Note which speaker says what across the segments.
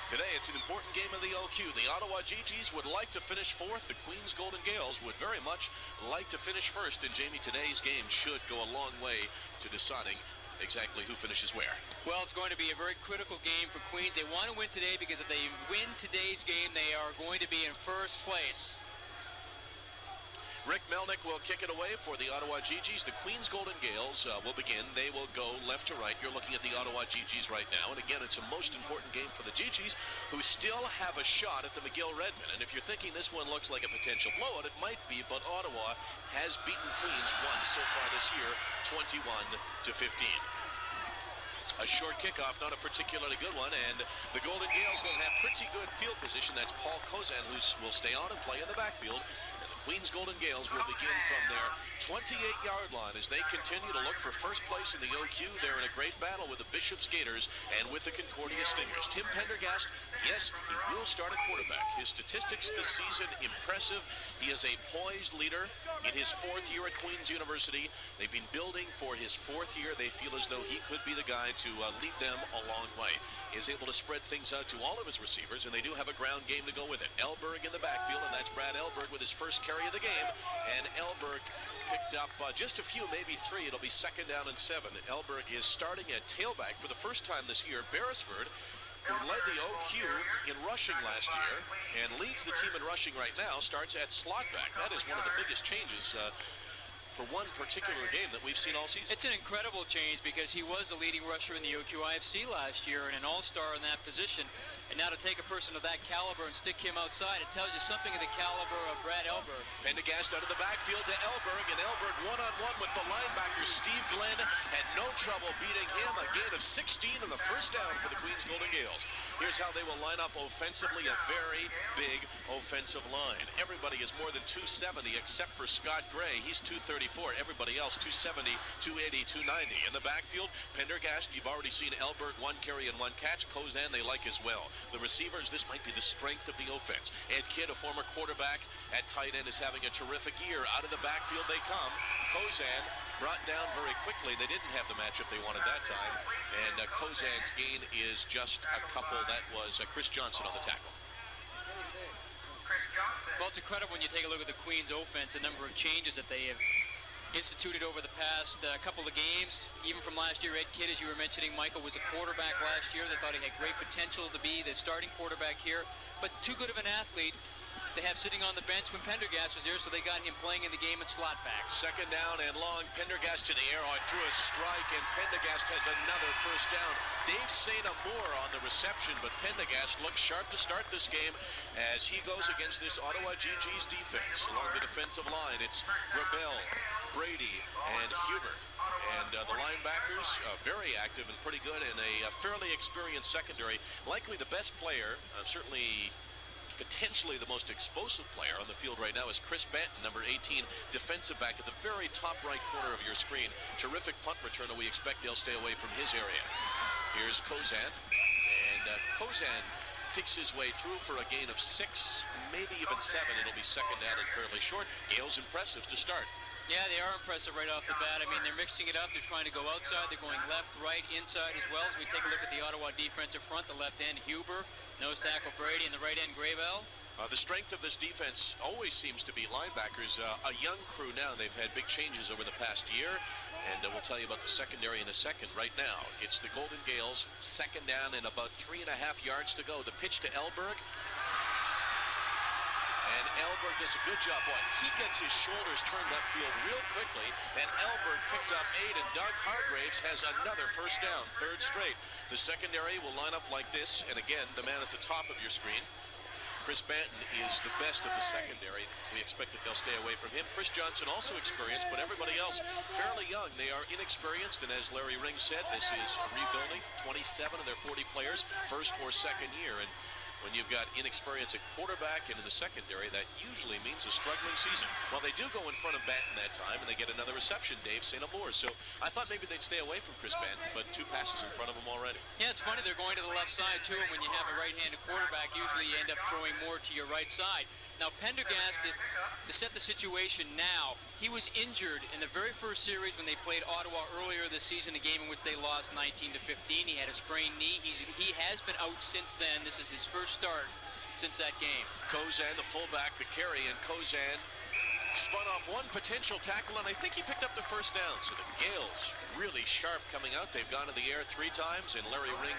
Speaker 1: Today, it's an important game in the OQ. The Ottawa GGs would like to finish fourth. The Queens Golden Gaels would very much like to finish first. And, Jamie, today's game should go a long way to deciding exactly who finishes where.
Speaker 2: Well, it's going to be a very critical game for Queens. They want to win today because if they win today's game, they are going to be in first place.
Speaker 1: Rick Melnick will kick it away for the Ottawa GGs. The Queens Golden Gaels will begin. They will go left to right. You're looking at the Ottawa GGs right now. And again, it's a most important game for the GGs, who still have a shot at the McGill Redmen. And if you're thinking this one looks like a potential blowout, it might be, but Ottawa has beaten Queens once so far this year, 21-15. A short kickoff, not a particularly good one, and the Golden Gaels will have pretty good field position. That's Paul Kozan, who will stay on and play in the backfield. And the Queens Golden Gaels will begin from their 28-yard line as they continue to look for first place in the OQ. They're in a great battle with the Bishop's Gators and with the Concordia Stingers. Tim Pendergast, yes, he will start at quarterback. His statistics this season, impressive. He is a poised leader in his fourth year at Queens University. They've been building for his fourth year. They feel as though he could be the guy to lead them a long way. He is able to spread things out to all of his receivers, and they do have a ground game to go with it. Elberg in the backfield, and that's Brad Elberg with his first carry of the game. And Elberg picked up just a few, maybe three. It'll be 2nd down and 7. Elberg is starting at tailback for the first time this year. Beresford, who led the OQ in rushing last year and leads the team in rushing right now, starts at slot back. That is one of the biggest changes for one particular game that we've seen all season.
Speaker 2: It's an incredible change because he was the leading rusher in the OQIFC last year and an all-star in that position. And now to take a person of that caliber and stick him outside, it tells you something of the caliber of Brad Elberg.
Speaker 1: Pendergast out of the backfield to Elberg, and Elberg one-on-one with the linebacker Steve Glenn, had no trouble beating him. A gain of 16 and the first down for the Queens Golden Gaels. Here's how they will line up offensively, a very big offensive line. Everybody is more than 270 except for Scott Gray. He's 234. Everybody else 270, 280, 290. In the backfield, Pendergast, you've already seen Elberg, 1 carry and 1 catch. Kozan they like as well. The receivers, this might be the strength of the offense. Ed Kidd, a former quarterback at tight end, is having a terrific year. Out of the backfield they come. Kozan brought down very quickly. They didn't have the matchup they wanted that time. And Kozan's gain is just a couple. That was Chris Johnson on the tackle.
Speaker 2: Well, it's incredible when you take a look at the Queens offense, the number of changes that they have instituted over the past couple of games. Even from last year, Ed Kidd, as you were mentioning, Michael was a quarterback last year. They thought he had great potential to be the starting quarterback here, but too good of an athlete to have sitting on the bench when Pendergast was there, so they got him playing in the game at slot back.
Speaker 1: 2nd down and long. Pendergast to the air, threw a strike, and Pendergast has another first down. Dave Saina Moore on the reception, but Pendergast looks sharp to start this game as he goes against this Ottawa GG's defense. Along the defensive line, it's Rebel, Brady, and Huber. And the linebackers, very active and pretty good, and a fairly experienced secondary. Likely the best player, certainly potentially the most explosive player on the field right now is Chris Banton, number 18, defensive back at the very top right corner of your screen. Terrific punt returner. We expect they'll stay away from his area. Here's Kozan, and Kozan picks his way through for a gain of 6, maybe even 7. It'll be 2nd down and fairly short. Gaels impressive to start.
Speaker 2: Yeah, they are impressive right off the bat. I mean, they're mixing it up. They're trying to go outside. They're going left, right, inside as well. As we take a look at the Ottawa defensive front, the left end, Huber, nose tackle Brady, and the right end, Graybell.
Speaker 1: The strength of this defense always seems to be linebackers. A young crew now. They've had big changes over the past year, and we'll tell you about the secondary in a second. Right now, it's the Golden Gaels, 2nd down and about 3.5 yards to go. The pitch to Elberg. And Elberg does a good job. Boy, he gets his shoulders turned left field real quickly, and Elberg picked up 8, and Doug Hargraves has another first down, 3rd straight. The secondary will line up like this, and again, the man at the top of your screen, Chris Banton, is the best of the secondary. We expect that they'll stay away from him. Chris Johnson also experienced, but everybody else fairly young. They are inexperienced, and as Larry Ring said, this is a rebuilding. 27 of their 40 players, 1st or 2nd year, and when you've got inexperience at quarterback and in the secondary, that usually means a struggling season. Well, they do go in front of Banton that time, and they get another reception, Dave Saina Moore. So I thought maybe they'd stay away from Chris Banton, but 2 passes in front of him already.
Speaker 2: Yeah, it's funny. They're going to the left side, too, and when you have a right-handed quarterback, usually you end up throwing more to your right side. Now, Pendergast, to set the situation now, He was injured in the very first series when they played Ottawa earlier this season, a game in which they lost 19-15. He had a sprained knee. He has been out since then. This is his first start since that game.
Speaker 1: Kozan, the fullback, the carry, and Kozan spun off one potential tackle, and I think he picked up the first down. So the Gaels really sharp coming out. They've gone to the air 3 times, and Larry Ring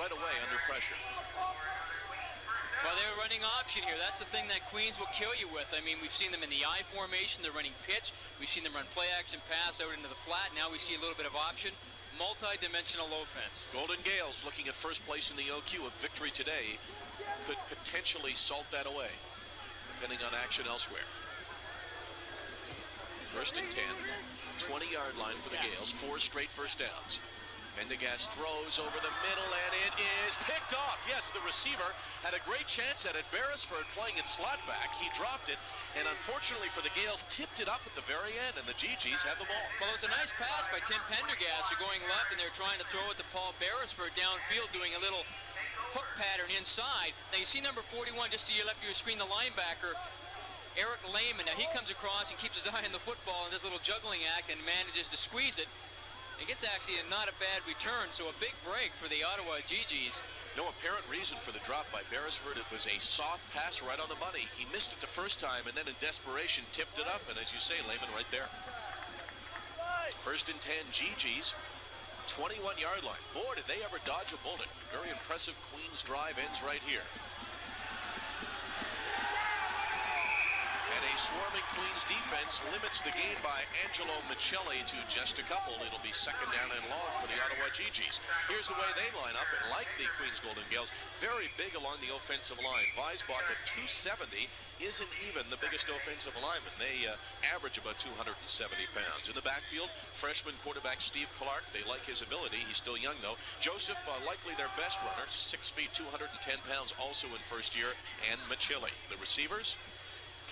Speaker 1: right away under pressure.
Speaker 2: Well, they're running option here. That's the thing that Queens will kill you with. I mean, we've seen them in the I formation. They're running pitch. We've seen them run play action pass out into the flat. Now we see a little bit of option. Multi-dimensional offense.
Speaker 1: Golden Gaels looking at first place in the OQ. A victory today could potentially salt that away, depending on action elsewhere. First and 10, 20-yard line for the Gaels. 4 straight first downs. Pendergast throws over the middle, and it is picked off. Yes, the receiver had a great chance at it. Beresford playing in slot back. He dropped it, and unfortunately for the Gaels, tipped it up at the very end, and the GGs have the ball.
Speaker 2: Well, it was a nice pass by Tim Pendergast. They're going left, and they're trying to throw it to Paul Beresford downfield, doing a little hook pattern inside. Now, you see number 41 just to your left of your screen, the linebacker, Eric Lehman. Now, he comes across and keeps his eye on the football and does a little juggling act and manages to squeeze it. It gets actually not a bad return, so a big break for the Ottawa GGs.
Speaker 1: No apparent reason for the drop by Beresford. It was a soft pass right on the money. He missed it the first time, and then in desperation tipped it up, and as you say, Lehman right there. First and 10, GGs, 21-yard line. Boy, did they ever dodge a bullet. Very impressive. Queens drive ends right here. And a swarming Queens defense limits the game by Angelo Michelli to just a couple. It'll be second down and long for the Ottawa GGs. Here's the way they line up, and like the Queens Golden Gaels, very big along the offensive line. Weisbach at 270 isn't even the biggest offensive lineman. They average about 270 pounds. In the backfield, freshman quarterback Steve Clark. They like his ability. He's still young, though. Joseph, likely their best runner, 6 feet, 210 pounds, also in first year, and Michelli. The receivers,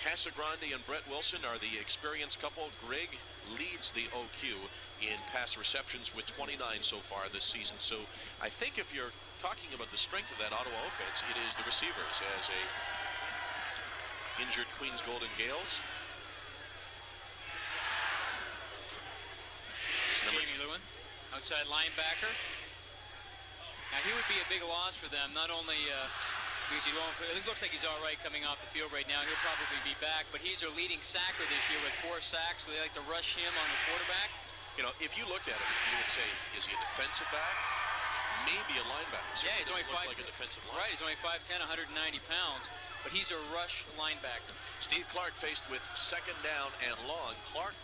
Speaker 1: Casagrande and Brett Wilson are the experienced couple. Greg leads the OQ in pass receptions with 29 so far this season. So I think if you're talking about the strength of that Ottawa offense, it is the receivers. As a injured Queens Golden Gaels.
Speaker 2: Jamie Lewin, outside linebacker. Now he would be a big loss for them, not only because it looks like he's all right coming off the field right now. He'll probably be back, but he's their leading sacker this year with 4 sacks, so they like to rush him on the quarterback.
Speaker 1: You know, if you looked at him, you would say, is he a defensive back? Maybe a linebacker. So
Speaker 2: yeah, he's only 5'10".
Speaker 1: like a defensive line.
Speaker 2: Right, he's only 5'10", 190 pounds, but he's a rush linebacker.
Speaker 1: Steve Clark faced with second down and long. Clark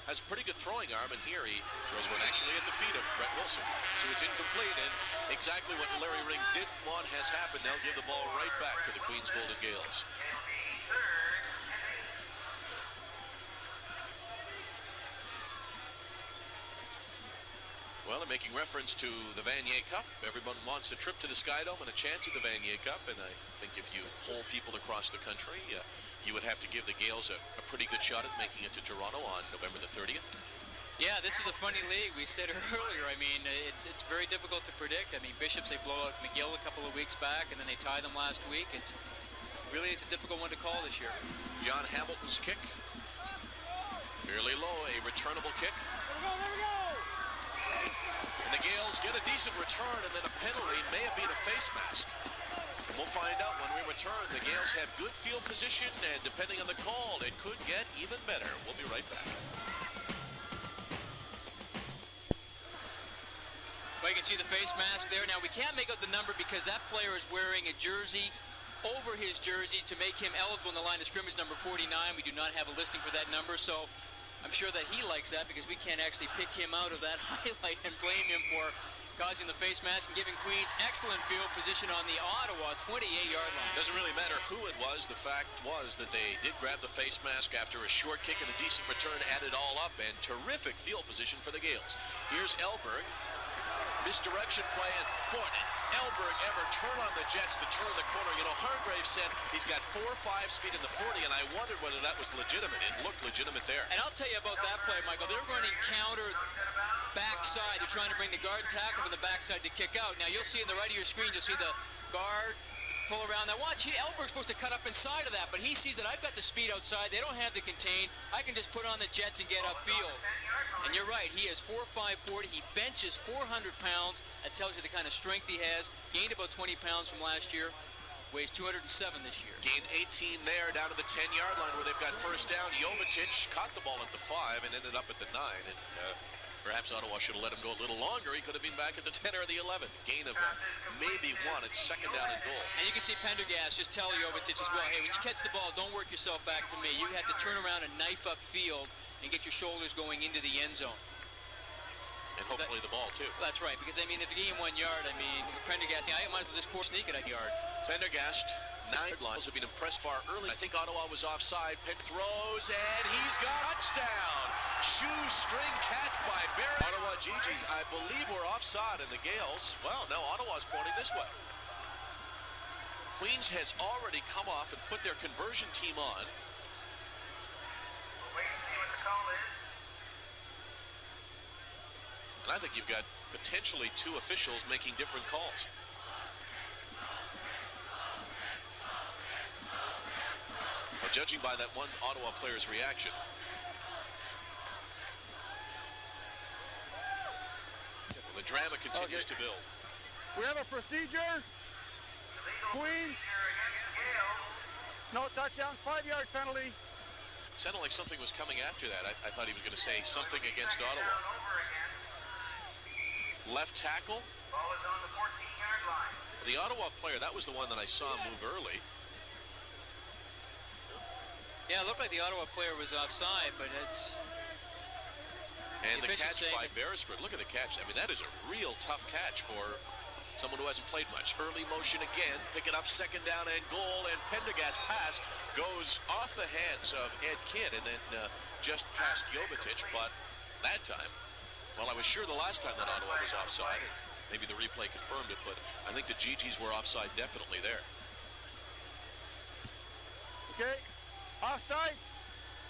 Speaker 1: has a pretty good throwing arm, and here he throws one actually at the feet of Brett Wilson. So it's incomplete, and exactly what Larry Ring didn't want has happened. They'll give the ball right back to the Queens Golden Gaels. Well, they're making reference to the Vanier Cup. Everyone wants a trip to the Skydome and a chance at the Vanier Cup, and I think if you poll people across the country, you would have to give the Gaels a pretty good shot at making it to Toronto on November the 30th.
Speaker 2: Yeah, this is a funny league. We said earlier, I mean, it's very difficult to predict. I mean, Bishops, they blow out McGill a couple of weeks back, and then they tie them last week. It's a difficult one to call this year.
Speaker 1: John Hamilton's kick, fairly low, a returnable kick.
Speaker 2: There we go.
Speaker 1: And the Gaels get a decent return, and then a penalty may have been a face mask. And we'll find out when we return. The Gaels have good field position, and depending on the call, it could get even better. We'll be right back.
Speaker 2: Well, you can see the face mask there. Now, we can't make out the number because that player is wearing a jersey over his jersey to make him eligible in the line of scrimmage, number 49. We do not have a listing for that number, so I'm sure that he likes that because we can't actually pick him out of that highlight and blame him for causing the face mask and giving Queens excellent field position on the Ottawa 28-yard line.
Speaker 1: Doesn't really matter who it was. The fact was that they did grab the face mask after a short kick and a decent return, added all up, and terrific field position for the Gaels. Here's Elberg. Misdirection play, and boy, did Elberg ever turn on the Jets to turn the corner. You know, Hargrave said he's got 4.5 speed in the 40, and I wondered whether that was legitimate. It looked legitimate there.
Speaker 2: And I'll tell you about that play, Michael. They're running counter backside. They're trying to bring the guard tackle from the backside to kick out. Now, you'll see in the right of your screen, you'll see the guard pull around. Now watch, Elberg's supposed to cut up inside of that, but he sees that I've got the speed outside. They don't have the contain. I can just put on the jets and get upfield. And you're right, he is 4'5", 40. He benches 400 pounds. That tells you the kind of strength he has. Gained about 20 pounds from last year. Weighs 207 this year.
Speaker 1: Gained 18 there down to the 10-yard line where they've got first down. Jovetic caught the ball at the 5 and ended up at the 9. And perhaps Ottawa should have let him go a little longer. He could have been back at the 10 or the 11. Gain of maybe 1. It's second down and goal.
Speaker 2: And you can see Pendergast just tell Jovetic as well, hey, when you catch the ball, don't work yourself back to me. You have to turn around and knife up field and get your shoulders going into the end zone.
Speaker 1: And hopefully the ball, too.
Speaker 2: That's right, because, I mean, if you gain 1 yard, I mean, Pendergast, I might as well just sneak it a yard.
Speaker 1: Pendergast, 9 lines, have been impressed far early. I think Ottawa was offside. Penn throws, and he's got a touchdown. Shoestring catch by Barry. Ottawa GGs, I believe we're offside, and the Gaels, well, no, Ottawa's pointing this way. Queens has already come off and put their conversion team on.
Speaker 3: Wait and see what the call is.
Speaker 1: And I think you've got potentially 2 officials making different calls. Well, judging by that one Ottawa player's reaction, the drama continues to build.
Speaker 4: We have a procedure. Queens. No touchdowns, 5-yard penalty.
Speaker 1: Sounded like something was coming after that. I thought he was going to say something against Ottawa. Left tackle.
Speaker 3: Ball is on the 14-yard line.
Speaker 1: The Ottawa player, that was the one that I saw move early.
Speaker 2: Yeah, it looked like the Ottawa player was offside, but it's...
Speaker 1: And the catch by Beresford. Look at the catch. I mean, that is a real tough catch for someone who hasn't played much. Early motion again. Pick it up, second down and goal. And Pendergast's pass goes off the hands of Ed Kidd and then just past Jovetic. But that time, well, I was sure the last time that Ottawa was offside. Maybe the replay confirmed it, but I think the GGs were offside definitely there.
Speaker 4: Okay. Offside.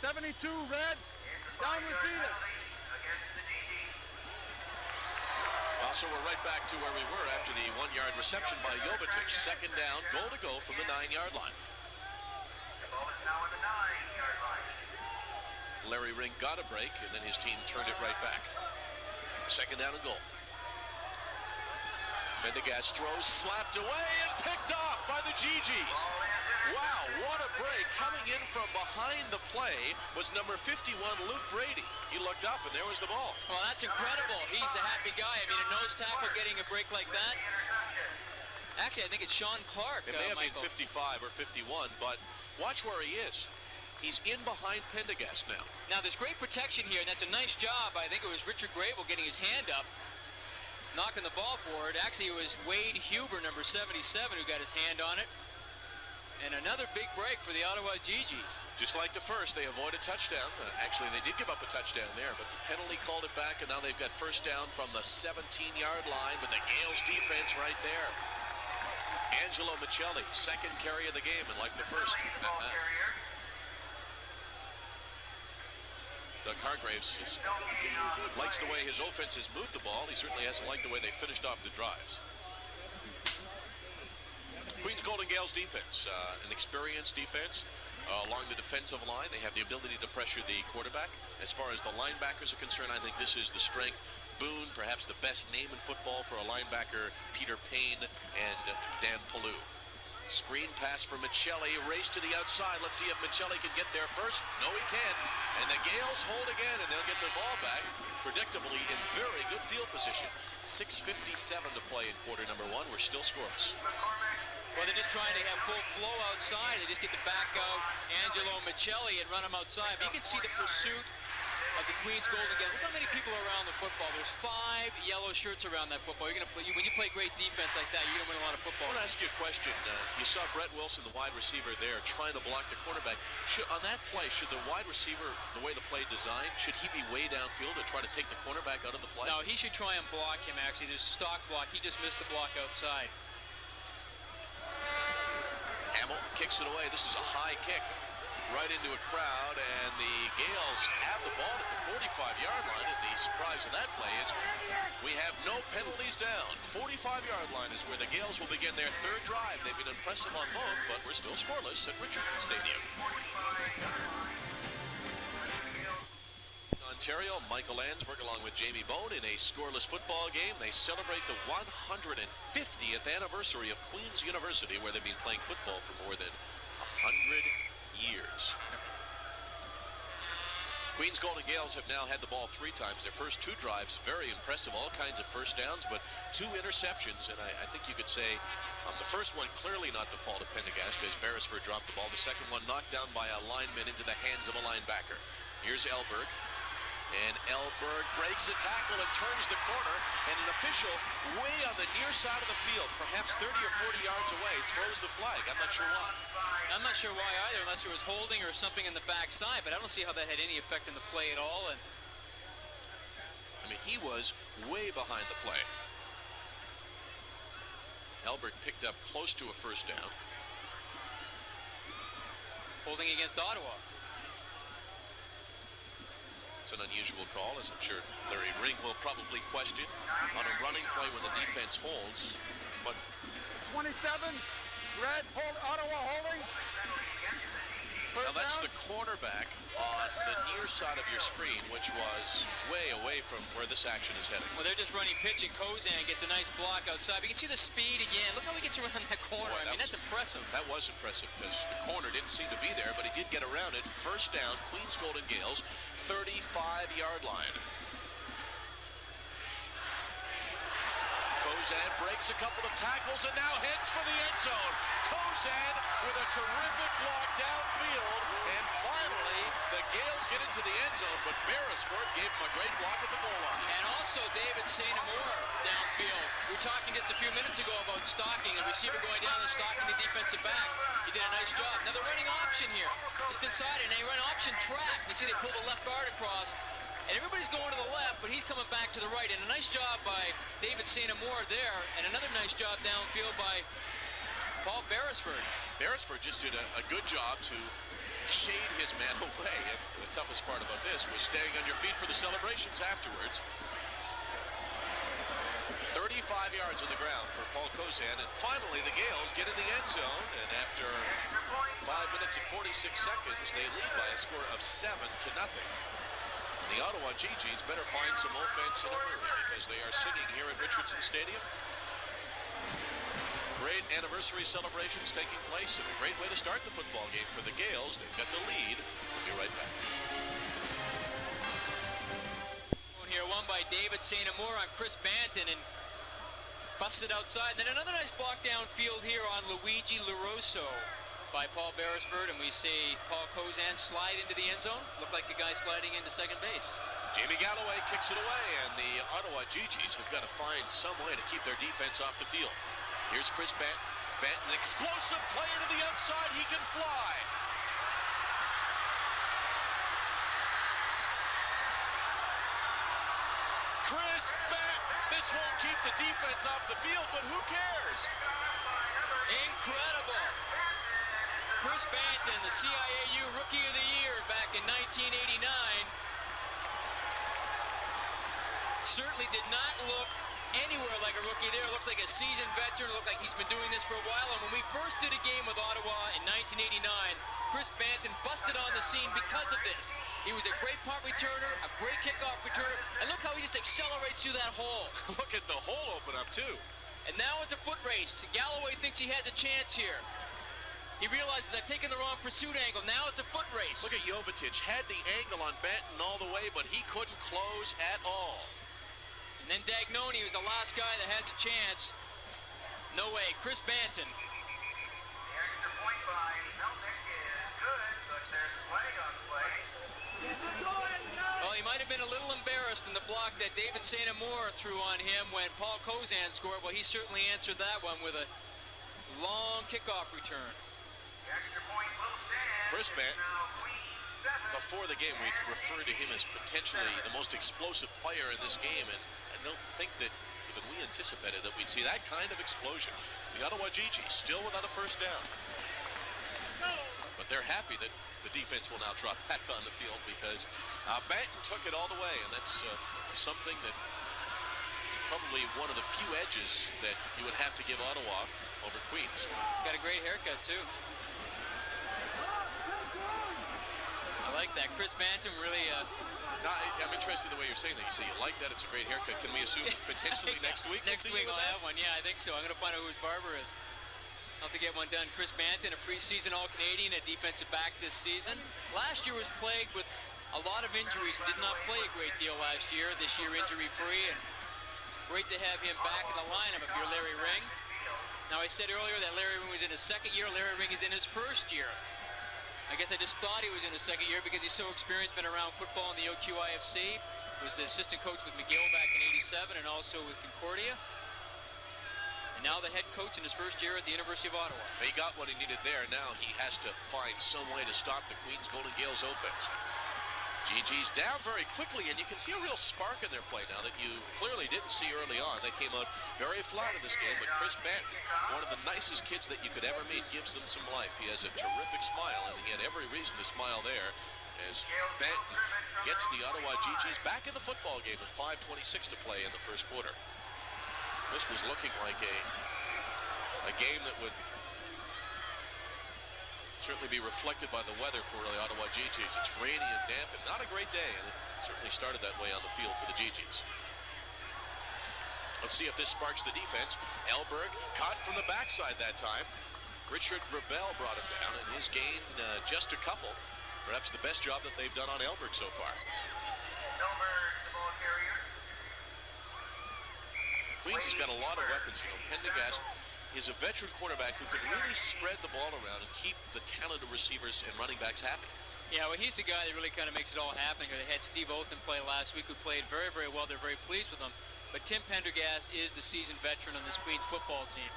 Speaker 4: 72 red. Down with Venus.
Speaker 1: Well, so we're right back to where we were after the 1-yard reception by Jovetic. Second down, goal to go from the 9-yard line.
Speaker 3: The ball is now on the 9-yard line.
Speaker 1: Larry Ring got a break, and then his team turned it right back. Second down and goal. Pendergast throws, slapped away, and picked off by the GGs. Wow, what a break. Coming in from behind the play was number 51, Luke Brady. He looked up, and there was the ball.
Speaker 2: Well, that's incredible. He's a happy guy. I mean, a nose tackle getting a break like that. Actually, I think it's Sean Clark,
Speaker 1: It may have
Speaker 2: Michael.
Speaker 1: been 55 or 51, but watch where he is. He's in behind Pendergast now.
Speaker 2: Now, there's great protection here, and that's a nice job. I think it was Richard Grable getting his hand up, knocking the ball forward. Actually, it was Wade Huber, number 77, who got his hand on it. And another big break for the Ottawa GGs.
Speaker 1: Just like the first, they avoided touchdown. Actually, they did give up a touchdown there, but the penalty called it back, and now they've got first down from the 17-yard line, but the Gaels defense right there. Angelo Michelli, second carry of the game, and like the first. Doug Hargraves likes the way his offense has moved the ball. He certainly hasn't liked the way they finished off the drives. Queens Golden Gaels defense, an experienced defense along the defensive line. They have the ability to pressure the quarterback. As far as the linebackers are concerned, I think this is the strength. Boone, perhaps the best name in football for a linebacker, Peter Payne and Dan Palou. Screen pass for Michelli, race to the outside. Let's see if Michelli can get there first. No, he can't. And the Gaels hold again, and they'll get their ball back, predictably in very good field position. 6:57 to play in quarter number 1. We're still scoreless.
Speaker 2: Well, they're just trying to have full flow outside. They just get the back out Angelo Michelli and run him outside. But you can see the pursuit of the Queens Golden Gaels. Look how many people are around the football. There's 5 yellow shirts around that football. You're gonna play, when you play great defense like that, you're gonna win a lot of football.
Speaker 1: I want to ask you a question. You saw Brett Wilson, the wide receiver there, trying to block the quarterback. On that play, should the wide receiver, the way the play designed, should he be way downfield to try to take the cornerback out of the play?
Speaker 2: No, he should try and block him, actually. There's a stock block. He just missed the block outside.
Speaker 1: Hamill kicks it away. This is a high kick. right into a crowd, and the Gaels have the ball at the 45-yard line. And the surprise of that play is we have no penalties down. 45-yard line is where the Gaels will begin their third drive. They've been impressive on both, but we're still scoreless at Richardson Stadium. Ontario, Michael Landsberg along with Jamie Bone in a scoreless football game. They celebrate the 150th anniversary of Queen's University, where they've been playing football for more than 100 years. Queen's Golden Gaels have now had the ball 3 times. Their first 2 drives, very impressive, all kinds of first downs, but 2 interceptions. And I think you could say the first one clearly not the fault of Pendergast as Beresford dropped the ball. The second one knocked down by a lineman into the hands of a linebacker. Here's Elberg. And Elberg breaks the tackle and turns the corner, and an official way on the near side of the field, perhaps 30 or 40 yards away, throws the flag. I'm not sure why.
Speaker 2: I'm not sure why either, unless it was holding or something in the backside, but I don't see how that had any effect in the play at all. And
Speaker 1: I mean, he was way behind the play. Elberg picked up close to a first down.
Speaker 2: Holding against Ottawa.
Speaker 1: It's an unusual call, as I'm sure Larry Ring will probably question on a running play when the defense holds. But
Speaker 4: 27, red, hold, Ottawa holding.
Speaker 1: now that's the cornerback on the near side of your screen, which was way away from where this action is heading.
Speaker 2: Well, they're just running pitch, and Kozan gets a nice block outside. But you can see the speed again. Look how he gets around that corner.
Speaker 1: Boy,
Speaker 2: I mean, that's impressive.
Speaker 1: That was impressive because the corner didn't seem to be there, but he did get around it. First down, Queen's Golden Gaels, 35-yard line. Kozan breaks a couple of tackles and now heads for the end zone. Kozan with a terrific block downfield, and finally the Gaels get into the end zone, but Beresford gave him a great block at the goal line.
Speaker 2: And also David St. Amour downfield. We were talking just a few minutes ago about stalking, a receiver going down and stalking the defensive back. He did a nice job. Now they're running option here, just inside, and they run option trap. You see they pull the left guard across. And everybody's going to the left, but he's coming back to the right. And a nice job by David St. Amour there, and another nice job downfield by Paul Beresford.
Speaker 1: Beresford just did a good job to shade his man away. And the toughest part about this was staying on your feet for the celebrations afterwards. 35 yards on the ground for Paul Kozan, and finally the Gaels get in the end zone, and after 5 minutes and 46 seconds, they lead by a score of 7-0. The Ottawa GGs better find some offense in a hurry because they are sitting here at Richardson Stadium. Great anniversary celebrations taking place, and a great way to start the football game for the Gaels. They've got the lead. We'll be right back.
Speaker 2: Here, won by David St. Amour on Chris Banton, and busted outside. And then another nice block downfield here on Luigi LaRosso by Paul Beresford, and we see Paul Kozan slide into the end zone. Looked like a guy sliding into second base.
Speaker 1: Jamie Galloway kicks it away, and the Ottawa GGs have got to find some way to keep their defense off the field. Here's Chris Banton, explosive player to the outside. He can fly. Chris Banton. This won't keep the defense off the field, but who cares?
Speaker 2: Incredible. Chris Banton, the CIAU Rookie of the Year back in 1989. Certainly did not look anywhere like a rookie there. Looks like a seasoned veteran. Looked like he's been doing this for a while. And when we first did a game with Ottawa in 1989, Chris Banton busted on the scene because of this. He was a great punt returner, a great kickoff returner, and look how he just accelerates through that hole.
Speaker 1: Look at the hole open up, too.
Speaker 2: And now it's a foot race. Galloway thinks he has a chance here. He realizes I've taken the wrong pursuit angle. Now it's a foot race.
Speaker 1: Look at Jovetic. Had the angle on Banton all the way, but he couldn't close at all.
Speaker 2: And then Dagnoni was the last guy that has a chance. No way. Chris Banton.
Speaker 3: The extra point by Melnick is good, but there's a flag on the play.
Speaker 2: Well, he might have been a little embarrassed in the block that David St. Amour threw on him when Paul Kozan scored. Well, he certainly answered that one with a long kickoff return.
Speaker 3: The extra point will stand.
Speaker 1: Chris Banton,
Speaker 3: Now Queen 7.
Speaker 1: before the game, we referred to him as potentially the most explosive player in this game, and I don't think that even we anticipated that we'd see that kind of explosion. The Ottawa GG still without a first down. But they're happy that the defense will now drop back on the field because Banton took it all the way, and that's something that probably one of the few edges that you would have to give Ottawa over Queens.
Speaker 2: Got a great haircut, too. I like that. Chris Banton really...
Speaker 1: I'm interested in the way you're saying that. You say you like that. It's a great haircut. Can we assume potentially next week?
Speaker 2: Next week I'll have one. Yeah, I think so. I'm going to find out who his barber is. I'll have to get one done. Chris Banton, a preseason All-Canadian, a defensive back this season. Last year was plagued with a lot of injuries. Did not play a great deal last year. This year injury-free. And great to have him back in the lineup if you're Larry Ring. Now, I said earlier that Larry Ring was in his second year. Larry Ring is in his first year. I guess I just thought he was in his second year because he's so experienced, been around football in the OQIFC. Was the assistant coach with McGill back in '87 and also with Concordia. And now the head coach in his first year at the University of Ottawa.
Speaker 1: He got what he needed there. Now he has to find some way to stop the Queens Golden Gaels offense. GG's down very quickly, and you can see a real spark in their play now that you clearly didn't see early on. They came out very flat in this game, but Chris Banton, one of the nicest kids that you could ever meet, gives them some life. He has a terrific smile, and he had every reason to smile there as Banton gets the Ottawa GGs back in the football game with 5:26 to play in the first quarter. This was looking like a game that would certainly be reflected by the weather for the Ottawa GGs. It's rainy and damp and not a great day, and it certainly started that way on the field for the GGs. Let's see if this sparks the defense. Elberg caught from the backside that time. Richard Rebell brought him down, and his gain just a couple. Perhaps the best job that they've done on Elberg so far. Queens has got a lot of weapons. You know, Pendergast is a veteran quarterback who can really spread the ball around and keep the talented receivers and running backs happy.
Speaker 2: Yeah, well, he's the guy that really kind of makes it all happen here. They had Steve Othen play last week, who played very, very well. They're very pleased with him. But Tim Pendergast is the seasoned veteran on this Queens football team.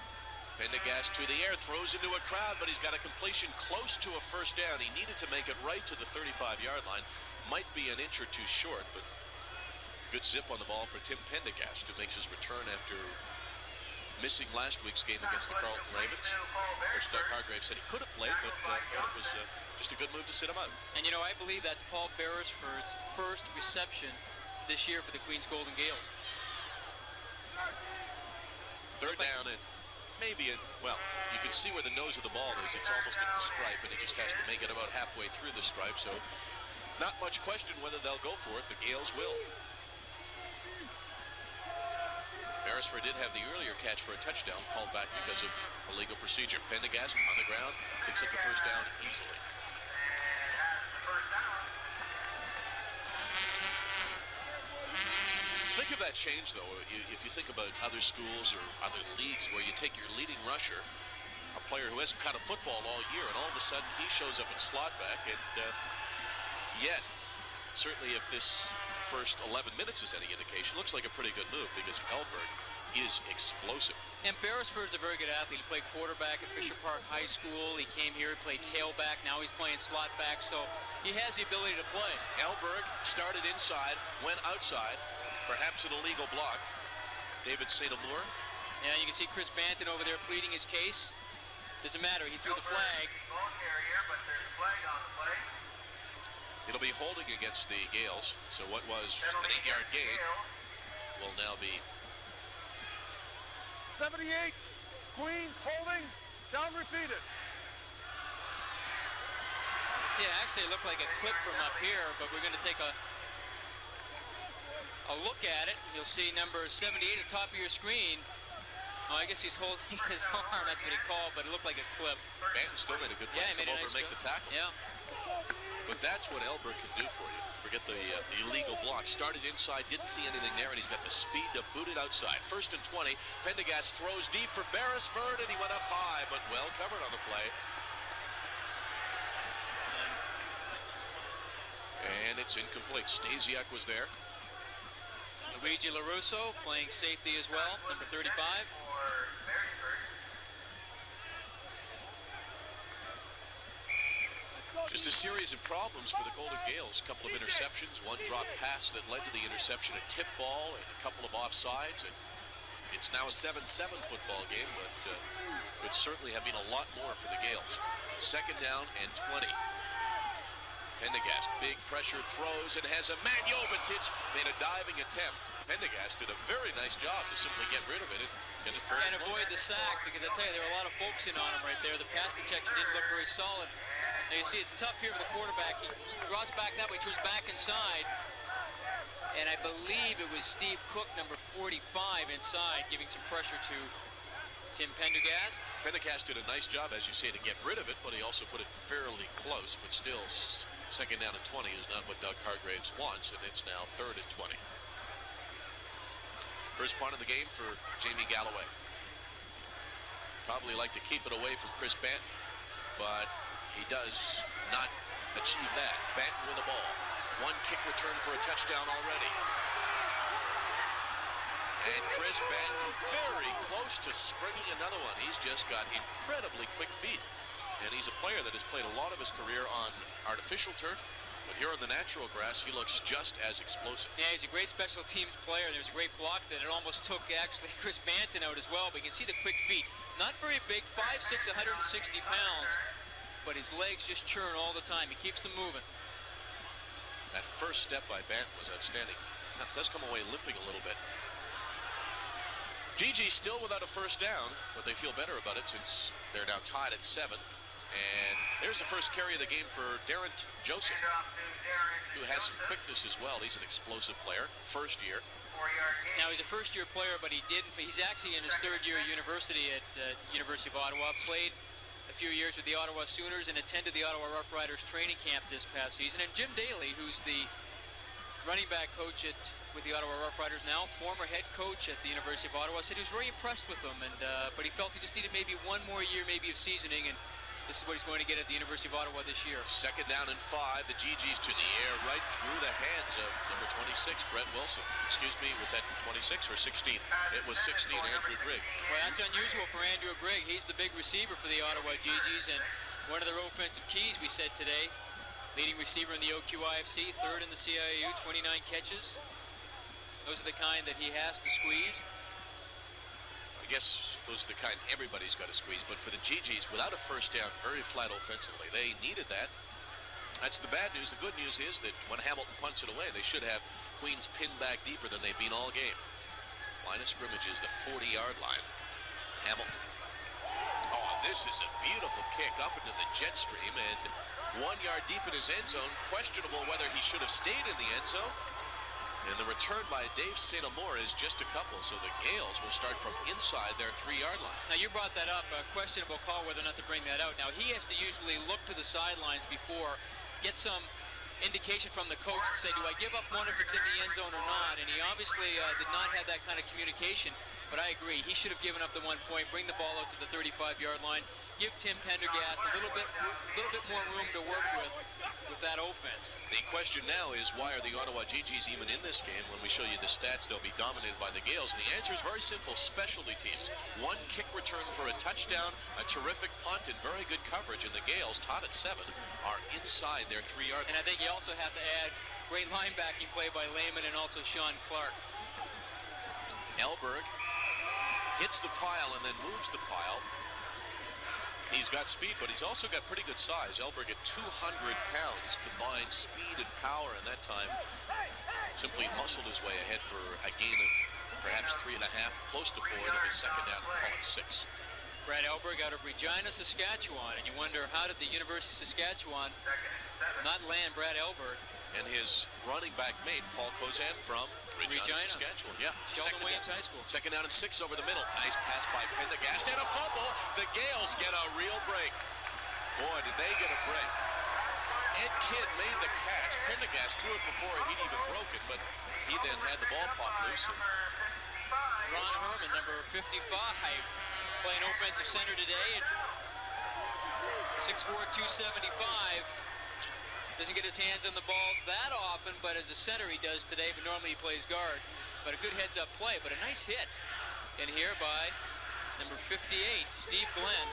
Speaker 1: Pendergast to the air, throws into a crowd, but he's got a completion close to a first down. He needed to make it right to the 35-yard line. Might be an inch or two short, but good zip on the ball for Tim Pendergast, who makes his return after missing last week's game against the Carleton Ravens. Coach Doug Hargrave said he could have played, but thought it was just a good move to sit him out.
Speaker 2: And, you know, I believe that's Paul Beresford's first reception this year for the Queens Golden Gaels.
Speaker 1: Third down and maybe, well, you can see where the nose of the ball is. It's almost in the stripe, and he just has to make it about halfway through the stripe, so not much question whether they'll go for it. The Gaels will. Beresford did have the earlier catch for a touchdown, called back because of illegal procedure. Pendergast on the ground, picks up the first down easily. Think of that change, though, if you think about other schools or other leagues where you take your leading rusher, a player who hasn't caught a football all year, and all of a sudden he shows up at slot back, and yet, certainly if this first 11 minutes is any indication, looks like a pretty good move because Elberg is explosive.
Speaker 2: And Beresford's a very good athlete. He played quarterback at Fisher Park High School. He came here, played tailback. Now he's playing slot back, so he has the ability to play.
Speaker 1: Elberg started inside, went outside, perhaps an illegal block. David St. Amour.
Speaker 2: Yeah, you can see Chris Banton over there pleading his case. Doesn't matter, he threw the flag.
Speaker 1: It'll be holding against the Gaels, so what was an 8-yard gain will now be
Speaker 4: 78, Queens holding, down repeated.
Speaker 2: Yeah, actually it looked like a clip from up here, but we're going to take a look at it. You'll see number 78 at the top of your screen. Oh, I guess he's holding his arm, that's what he called, but it looked like a clip.
Speaker 1: Banton still made a good play.
Speaker 2: Yeah, he made
Speaker 1: come
Speaker 2: a
Speaker 1: over
Speaker 2: nice
Speaker 1: and make the tackle.
Speaker 2: Yeah.
Speaker 1: But that's what Elberg can do for you. Forget the illegal block. Started inside, didn't see anything there, and he's got the speed to boot it outside. First and 20. Pendergast throws deep for Beresford, and he went up high, but well covered on the play. And it's incomplete. Stasiak was there.
Speaker 2: Luigi LaRusso playing safety as well, number 35.
Speaker 1: Just a series of problems for the Golden Gaels. A couple of interceptions, one drop pass that led to the interception, a tip ball, and a couple of offsides. And It's now a 7-7 football game, but could certainly have been a lot more for the Gaels. 2nd down and 20. Pendergast, big pressure, throws, and has a man. Jovetic made a diving attempt. Pendergast did a very nice job to simply get rid of it and
Speaker 2: avoid the sack, because I tell you, there were a lot of folks in on him right there. The pass protection didn't look very solid. Now you see it's tough here for the quarterback. He draws back that way, turns back inside. And I believe it was Steve Cook, number 45, inside, giving some pressure to Tim Pendergast.
Speaker 1: Pendergast did a nice job, as you say, to get rid of it, but he also put it fairly close. But still, 2nd down and 20 is not what Doug Hargraves wants, and it's now 3rd and 20. First punt of the game for Jamie Galloway. Probably like to keep it away from Chris Banton, but he does not achieve that. Banton with the ball. 1 kick return for a touchdown already. And Chris Banton very close to springing another one. He's just got incredibly quick feet. And he's a player that has played a lot of his career on artificial turf. But here on the natural grass, he looks just as explosive.
Speaker 2: Yeah, he's a great special teams player. There's a great block that it almost took, actually, Chris Banton out as well. But you can see the quick feet. Not very big, 5'6", 160 pounds. But his legs just churn all the time. He keeps them moving.
Speaker 1: That first step by Banton was outstanding. That does come away limping a little bit. GG still without a first down, but they feel better about it since they're now tied at 7. And there's the first carry of the game for Darren Joseph, who has some quickness as well. He's an explosive player, first year.
Speaker 2: Now, he's a first-year player, but he's actually in his 3rd year of university at University of Ottawa. Played a few years with the Ottawa Sooners and attended the Ottawa Rough Riders training camp this past season. And Jim Daly, who's the running back coach with the Ottawa Rough Riders now, former head coach at the University of Ottawa, said he was very impressed with them, and but he felt he just needed maybe 1 more year maybe of seasoning, and this is what he's going to get at the University of Ottawa this year.
Speaker 1: 2nd down and 5. The GGs to the air right through the hands of number 26, Brett Wilson. Excuse me, was that 26 or 16? It was 16, Andrew Grigg.
Speaker 2: Well, that's unusual for Andrew Grigg. He's the big receiver for the Ottawa GGs, and one of their offensive keys, we said today. Leading receiver in the OQIFC, 3rd in the CIAU, 29 catches. Those are the kind that he has to squeeze.
Speaker 1: I guess those are the kind everybody's got to squeeze, but for the GGs, without a first down, very flat offensively. They needed that. That's the bad news. The good news is that when Hamilton punts it away, they should have Queens pinned back deeper than they've been all game. Line of scrimmage is the 40-yard line. Hamilton. Oh, this is a beautiful kick up into the jet stream, and 1 yard deep in his end zone. Questionable whether he should have stayed in the end zone. And the return by Dave St. Amour is just a couple, so the Gaels will start from inside their 3-yard line.
Speaker 2: Now, you brought that up, a questionable call whether or not to bring that out. Now, he has to usually look to the sidelines before, get some indication from the coach to say, do I give up one if it's in the end zone or not? And he obviously did not have that kind of communication, but I agree. He should have given up the 1 point, bring the ball out to the 35-yard line, give Tim Pendergast a little bit more room to work with that offense.
Speaker 1: The question now is, why are the Ottawa GGs even in this game? When we show you the stats, they'll be dominated by the Gaels. And the answer is very simple. Specialty teams. 1 kick return for a touchdown, a terrific punt, and very good coverage. And the Gaels, tied at 7, are inside their 3-yard line.
Speaker 2: And I think you also have to add great linebacking play by Lehman and also Sean Clark.
Speaker 1: Elberg hits the pile and then moves the pile. He's got speed, but he's also got pretty good size. Elberg at 200 pounds, combined speed and power, and that time simply muscled his way ahead for a gain of perhaps 3.5, close to 4, and of his 2nd down, call it 6.
Speaker 2: Brad Elberg out of Regina, Saskatchewan, and you wonder, how did the University of Saskatchewan not land Brad Elberg?
Speaker 1: And his running back mate, Paul Kozan, from Regina, Saskatchewan. Yeah.
Speaker 2: Sheldon Williams High School.
Speaker 1: 2nd down and 6 over the middle. Nice pass by Pendergast and a fumble. The Gaels get a real break. Boy, did they get a break. Ed Kidd made the catch. Pendergast threw it before he'd even broke it, but he then had the ball pop loose.
Speaker 2: Ron Herman, number 55, playing offensive center today. 6'4", 275. Doesn't get his hands on the ball that often, but as a center he does today, but normally he plays guard. But a good heads-up play, but a nice hit in here by number 58, Steve Glenn.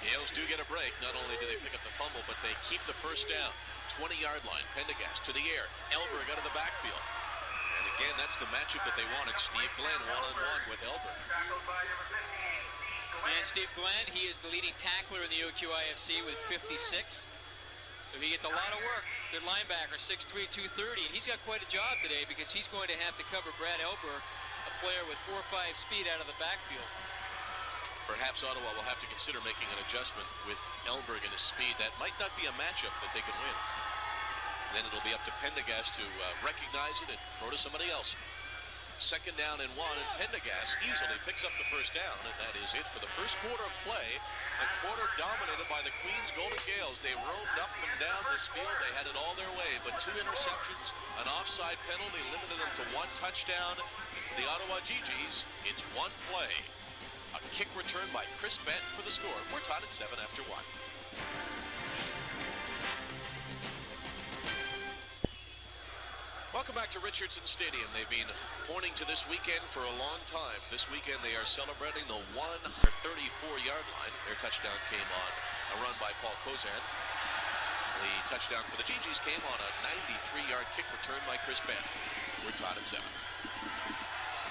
Speaker 1: Gaels do get a break. Not only do they pick up the fumble, but they keep the first down. 20-yard line. Pendergast to the air. Elberg out of the backfield. And the Again, that's the matchup that they wanted. Steve Glenn one-on-one with Elberg.
Speaker 2: And Steve Glenn, he is the leading tackler in the OQIFC with 56. So he gets a lot of work. Good linebacker, 6'3", 230. And he's got quite a job today because he's going to have to cover Brad Elberg, a player with 4.5 speed out of the backfield.
Speaker 1: Perhaps Ottawa will have to consider making an adjustment with Elberg and his speed. That might not be a matchup that they can win. Then it'll be up to Pendergast to recognize it and throw to somebody else. Second down and 1, and Pendergast easily picks up the first down, and that is it for the first quarter of play. A quarter dominated by the Queens Golden Gaels. They roamed up and down this field. They had it all their way, but 2 interceptions, an offside penalty limited them to 1 touchdown. For the Ottawa GGs, it's 1 play. A kick return by Chris Benton for the score. We're tied at 7 after 1. Welcome back to Richardson Stadium. They've been pointing to this weekend for a long time. This weekend they are celebrating the 134-yard line. Their touchdown came on a run by Paul Kozan. The touchdown for the GGs came on a 93-yard kick return by Chris Benton. We're tied at 7.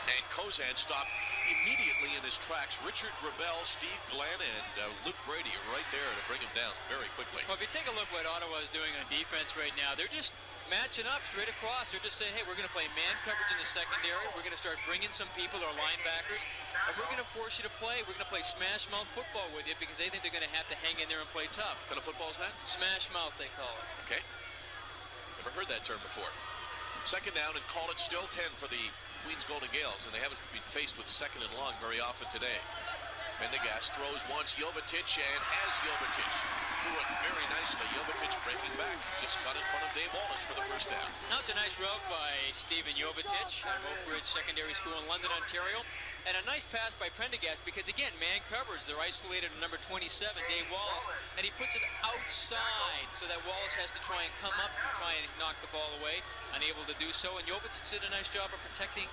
Speaker 1: And Kozan stopped immediately in his tracks. Richard Gravel, Steve Glenn, and Luke Brady are right there to bring him down very quickly.
Speaker 2: Well, if you take a look what Ottawa is doing on defense right now, they're just matching up straight across. They're just saying, hey, we're going to play man coverage in the secondary. We're going to start bringing some people, our linebackers, and we're going to force you to play. We're going to play smash mouth football with you because they think they're going to have to hang in there and play tough.
Speaker 1: What kind of football is that?
Speaker 2: Smash mouth, they call it.
Speaker 1: Okay. Never heard that term before. Second down and call it still 10 for the Queens Golden Gaels, and they haven't been faced with second and long very often today. Pendergast throws once Jovetic and has Jovetic. Threw it very nicely. Jovetic breaking back. Just got in front of Dave Wallace for the first down.
Speaker 2: Now it's a nice route by Stephen Jovetic at Oak Ridge Secondary School in London, Ontario. And a nice pass by Pendergast because, again, man coverage. They're isolated at number 27, Dave Wallace, and he puts it outside so that Wallace has to try and come up and try and knock the ball away. Unable to do so, and Jovetic did a nice job of protecting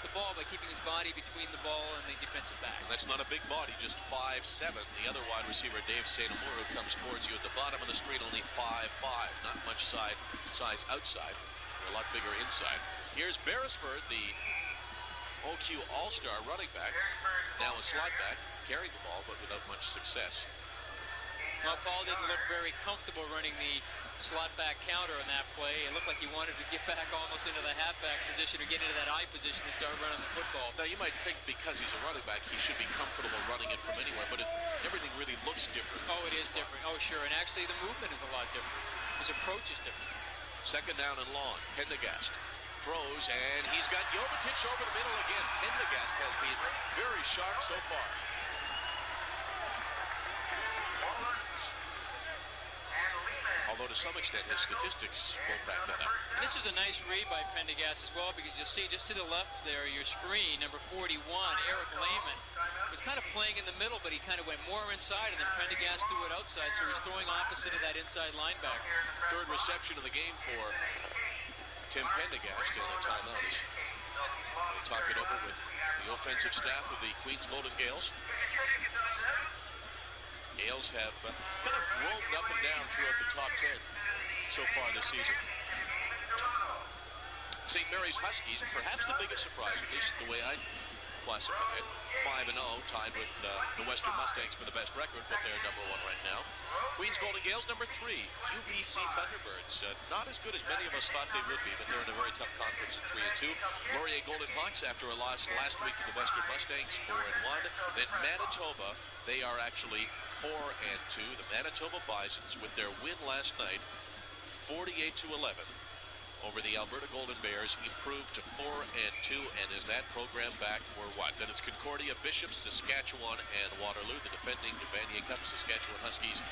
Speaker 2: the ball by keeping his body between the ball and the defensive back.
Speaker 1: And that's not a big body, just 5'7". The other wide receiver, Dave St. Amour, who comes towards you at the bottom of the screen, only 5'5". Not much size outside. They're a lot bigger inside. Here's Beresford, the OQ All-Star running back. Now a slot back, carrying the ball, but without much success.
Speaker 2: Well, Paul didn't look very comfortable running the slot back counter in that play. It looked like he wanted to get back almost into the halfback position or get into that I position and start running the football.
Speaker 1: Now, you might think because he's a running back, he should be comfortable running it from anywhere, but everything really looks different.
Speaker 2: Oh, it is different. Oh, sure. And actually, the movement is a lot different. His approach is different.
Speaker 1: Second down and long. Pendergast throws, and he's got Jovetic over the middle again. Pendergast has been very sharp so far. Although to some extent his statistics won't back that up.
Speaker 2: And this is a nice read by Pendergast as well, because you'll see just to the left there, your screen, number 41, Eric Lehman, was kind of playing in the middle, but he kind of went more inside, and then Pendergast threw it outside, so he's throwing opposite of that inside linebacker.
Speaker 1: Third reception of the game for Tim Pendergast, and a timeout as they talk it over with the offensive staff of the Queens Golden Gaels. Gaels have kind of rolled up and down throughout the top 10 so far this season. St. Mary's Huskies, perhaps the biggest surprise, at least the way I classify it. 5-0, tied with the Western Mustangs for the best record, but they're number 1 right now. Queens Golden Gaels, number 3. UBC Thunderbirds, not as good as many of us thought they would be, but they're in a very tough conference at 3-2. Laurier Golden Hawks, after a loss last week to the Western Mustangs, 4-1. Then Manitoba, they are actually 4-2. The Manitoba Bisons, with their win last night, 48-11. Over the Alberta Golden Bears, improved to 4-2, and is that program back for what? Then it's Concordia, Bishop, Saskatchewan, and Waterloo. The defending Vanier Cup Saskatchewan Huskies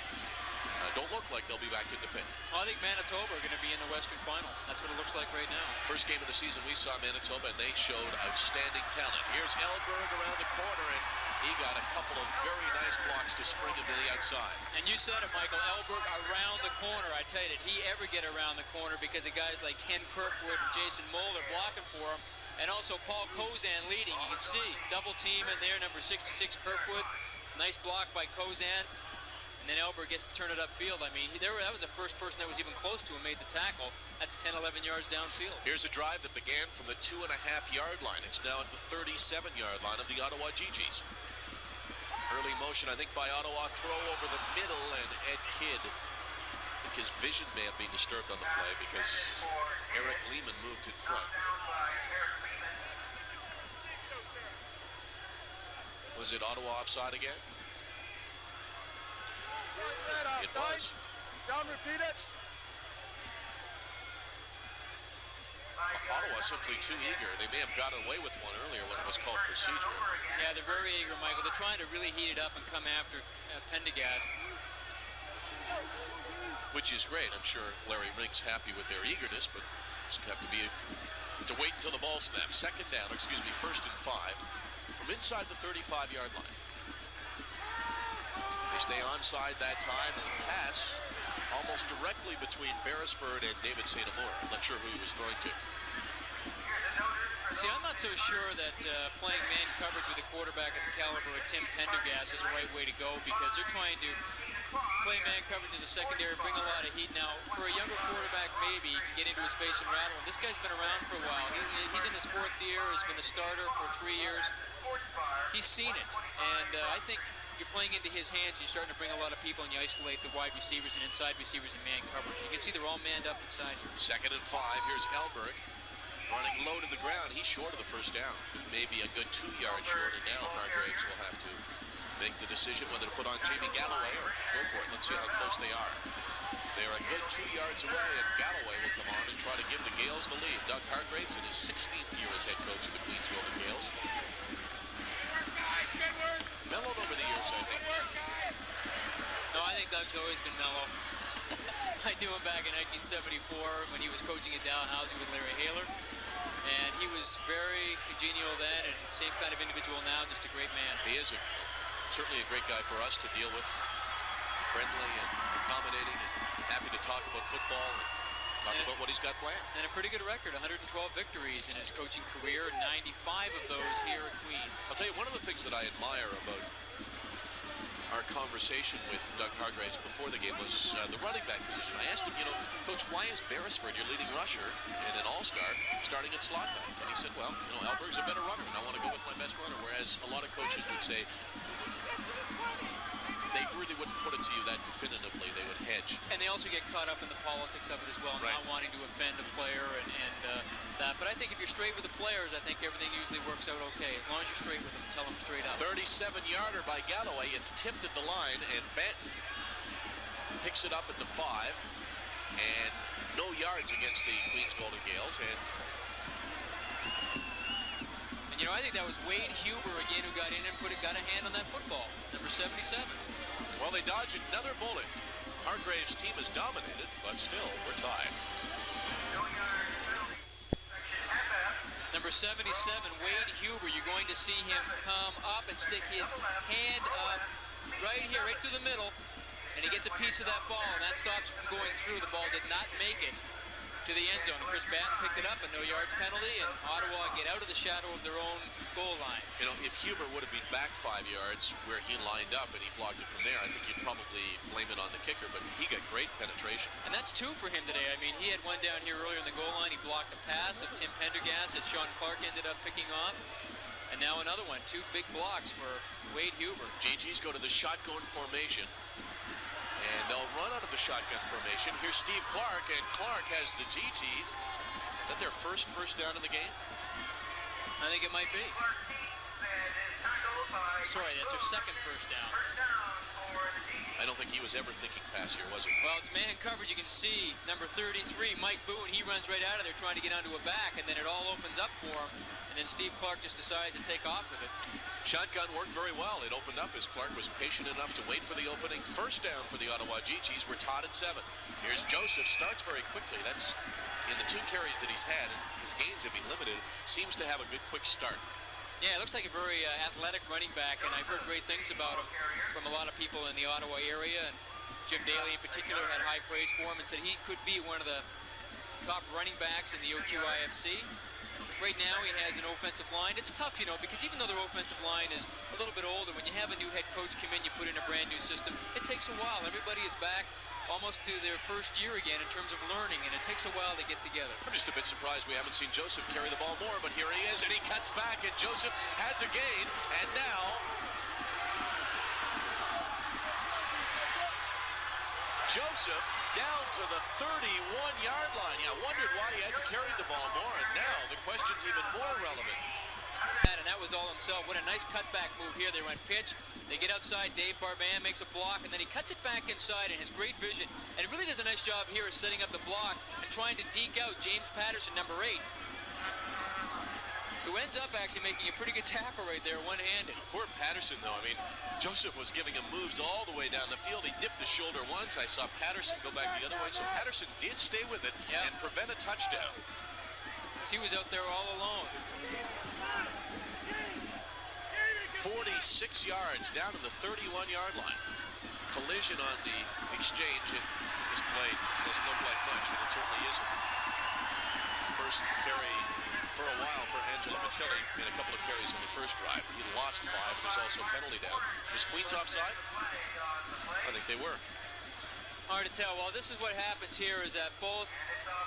Speaker 1: don't look like they'll be back in defense.
Speaker 2: Well, I think Manitoba are going to be in the Western Final. That's what it looks like right now.
Speaker 1: First game of the season, we saw Manitoba, and they showed outstanding talent. Here's Elberg around the corner, and he got a couple of very nice blocks to spring him to the outside.
Speaker 2: And you said it, Michael, Elberg around the corner. I tell you, did he ever get around the corner because of guys like Ken Kirkwood and Jason Moeller blocking for him. And also Paul Kozan leading. You can see double team in there, number 66, Kirkwood. Nice block by Kozan. And then Elber gets to turn it upfield. I mean, that was the first person that was even close to him made the tackle. That's 10, 11 yards downfield.
Speaker 1: Here's a drive that began from the 2.5-yard line. It's now at the 37-yard line of the Ottawa GGs. Early motion, I think, by Ottawa. Throw over the middle, and Ed Kidd, I think his vision may have been disturbed on the play because Eric Lehman moved in front. Was it Ottawa offside again? It was.
Speaker 4: Down, repeat it.
Speaker 1: Ottawa simply too eager. They may have gotten away with one earlier when it was called procedure.
Speaker 2: Yeah, they're very eager, Michael. They're trying to really heat it up and come after Pendergast.
Speaker 1: Which is great. I'm sure Larry Rink's happy with their eagerness, but just have to wait until the ball snaps. Second down, first and 5 from inside the 35-yard line. They stay onside that time, and pass almost directly between Beresford and David St. Amour. I'm not sure who he was throwing to.
Speaker 2: See, I'm not so sure that playing man coverage with a quarterback at the caliber of Tim Pendergast is the right way to go, because they're trying to play man coverage in the secondary, bring a lot of heat. Now, for a younger quarterback, maybe he can get into his face and rattle him. This guy's been around for a while. He's in his 4th year, has been the starter for 3 years. He's seen it, and I think you're playing into his hands, and you're starting to bring a lot of people, and you isolate the wide receivers and inside receivers in man coverage. You can see they're all manned up inside here.
Speaker 1: Second and 5. Here's Hellberg running low to the ground. He's short of the first down. Maybe a good 2 yards short, and now Hargraves will have to make the decision whether to put on Jamie Galloway or go for it. Let's see how close they are. They're a good 2 yards away, and Galloway will come on and try to give the Gaels the lead. Doug Hargraves in his 16th year as head coach of the Queens Golden Gaels. Mellowed over the years, I think.
Speaker 2: No, I think Doug's always been mellow. I knew him back in 1974 when he was coaching at Dalhousie with Larry Haler. And he was very congenial then, and same kind of individual now, just a great man.
Speaker 1: He is certainly a great guy for us to deal with. Friendly and accommodating and happy to talk about football and talk about what he's got planned.
Speaker 2: And a pretty good record, 112 victories in his coaching career, 95 of those here at Queens.
Speaker 1: I'll tell you, one of the things that I admire about our conversation with Doug Hargraves before the game was the running back position. I asked him, Coach, why is Beresford your leading rusher and an all-star starting at slot back? And he said, well, Alberg's a better runner, and I want to go with my best runner. Whereas a lot of coaches would say they really wouldn't put it to you that definitively. They would hedge.
Speaker 2: And they also get caught up in the politics of it as well,
Speaker 1: right,
Speaker 2: not wanting to offend a player and that. But I think if you're straight with the players, I think everything usually works out okay. As long as you're straight with them, tell them straight up.
Speaker 1: 37-yarder by Galloway. It's tipped at the line, and Banton picks it up at the 5. And no yards against the Queens Golden Gaels. And
Speaker 2: I think that was Wade Huber again who got in and got a hand on that football, number 77.
Speaker 1: Well, they dodged another bullet. Hargraves' team is dominated, but still, we're tied.
Speaker 2: Number 77, Wade Huber, you're going to see him come up and stick his hand up right here, right through the middle, and he gets a piece of that ball, and that stops him from going through. The ball did not make it to the end zone. Chris Banton picked it up, a no yards penalty, and Ottawa get out of the shadow of their own goal line.
Speaker 1: If Huber would have been back 5 yards where he lined up and he blocked it from there, I think you'd probably blame it on the kicker, but he got great penetration.
Speaker 2: And that's 2 for him today. I mean, he had one down here earlier in the goal line. He blocked a pass of Tim Pendergast that Sean Clark ended up picking off. And now another one, 2 big blocks for Wade Huber.
Speaker 1: GGs go to the shotgun formation. And they'll run out of the shotgun formation. Here's Steve Clark, and Clark has the GGs. Is that their first down in the game?
Speaker 2: I think it might be. Sorry, that's their second first down.
Speaker 1: I don't think he was ever thinking pass here, was he?
Speaker 2: Well, it's man coverage. You can see number 33, Mike Boone. He runs right out of there trying to get onto a back, and then it all opens up for him. And then Steve Clark just decides to take off with it.
Speaker 1: Shotgun worked very well. It opened up as Clark was patient enough to wait for the opening. First down for the Ottawa GGs. We're tied at 7. Here's Joseph. Starts very quickly. That's in the 2 carries that he's had, and his gains have been limited. Seems to have a good quick start.
Speaker 2: Yeah, it looks like a very athletic running back, and I've heard great things about him from a lot of people in the Ottawa area. And Jim Daly in particular had high praise for him and said he could be one of the top running backs in the OQIFC. Right now he has an offensive line. It's tough, you know, because even though their offensive line is a little bit older, when you have a new head coach come in, you put in a brand new system, it takes a while. Everybody is back almost to their first year again in terms of learning, and it takes a while to get together.
Speaker 1: I'm just a bit surprised we haven't seen Joseph carry the ball more, but here he is, and he cuts back, and Joseph has a gain, and now Joseph down to the 31-yard line. Yeah, wondered why he hadn't carried the ball more, and now the question's even more relevant.
Speaker 2: And that was all himself. What a nice cutback move here. They run pitch. They get outside. Dave Barban makes a block, and then he cuts it back inside, and has great vision. And really does a nice job here of setting up the block and trying to deke out James Patterson, number 8. Who ends up actually making a pretty good tackle right there, one-handed.
Speaker 1: Poor Patterson, though. I mean, Joseph was giving him moves all the way down the field. He dipped the shoulder once. I saw Patterson go back the other way, so Patterson did stay with it and prevent a touchdown.
Speaker 2: He was out there all alone.
Speaker 1: 46 yards down to the 31-yard line. Collision on the exchange, and this play doesn't look like much, and it certainly isn't. First carry for a while for Angelo Michelli in a couple of carries on the first drive. He lost 5. There's also a penalty down. Was Queens offside? I think they were.
Speaker 2: Hard to tell. Well, this is what happens here is that both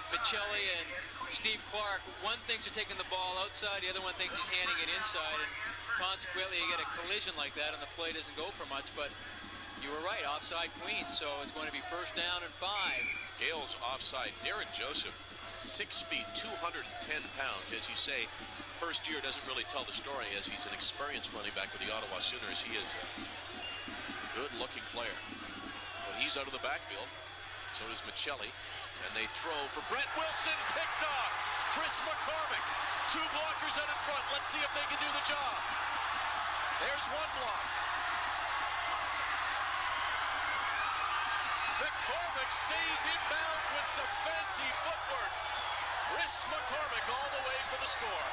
Speaker 2: Michelli and Steve Clark, one thinks they're taking the ball outside, the other one thinks he's handing it inside, and consequently you get a collision like that and the play doesn't go for much, but you were right, offside Queens, so it's going to be first down and 5.
Speaker 1: Gaels offside. Darren Joseph, 6 feet, 210 pounds. As you say, first year doesn't really tell the story, as he's an experienced running back with the Ottawa Sooners. He is a good-looking player. But he's out of the backfield. So does Michelli. And they throw for Brett Wilson, picked off. Chris McCormick, 2 blockers out in front. Let's see if they can do the job. There's one block. McCormick stays in bounds with some fancy footwork. Chris McCormick all the way for the score.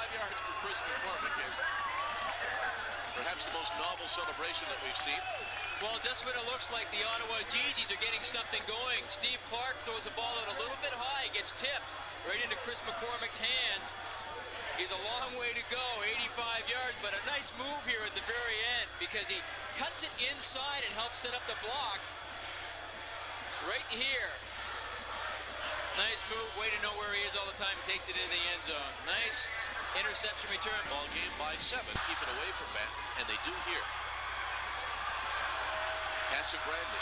Speaker 1: Yards for Chris McCormick, and perhaps the most novel celebration that we've seen.
Speaker 2: Well, just what it looks like, the Ottawa GGs are getting something going. Steve Clark throws the ball out a little bit high, gets tipped right into Chris McCormick's hands. He's a long way to go, 85 yards, but a nice move here at the very end because he cuts it inside and helps set up the block right here. Nice move, way to know where he is all the time, takes it into the end zone. Nice interception return.
Speaker 1: Ball game by 7, keep it away from Matt, and they do here. Casagrande,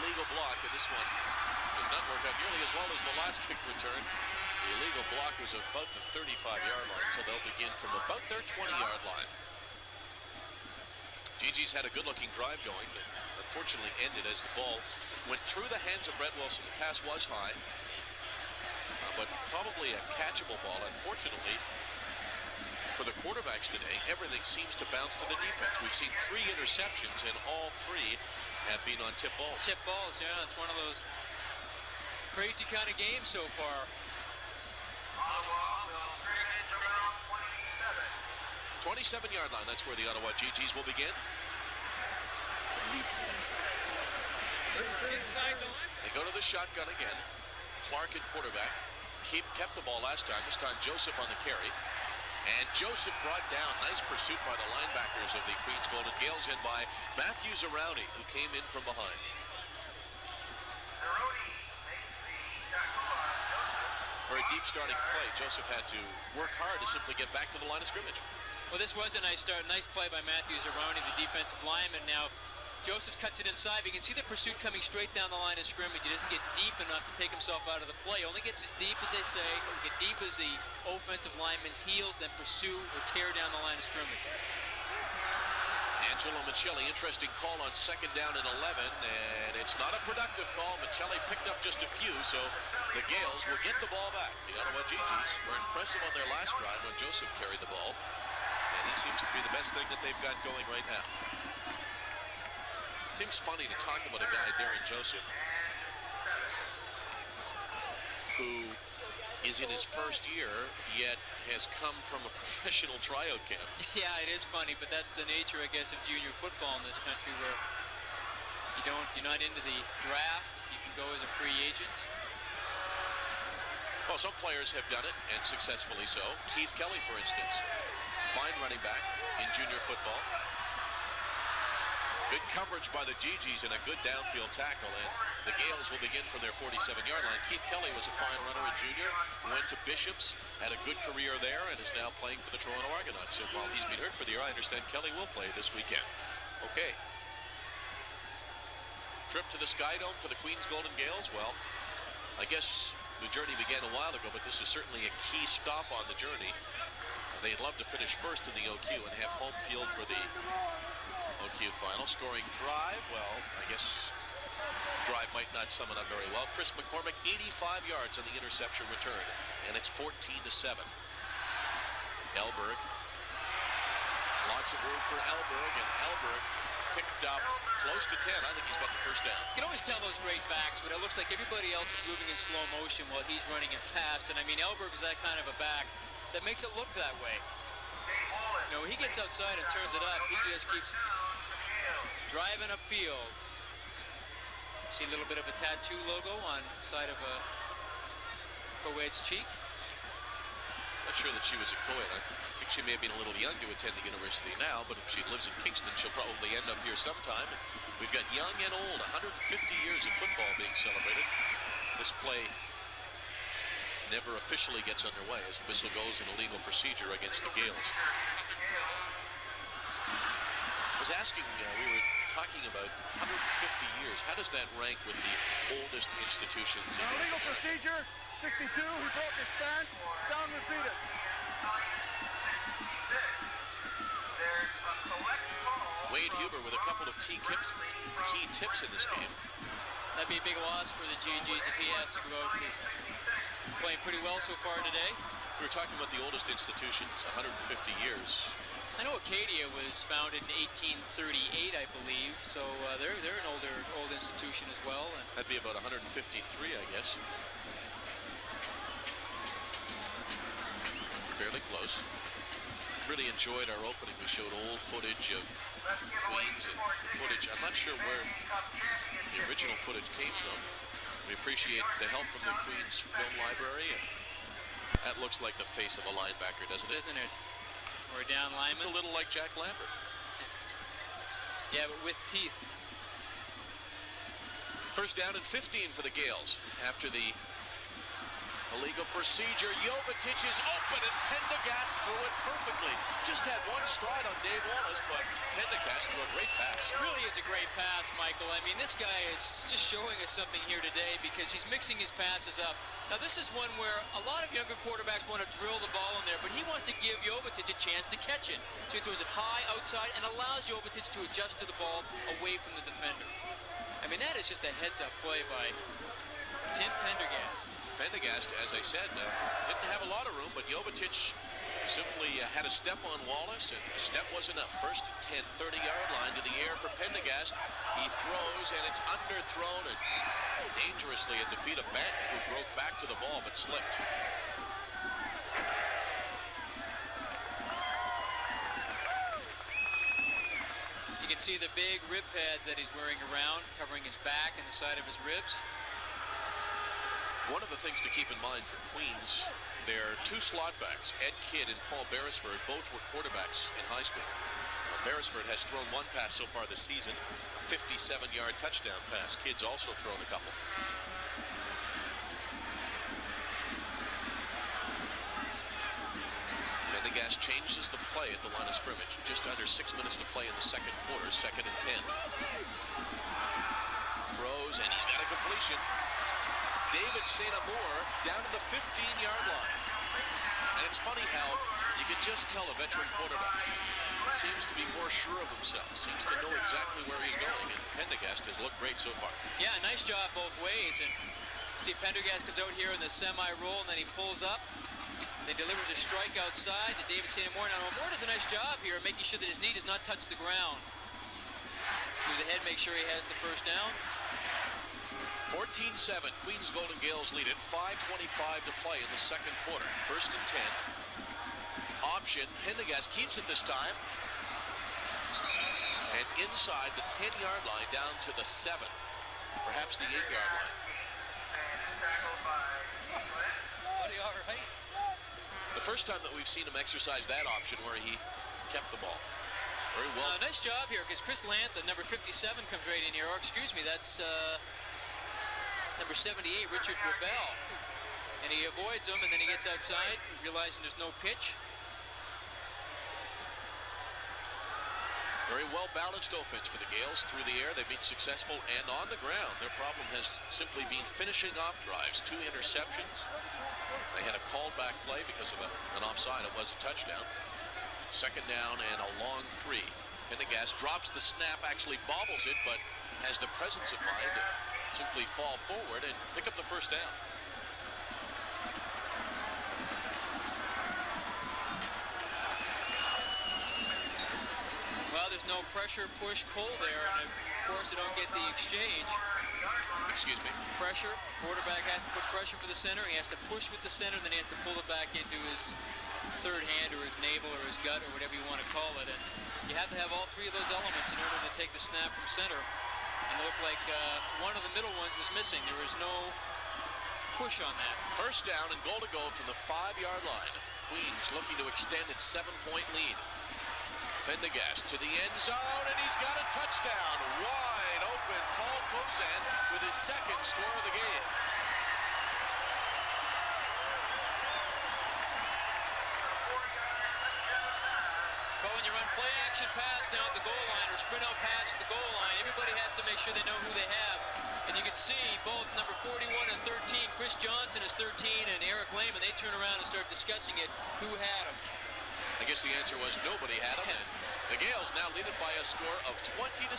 Speaker 1: illegal block, and this one does not work out nearly as well as the last kick return. The illegal block was about the 35-yard line, so they'll begin from about their 20-yard line. GG's had a good-looking drive going, but unfortunately ended as the ball went through the hands of Brett Wilson. The pass was high, but probably a catchable ball. Unfortunately, for the quarterbacks today, everything seems to bounce to the defense. We've seen 3 interceptions, and all 3 have been on tip balls.
Speaker 2: Tip balls, yeah. It's one of those crazy kind of games so far.
Speaker 1: 27-yard line, that's where the Ottawa GGs will begin. They go to the shotgun again. Clark at quarterback. Kept the ball last time. This time Joseph on the carry. And Joseph brought down. Nice pursuit by the linebackers of the Queens Golden Gaels, and by Matthew Zerowny, who came in from behind. For a deep starting play, Joseph had to work hard to simply get back to the line of scrimmage.
Speaker 2: Well, this was a nice start. Nice play by Matthew Zerowny, the defensive lineman. Now, Joseph cuts it inside. You can see the pursuit coming straight down the line of scrimmage. He doesn't get deep enough to take himself out of the play. Only gets as deep as they say, get deep as the offensive lineman's heels, then pursue or tear down the line of scrimmage.
Speaker 1: Angelo Michelli, interesting call on 2nd down and 11, and it's not a productive call. Michelli picked up just a few, so the Gaels will get the ball back. The Ottawa GGs were impressive on their last drive when Joseph carried the ball, and he seems to be the best thing that they've got going right now. Seems funny to talk about a guy, Darren Joseph, who is in his first year, yet has come from a professional tryout camp.
Speaker 2: Yeah, it is funny, but that's the nature, I guess, of junior football in this country, where you're not into the draft. You can go as a free agent.
Speaker 1: Well, some players have done it, and successfully so. Keith Kelly, for instance, fine running back in junior football. Good coverage by the GGs and a good downfield tackle, and the Gaels will begin from their 47-yard line. Keith Kelly was a fine runner in junior, went to Bishops, had a good career there, and is now playing for the Toronto Argonauts. So while he's been hurt for the year, I understand Kelly will play this weekend. Okay. Trip to the Sky Dome for the Queens Golden Gaels. Well, I guess the journey began a while ago, but this is certainly a key stop on the journey. They'd love to finish first in the OQ and have home field for the OQ final. Scoring drive, well, I guess drive might not sum it up very well. Chris McCormick, 85 yards on the interception return, and it's 14-7. Elberg, lots of room for Elberg, and Elberg picked up close to 10. I think he's got the first down.
Speaker 2: You can always tell those great backs, but it looks like everybody else is moving in slow motion while he's running it fast. And I mean, Elberg is that kind of a back that makes it look that way. You know, he gets outside and turns it up. He just keeps driving upfield. See a little bit of a tattoo logo on the side of a co-ed's cheek.
Speaker 1: Not sure that she was a co-ed. I think she may have been a little young to attend the university now, but if she lives in Kingston, she'll probably end up here sometime. We've got young and old, 150 years of football being celebrated. This play never officially gets underway as the whistle goes in a legal procedure against the Gaels. I was asking, we were talking about 150 years. How does that rank with the oldest institutions?
Speaker 4: Legal procedure, 62, he broke his stance, down repeated.
Speaker 1: Wade Huber with a couple of key tips in this game.
Speaker 2: That'd be a big loss for the GGs if he has to go out. He's playing pretty well so far today.
Speaker 1: We were talking about the oldest institutions, 150 years.
Speaker 2: I know Acadia was founded in 1838, I believe, so they're an old institution as well. And
Speaker 1: that'd be about 153, I guess. Fairly close. Really enjoyed our opening. We showed old footage of Queens and footage. I'm not sure where the original footage came from. We appreciate the help from the Queens Film Library, and that looks like the face of a linebacker, doesn't it?
Speaker 2: Isn't it? Or a down lineman.
Speaker 1: A little like Jack Lambert.
Speaker 2: Yeah, but with teeth.
Speaker 1: First down and 15 for the Gaels after the illegal procedure. Jovetic is open, and Pendergast threw it perfectly. Just had one stride on Dave Wallace, but Pendergast threw a great pass.
Speaker 2: It really is a great pass, Michael. I mean, this guy is just showing us something here today because he's mixing his passes up. Now, this is one where a lot of younger quarterbacks want to drill the ball in there, but he wants to give Jovetic a chance to catch it. So he throws it high outside and allows Jovetic to adjust to the ball away from the defender. I mean, that is just a heads-up play by Tim Pendergast.
Speaker 1: Pendergast, as I said, didn't have a lot of room, but Jovetic simply had a step on Wallace, and a step was enough. First and 10, 30-yard line to the air for Pendergast. He throws, and it's underthrown, and dangerously at the feet of Banton, who broke back to the ball but slipped.
Speaker 2: You can see the big rib pads that he's wearing around, covering his back and the side of his ribs.
Speaker 1: One of the things to keep in mind for Queens, there are two slot backs, Ed Kidd and Paul Beresford. Both were quarterbacks in high school. Beresford has thrown one pass so far this season, a 57-yard touchdown pass. Kidd's also thrown a couple. Pendergast changes the play at the line of scrimmage. Just under 6 minutes to play in the second quarter, 2nd and 10. Throws, and he's got a completion. David St. Amour down to the 15-yard line. And it's funny how you can just tell a veteran quarterback seems to be more sure of himself, seems to know exactly where he's going, and Pendergast has looked great so far.
Speaker 2: Yeah, nice job both ways. And see, Pendergast comes out here in the semi-roll, and then he pulls up. Then delivers a strike outside to David St. Amour. Now, Amour does a nice job here making sure that his knee does not touch the ground. Moves ahead, make sure he has the first down.
Speaker 1: 14-7, Queens Golden Gaels lead it. 5:25 to play in the second quarter. 1st and 10. Option. Pendergast keeps it this time. And inside the 10-yard line down to the 7. Perhaps the 8-yard line.
Speaker 2: Buddy, all right.
Speaker 1: The first time that we've seen him exercise that option where he kept the ball. Very well.
Speaker 2: Nice job here, because Chris Lant, the number 57, comes right in here. Or, excuse me, that's number 78, Richard Rebell. And he avoids him, and then he gets outside, realizing there's no pitch.
Speaker 1: Very well-balanced offense for the Gaels. Through the air, they've been successful, and on the ground, their problem has simply been finishing off drives. 2 interceptions. They had a called back play because of an offside. It was a touchdown. 2nd down and a long 3. Pendergast drops the snap, actually bobbles it, but has the presence of mind to simply fall forward and pick up the first down.
Speaker 2: Well, there's no pressure, push, pull there, and of course you don't get the exchange.
Speaker 1: Excuse me.
Speaker 2: Pressure, quarterback has to put pressure for the center, he has to push with the center, and then he has to pull it back into his third hand or his navel or his gut or whatever you want to call it. And you have to have all 3 of those elements in order to take the snap from center. And it looked like one of the middle ones was missing. There was no push on that.
Speaker 1: 1st down and goal to go from the 5-yard line. Queens looking to extend its 7-point lead. Pendergast to the end zone, and he's got a touchdown. Wide open. Paul Kozan with his 2nd score of the game.
Speaker 2: But when you run play action pass down at the goal line or sprint out pass at the goal line, everybody has to make sure they know who they have. And you can see both number 41 and 13, Chris Johnson is 13, and Eric Lehman, they turn around and start discussing it. Who had him?
Speaker 1: I guess the answer was nobody had him. And the Gaels now lead it by a score of 20-7.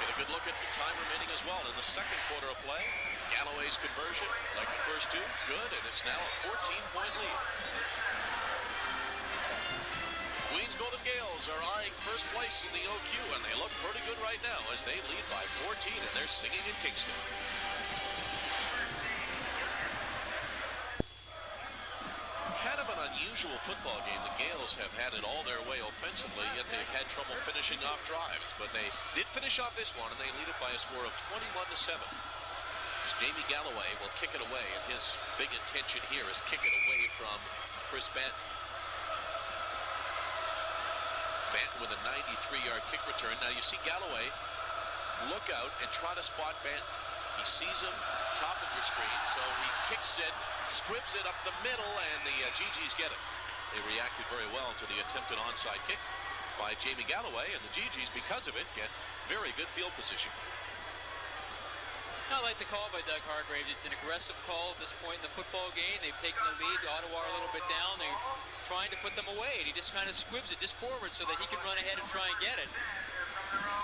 Speaker 1: Get a good look at the time remaining as well in the second quarter of play. Galloway's conversion, like the first 2, good, and it's now a 14-point lead. Queens Golden Gaels are eyeing first place in the OQ, and they look pretty good right now as they lead by 14, and they're singing in Kingston. Kind of an unusual football game. The Gaels have had it all their way offensively, yet they've had trouble finishing off drives. But they did finish off this one, and they lead it by a score of 21-7. As Jamie Galloway will kick it away, and his big intention here is kick it away from Chris Banton. Banton with a 93-yard kick return. Now you see Galloway look out and try to spot Banton. He sees him, top of your screen, so he kicks it, squibs it up the middle, and the GGs get it. They reacted very well to the attempted onside kick by Jamie Galloway, and the GGs, because of it, get very good field position.
Speaker 2: I like the call by Doug Hargraves. It's an aggressive call at this point in the football game. They've taken the lead. Ottawa a little bit down. They're trying to put them away, and he just kind of squibs it just forward so that he can run ahead and try and get it.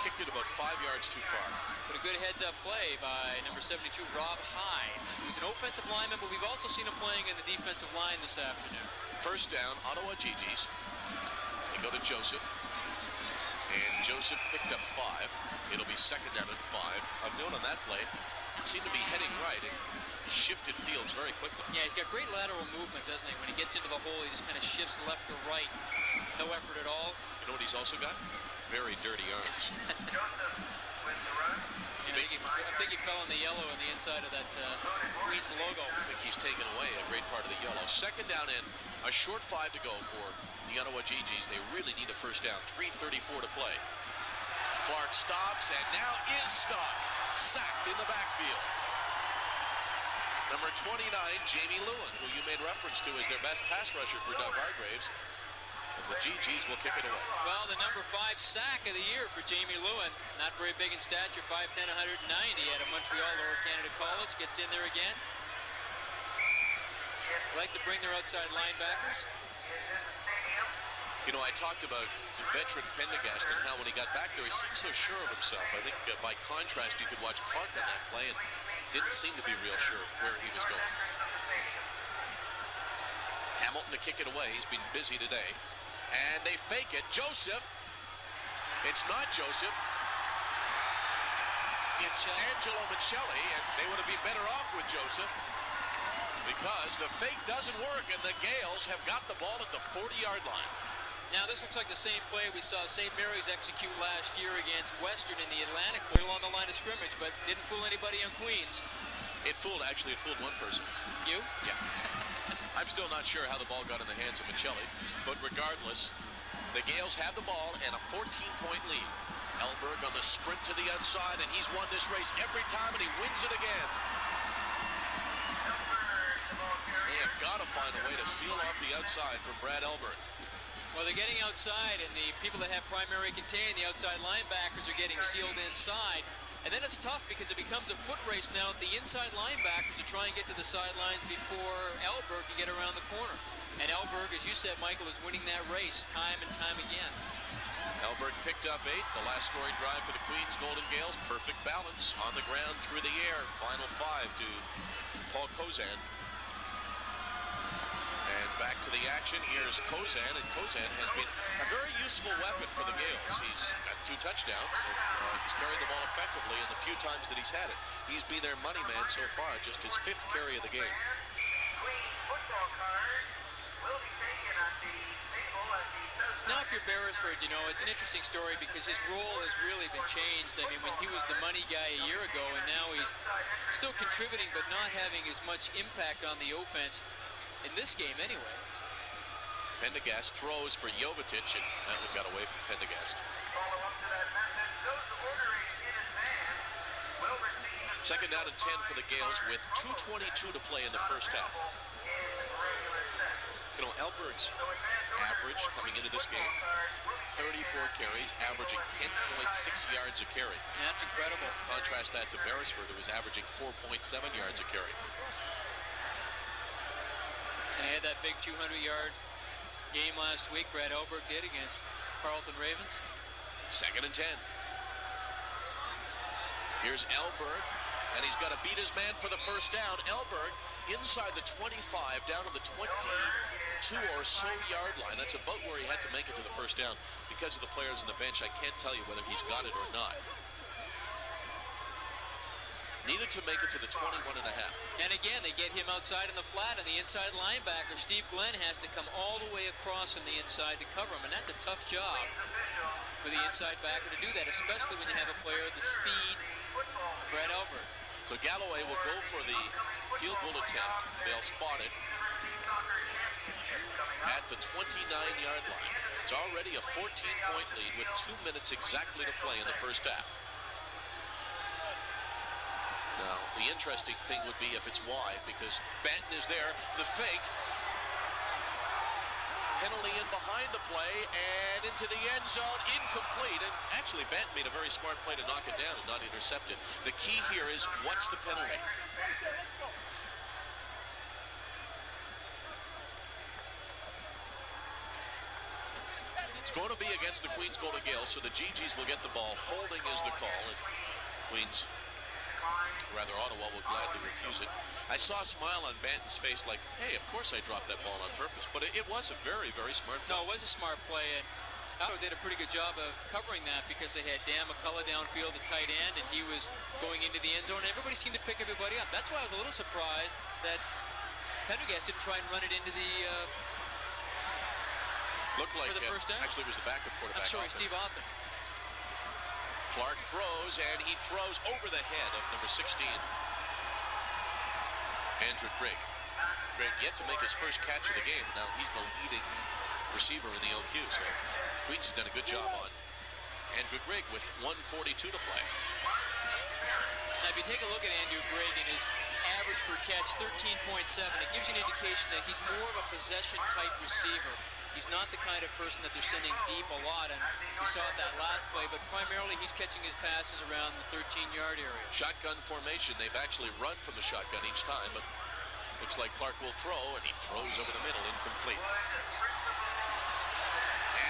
Speaker 1: Kicked it about 5 yards too far.
Speaker 2: But a good heads-up play by number 72, Rob Hyde, who's an offensive lineman, but we've also seen him playing in the defensive line this afternoon.
Speaker 1: 1st down, Ottawa GGs. They go to Joseph. And Joseph picked up 5. It'll be 2nd down and 5. I've known on that play, seemed to be heading right. It shifted fields very quickly.
Speaker 2: Yeah, he's got great lateral movement, doesn't he? When he gets into the hole, he just kind of shifts left or right. No effort at all.
Speaker 1: You know what he's also got? Very dirty arms.
Speaker 2: I think he fell in the yellow on the inside of that Queens logo.
Speaker 1: I think he's taken away a great part of the yellow. 2nd down and a short 5 to go for the Ottawa GGs. They really need a first down. 3:34 to play. Clark stops and now is stopped. Sacked in the backfield. Number 29, Jamie Lewin, who you made reference to as their best pass rusher for Doug Hargraves. And the GGs will kick it away.
Speaker 2: Well, the number 5 sack of the year for Jamie Lewin. Not very big in stature, 5'10", 190 out of Montreal, Lower Canada College. Gets in there again. Like to bring their outside linebackers.
Speaker 1: You know, I talked about veteran Pendergast and how when he got back there, he seemed so sure of himself. I think by contrast, you could watch Clark on that play and didn't seem to be real sure where he was going. Hamilton to kick it away. He's been busy today. And they fake it. Joseph. It's not Joseph. It's Angelo Michelli, and they would have been better off with Joseph because the fake doesn't work, and the Gaels have got the ball at the 40-yard line.
Speaker 2: Now, this looks like the same play we saw St. Mary's execute last year against Western in the Atlantic, right along the line of scrimmage, but didn't fool anybody on Queens.
Speaker 1: It fooled one person.
Speaker 2: You?
Speaker 1: Yeah. I'm still not sure how the ball got in the hands of Michelli, but regardless, the Gaels have the ball and a 14-point lead. Elberg on the sprint to the outside, and he's won this race every time, and he wins it again. They have got to find a way to seal off the outside from Brad Elberg.
Speaker 2: Well, they're getting outside, and the people that have primary contain, the outside linebackers, are getting sealed inside. And then it's tough because it becomes a foot race now with the inside linebackers to try and get to the sidelines before Elberg can get around the corner. And Elberg, as you said, Michael, is winning that race time and time again.
Speaker 1: Elberg picked up 8. The last scoring drive for the Queens Golden Gaels. Perfect balance on the ground, through the air. Final 5 to Paul Kozan. And back to the action. Here's Kozan, and Kozan has been a very useful weapon for the Gaels. He's got 2 touchdowns, so he's carried the ball effectively in the few times that he's had it. He's been their money man so far, just his 5th carry of the game.
Speaker 2: Now, if you're Beresford, you know, it's an interesting story because his role has really been changed. I mean, when he was the money guy a year ago, and now he's still contributing but not having as much impact on the offense in this game anyway.
Speaker 1: Pendergast throws for Jovetic, and that one got away from Pendergast. Second down and 10 for the Gaels with 2:22 to play in the first half. You know, Elberg's average coming into this game, 34 carries, averaging 10.6 yards a carry.
Speaker 2: Yeah, that's incredible.
Speaker 1: Contrast that to Beresford, who was averaging 4.7 yards a carry.
Speaker 2: And he had that big 200-yard game last week, Brad Elberg did, against Carleton Ravens.
Speaker 1: Second and 10. Here's Elberg, and he's got to beat his man for the first down. Elberg inside the 25, down to the 22 or so yard line. That's about where he had to make it to the first down. Because of the players on the bench, I can't tell you whether he's got it or not. Needed to make it to the 21 and a half.
Speaker 2: And again, they get him outside in the flat, and the inside linebacker, Steve Glenn, has to come all the way across on the inside to cover him. And that's a tough job for the inside backer to do that, especially when you have a player of the speed, Brad Elberg.
Speaker 1: So Galloway will go for the field goal attempt. They'll spot it at the 29-yard line. It's already a 14-point lead with 2 minutes exactly to play in the first half. Now, the interesting thing would be if it's wide, because Banton is there. The fake. Penalty in behind the play and into the end zone, incomplete. And actually, Banton made a very smart play to knock it down and not intercept it. The key here is, what's the penalty? It's going to be against the Queens Golden Gaels, so the GGs will get the ball. Holding is the call, and Queens, rather Ottawa, will gladly refuse it. I saw a smile on Banton's face like, hey, of course I dropped that ball on purpose. But it was a very, very smart play.
Speaker 2: No, it was a smart play, and Ottawa did a pretty good job of covering that because they had Dan McCullough downfield, the tight end, and he was going into the end zone. Everybody seemed to pick everybody up. That's why I was a little surprised that Pendergast didn't try and run it into the
Speaker 1: Looked like
Speaker 2: for the first down.
Speaker 1: Actually, it was the backup quarterback.
Speaker 2: I'm sorry, Steve Oppen.
Speaker 1: Clark throws, and he throws over the head of number 16. Andrew Grigg. Grigg yet to make his first catch of the game. Now he's the leading receiver in the OQ, so Queens has done a good job on Andrew Grigg with 1:42 to play.
Speaker 2: Now, if you take a look at Andrew Grigg and his average per catch, 13.7, it gives you an indication that he's more of a possession-type receiver. He's not the kind of person that they're sending deep a lot, and we saw it that last play, but primarily he's catching his passes around the 13-yard area. Shotgun
Speaker 1: formation. They've actually run from the shotgun each time, but looks like Clark will throw, and he throws over the middle, incomplete.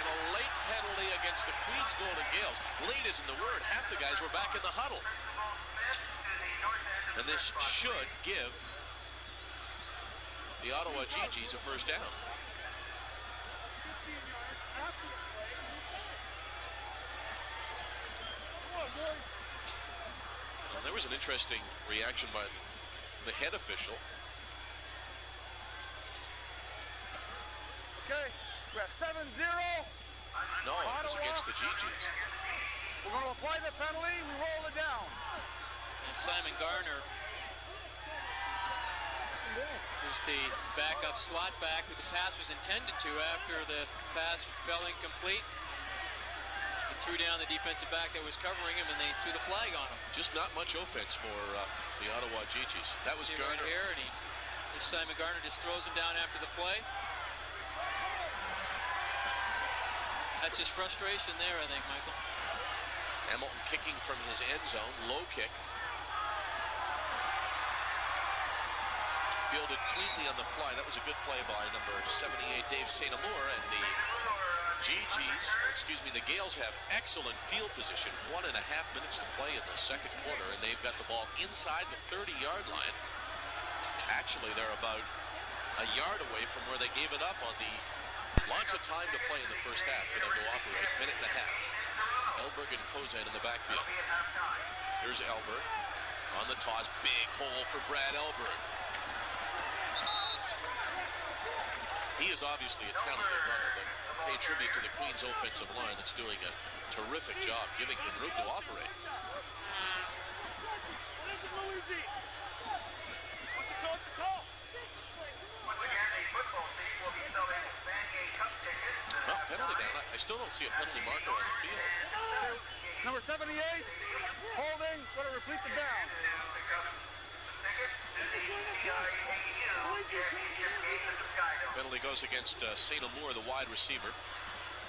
Speaker 1: And a late penalty against the Queens Golden Gaels. Late isn't the word. Half the guys were back in the huddle. And this should give the Ottawa GGs a first down. was an interesting reaction by the head official.
Speaker 4: Okay, we're at 7-0.
Speaker 1: No, it was against the GGs.
Speaker 4: We're going to apply the penalty. We roll it down.
Speaker 2: And Simon Garner, who's the backup slot back, who the pass was intended to after the pass fell incomplete. He threw down the defensive back that was covering him, and they threw the flag on him.
Speaker 1: Just not much offense for the Ottawa GGs. That was
Speaker 2: See
Speaker 1: Garner.
Speaker 2: right here, and Simon Garner just throws him down after the play. That's just frustration there, I think, Michael.
Speaker 1: Hamilton kicking from his end zone, low kick. Fielded cleanly on the fly. That was a good play by number 78, Dave St. Amour, and the GGs, or excuse me, the Gaels have excellent field position. 1.5 minutes to play in the second quarter, and they've got the ball inside the 30-yard line. Actually, they're about a yard away from where they gave it up on the lots of time to play in the first half for them to operate. 1.5 minutes. Elberg and Kozan in the backfield. Here's Elberg on the toss. Big hole for Brad Elberg. He is obviously a talented runner, but pay tribute to the Queens offensive line that's doing a terrific job giving him room to operate. Well, penalty down. I still don't see a penalty marker on the field.
Speaker 4: Number 78, holding, going to replete the down.
Speaker 1: Penalty goes against St. Amour, the wide receiver.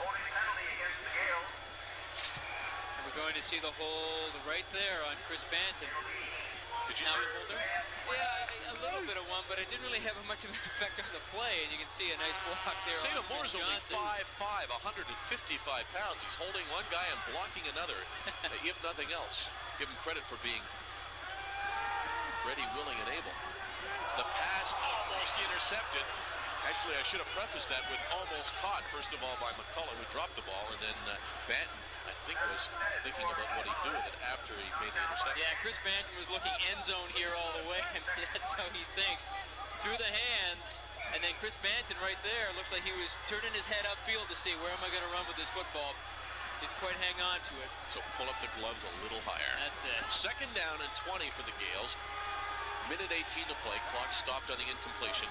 Speaker 3: Holding penalty against the Gaels.
Speaker 2: And we're going to see the hold right there on Chris Banton.
Speaker 1: Did you
Speaker 2: Now
Speaker 1: see
Speaker 2: the holder? Yeah, a little bit of one, but it didn't really have much of an effect on the play, and you can see a nice block there.
Speaker 1: St.
Speaker 2: on
Speaker 1: Amour's
Speaker 2: Chris
Speaker 1: only
Speaker 2: Johnson.
Speaker 1: 5'5", 155 pounds. He's holding one guy and blocking another, if nothing else. Give him credit for being ready, willing, and able. The pass almost intercepted. Actually, I should have prefaced that with almost caught, first of all, by McCullough, who dropped the ball, and then Banton, I think, was thinking about what he'd do with it after he made the interception.
Speaker 2: Yeah, Chris Banton was looking end zone here all the way, and that's how he thinks. Through the hands, and then Chris Banton right there looks like he was turning his head upfield to see where am I going to run with this football. Didn't quite hang on to it.
Speaker 1: So pull up the gloves a little higher.
Speaker 2: That's it.
Speaker 1: Second down and 20 for the Gaels. Minute 18 to play. Clock stopped on the incompletion.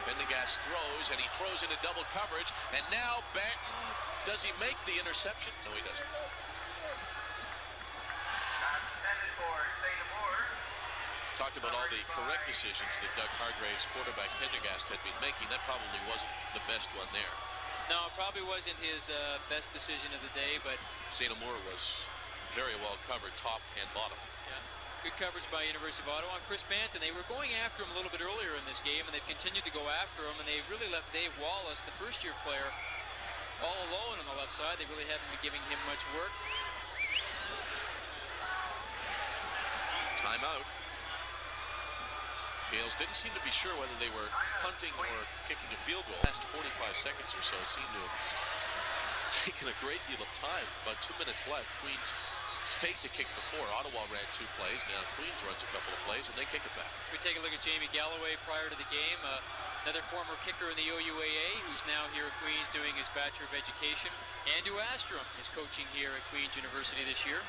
Speaker 1: Pendergast throws, and he throws into double coverage. And now Banton, does he make the interception? No, he doesn't. Talked about all the correct decisions that Doug Hargraves, quarterback Pendergast, had been making. That probably wasn't the best one there.
Speaker 2: No, it probably wasn't his best decision of the day, but
Speaker 1: St. Amour was very well covered, top and bottom.
Speaker 2: yeah, good coverage by University of Ottawa. And Chris Banton, they were going after him a little bit earlier in this game, and they've continued to go after him, and they really left Dave Wallace, the first-year player, all alone on the left side. They really haven't been giving him much work.
Speaker 1: Timeout. Gaels didn't seem to be sure whether they were punting or kicking a field goal. Last 45 seconds or so seemed to have taken a great deal of time. About 2 minutes left. Queens faked a kick before. Ottawa ran 2 plays. Now Queens runs a couple of plays and they kick it back.
Speaker 2: We take a look at Jamie Galloway prior to the game. Another former kicker in the OUAA who's now here at Queens doing his Bachelor of Education. Andrew Astrom is coaching here at Queens University this year.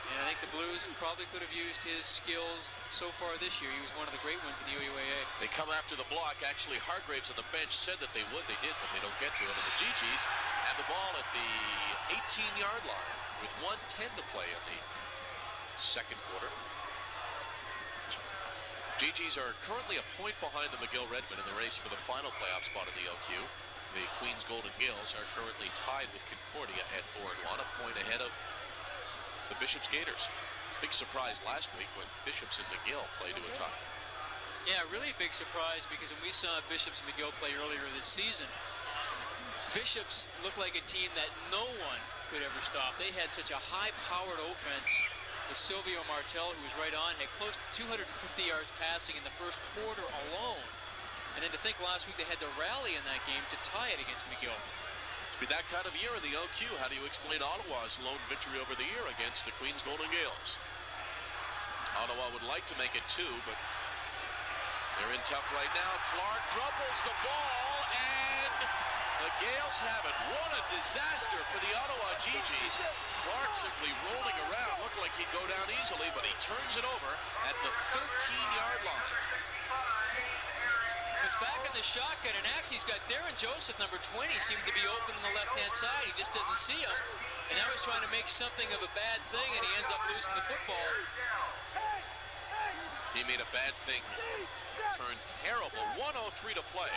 Speaker 2: And I think the Blues probably could have used his skills so far this year. He was one of the great ones in the OUAA.
Speaker 1: They come after the block. Actually, Hargraves on the bench said that they would. They did, but they don't get to it. And the GGs have the ball at the 18-yard line with 1:10 to play in the second quarter. GGs are currently a point behind the McGill Redmen in the race for the final playoff spot in the LQ. The Queens Golden Gaels are currently tied with Concordia at 4-1, a point ahead of the Bishop's Gators. Big surprise last week when Bishops and McGill played to a tie.
Speaker 2: Yeah, really big surprise because when we saw Bishops and McGill play earlier this season, Bishops looked like a team that no one could ever stop. They had such a high-powered offense with Silvio Martel, who was right on, had close to 250 yards passing in the first quarter alone. And then to think last week they had to rally in that game to tie it against McGill.
Speaker 1: Be that kind of year in the OQ. How do you explain Ottawa's lone victory over the year against the Queens Golden Gaels? Ottawa would like to make it 2, but they're in tough right now. Clark dribbles the ball, and the Gaels have it. What a disaster for the Ottawa GGs. Clark simply rolling around. Looked like he'd go down easily, but he turns it over at the 13-yard line.
Speaker 2: He's back in the shotgun, and actually he's got Darren Joseph, number 20, seemed to be open on the left-hand side. He just doesn't see him. And now he's trying to make something of a bad thing, and he ends up losing the football.
Speaker 1: He made a bad thing turn terrible. 1:03 to play.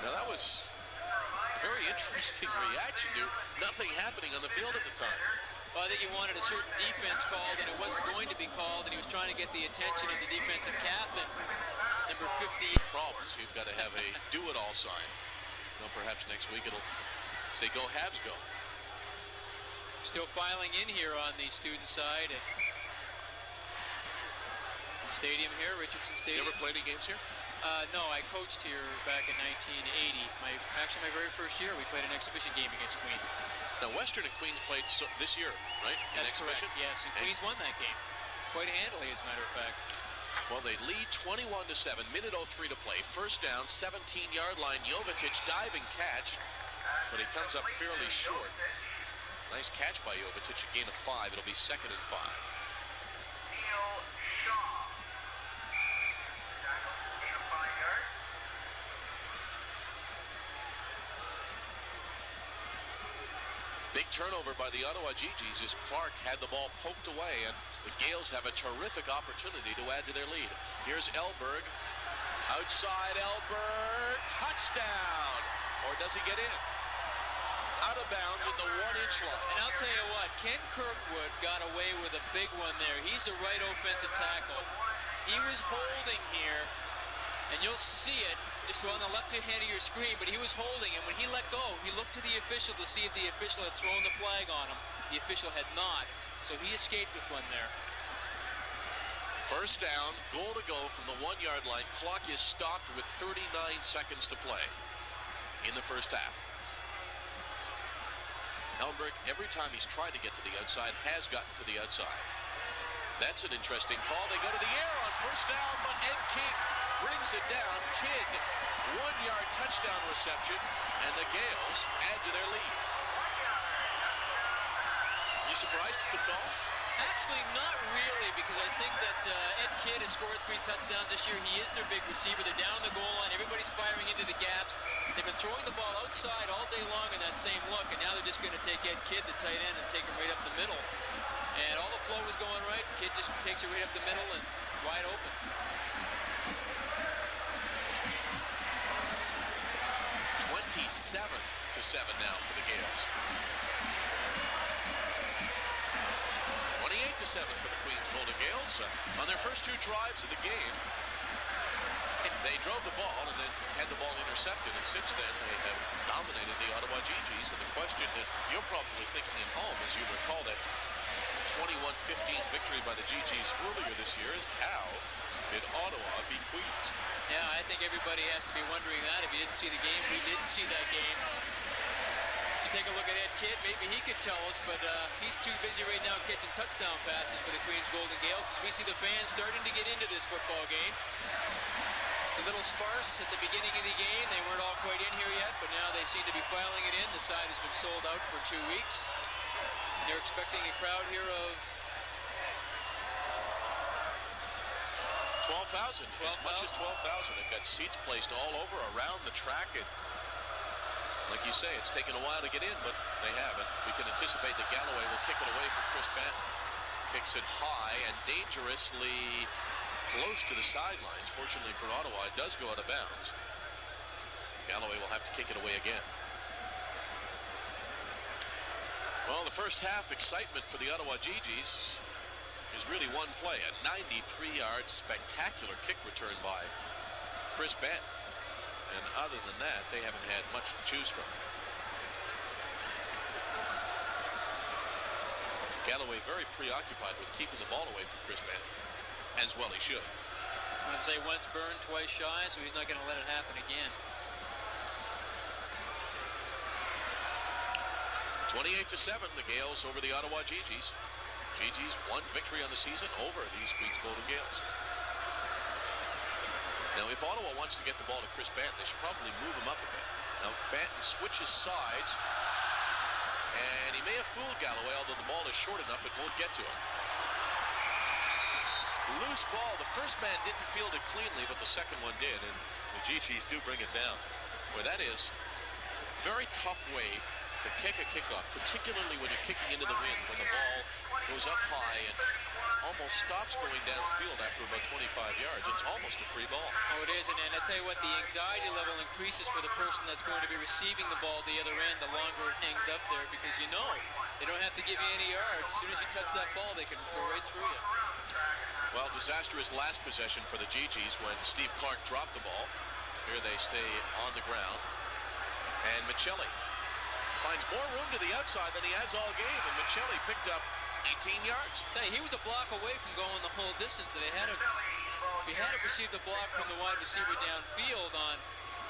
Speaker 1: Now that was a very interesting reaction to nothing happening on the field at the time.
Speaker 2: Well, I think he wanted a certain defense called, and it wasn't going to be called, and he was trying to get the attention of the defensive captain, number 50.
Speaker 1: Problems. You've got to have a do-it-all sign. Well, perhaps next week it'll say "Go Habs, go."
Speaker 2: Still filing in here on the student side. And stadium here, Richardson Stadium.
Speaker 1: You ever played any games here?
Speaker 2: No, I coached here back in 1980. Actually, my very first year, we played an exhibition game against Queens.
Speaker 1: Now, Western and Queens played this year, right?
Speaker 2: That's correct. Yes, and Queens won that game quite handily, as a matter of fact.
Speaker 1: Well, they lead 21-7. Minute 03 to play. First down, 17-yard line. Jovetic diving catch, but he comes up fairly short. Nice catch by Jovetic. A gain of 5. It'll be 2nd and 5.
Speaker 3: Neil Shaw. Tackle, gain of 5 yards.
Speaker 1: Big turnover by the Ottawa GGs as Clark had the ball poked away, and the Gaels have a terrific opportunity to add to their lead. Here's Elberg. Outside Elberg. Touchdown! Or does he get in? Out of bounds at the 1-inch line.
Speaker 2: And I'll tell you what, Ken Kirkwood got away with a big one there. He's a right offensive tackle. He was holding here, and you'll see it just on the left hand of your screen, but he was holding, and when he let go, he looked to the official to see if the official had thrown the flag on him. The official had not, so he escaped with one there.
Speaker 1: First down, goal to go from the 1-yard line. Clock is stopped with 39 seconds to play in the first half. Elberg, every time he's tried to get to the outside, has gotten to the outside. That's an interesting call. They go to the air on first down, but Ed King brings it down. King, 1-yard touchdown reception, and the Gaels add to their lead. You surprised at the call?
Speaker 2: Actually, not really, because I think that Ed Kidd has scored 3 touchdowns this year. He is their big receiver. They're down the goal line. Everybody's firing into the gaps. They've been throwing the ball outside all day long in that same look, and now they're just going to take Ed Kidd, the tight end, and take him right up the middle. And all the flow was going right. Kidd just takes it right up the middle and wide open.
Speaker 1: 27-7 now for the Gaels. 28-7 for the Queens Golden Gaels. On their first 2 drives of the game, they drove the ball and then had the ball intercepted. And since then, they have dominated the Ottawa GGs. And the question that you're probably thinking at home, as you recall that 21-15 victory by the GGs earlier this year, is how did Ottawa beat Queens?
Speaker 2: Yeah, I think everybody has to be wondering that. If you didn't see the game, we didn't see that game. To take a look at Ed Kidd, maybe he could tell us, but he's too busy right now catching touchdown passes for the Queens Golden Gaels. As we see the fans starting to get into this football game. It's a little sparse at the beginning of the game. They weren't all quite in here yet, but now they seem to be filing it in. The side has been sold out for 2 weeks. And they're expecting a crowd here of
Speaker 1: 12,000. As much as 12,000. They've got seats placed all over around the track. Like you say, it's taken a while to get in, but they haven't. We can anticipate that Galloway will kick it away from Chris Benton. Kicks it high and dangerously close to the sidelines. Fortunately for Ottawa, it does go out of bounds. Galloway will have to kick it away again. Well, the first half excitement for the Ottawa GGs is really one play, a 93-yard spectacular kick return by Chris Benton. And other than that, they haven't had much to choose from. Galloway very preoccupied with keeping the ball away from Chris Banton. As well he should.
Speaker 2: I'm going to say once burned, twice shy, so he's not going to let it happen again.
Speaker 1: 28-7, the Gaels over the Ottawa GGs. GGs one victory on the season over these Queens Golden Gaels. Now, if Ottawa wants to get the ball to Chris Banton, they should probably move him up a bit. Now, Banton switches sides, and he may have fooled Galloway, although the ball is short enough, it won't get to him. Loose ball. The first man didn't field it cleanly, but the second one did, and the GGs do bring it down. Boy, that is a very tough way to kick a kickoff, particularly when you're kicking into the wind, when the ball goes up high and almost stops going downfield after about 25 yards. It's almost a free ball.
Speaker 2: Oh, it is, and I tell you what, the anxiety level increases for the person that's going to be receiving the ball at the other end the longer it hangs up there, because you know they don't have to give you any yards. As soon as you touch that ball, they can go right through you.
Speaker 1: Well, disastrous last possession for the GGs when Steve Clark dropped the ball. Here they stay on the ground. And Michelli finds more room to the outside than he has all game, and Michelli picked up 18 yards.
Speaker 2: Tell you, he was a block away from going the whole distance. He had to receive the block from the wide receiver downfield on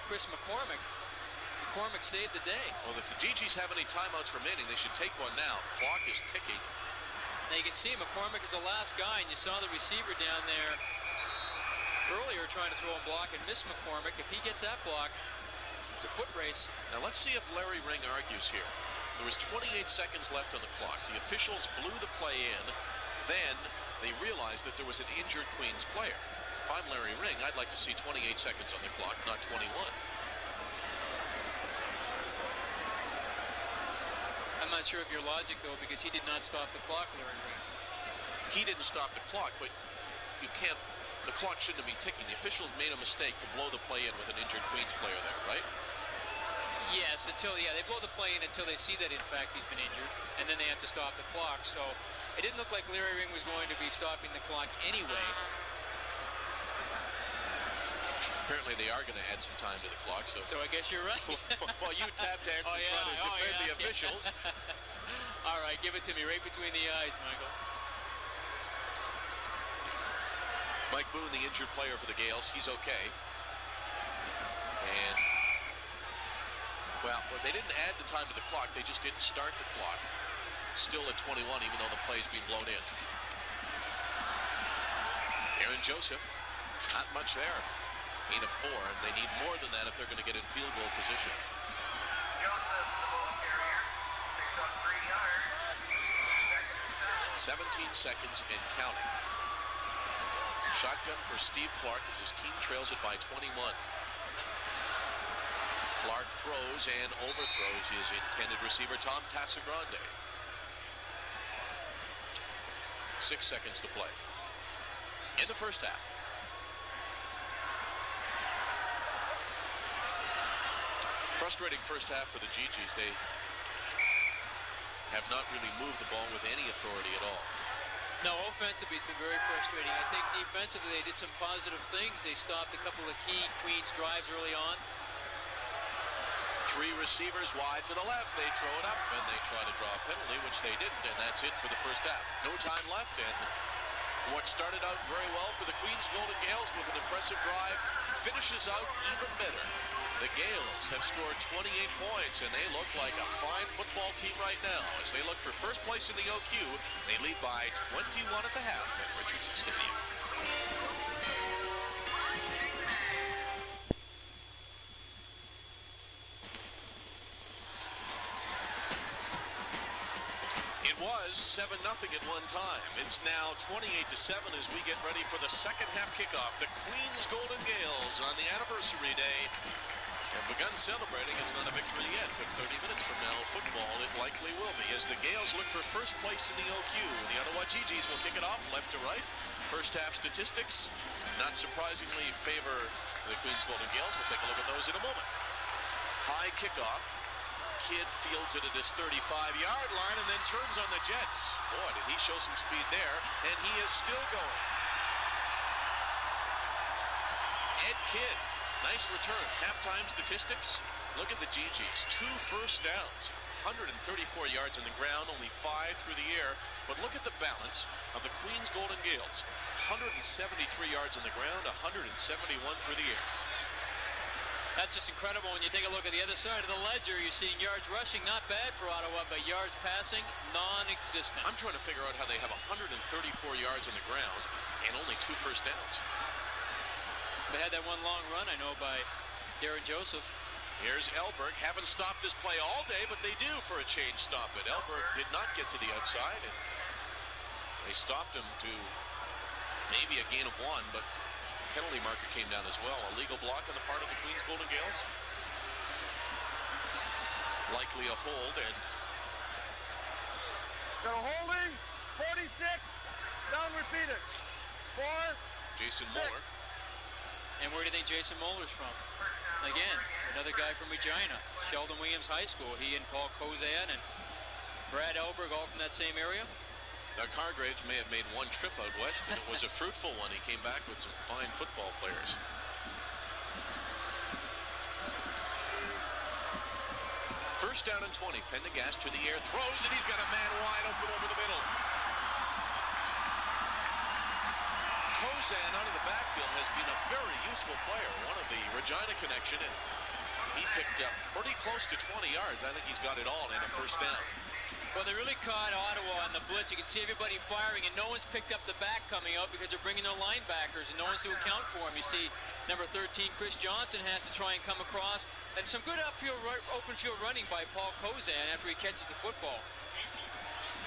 Speaker 2: Chris McCormick. McCormick saved the day.
Speaker 1: Well, if the GGs have any timeouts remaining, they should take one now. Clock is ticking.
Speaker 2: Now you can see McCormick is the last guy, and you saw the receiver down there earlier trying to throw a block and miss McCormick. If he gets that block, it's a foot race.
Speaker 1: Now let's see if Larry Ring argues here. There was 28 seconds left on the clock. The officials blew the play in. Then they realized that there was an injured Queens player. If I'm Larry Ring, I'd like to see 28 seconds on the clock, not 21.
Speaker 2: I'm not sure of your logic, though, because he did not stop the clock, Larry Ring.
Speaker 1: He didn't stop the clock, but you can't. The clock shouldn't have been ticking. The officials made a mistake to blow the play in with an injured Queens player there, right?
Speaker 2: Yes, they blow the play in until they see that, in fact, he's been injured, and then they have to stop the clock. So it didn't look like Larry Ring was going to be stopping the clock anyway.
Speaker 1: Apparently they are going to add some time to the clock.
Speaker 2: So I guess you're right.
Speaker 1: Well, you tap dance and try to defend the officials.
Speaker 2: All right, give it to me right between the eyes, Michael.
Speaker 1: Mike Boone, the injured player for the Gaels, he's okay. And well, they didn't add the time to the clock. They just didn't start the clock. Still at 21, even though the play's been blown in. Aaron Joseph, not much there. 8 of 4, and they need more than that if they're going to get in field goal position.
Speaker 3: Joseph, the ball carrier, picks up 3 yards.
Speaker 1: 17 seconds and counting. Shotgun for Steve Clark as his team trails it by 21. Clark throws and overthrows his intended receiver, Tom Casagrande. 6 seconds to play in the first half. Frustrating first half for the GGs. They have not really moved the ball with any authority at all.
Speaker 2: No, offensively it's been very frustrating. I think defensively they did some positive things. They stopped a couple of key Queens drives early on.
Speaker 1: 3 receivers wide to the left. They throw it up and they try to draw a penalty, which they didn't, and that's it for the first half. No time left, and what started out very well for the Queens Golden Gaels with an impressive drive finishes out even better. The Gaels have scored 28 points, and they look like a fine football team right now. As they look for first place in the OQ, they lead by 21 at the half at Richardson Stadium. It was 7-0 at one time. It's now 28-7 as we get ready for the second half kickoff. The Queens Golden Gaels on the anniversary day have begun celebrating. It's not a victory yet, but 30 minutes from now, football, it likely will be, as the Gaels look for first place in the OQ. The Ottawa GGs will kick it off left to right. First half statistics, not surprisingly, favor the Queens Golden Gaels. We'll take a look at those in a moment. High kickoff. Kidd fields it at his 35-yard line and then turns on the Jets. Boy, did he show some speed there, and he is still going. Ed Kidd. Nice return. Halftime statistics. Look at the GGs. 2 first downs. 134 yards on the ground, only 5 through the air. But look at the balance of the Queens Golden Gaels. 173 yards on the ground, 171 through the air.
Speaker 2: That's just incredible. When you take a look at the other side of the ledger, you're seeing yards rushing, not bad for Ottawa, but yards passing, non-existent.
Speaker 1: I'm trying to figure out how they have 134 yards on the ground and only 2 first downs.
Speaker 2: They had that one long run, I know, by Darren Joseph.
Speaker 1: Here's Elberg. Haven't stopped this play all day, but they do for a change stop it. Elberg did not get to the outside, and they stopped him to maybe a gain of 1, but penalty marker came down as well. A legal block on the part of the Queens Golden Gaels. Likely a hold, and
Speaker 4: Got a holding. 46. Down repeated. 4.
Speaker 1: Jason Moeller.
Speaker 2: And where do you think Jason Moller's from? Again, another guy from Regina, Sheldon Williams High School. He and Paul Kozan and Brad Elberg, all from that same area.
Speaker 1: Doug Hargraves may have made one trip out west, and it was a fruitful one. He came back with some fine football players. First down and 20. Pendergast to the air, throws, and he's got a man wide open over the middle. Kozan out of the backfield has been a very useful player, one of the Regina connection, and he picked up pretty close to 20 yards. I think he's got it all in a first down.
Speaker 2: Well, they really caught Ottawa on the blitz. You can see everybody firing, and no one's picked up the back coming out because they're bringing their linebackers, and no one's to account for them. You see number 13, Chris Johnson, has to try and come across, and some good upfield, open field running by Paul Kozan after he catches the football.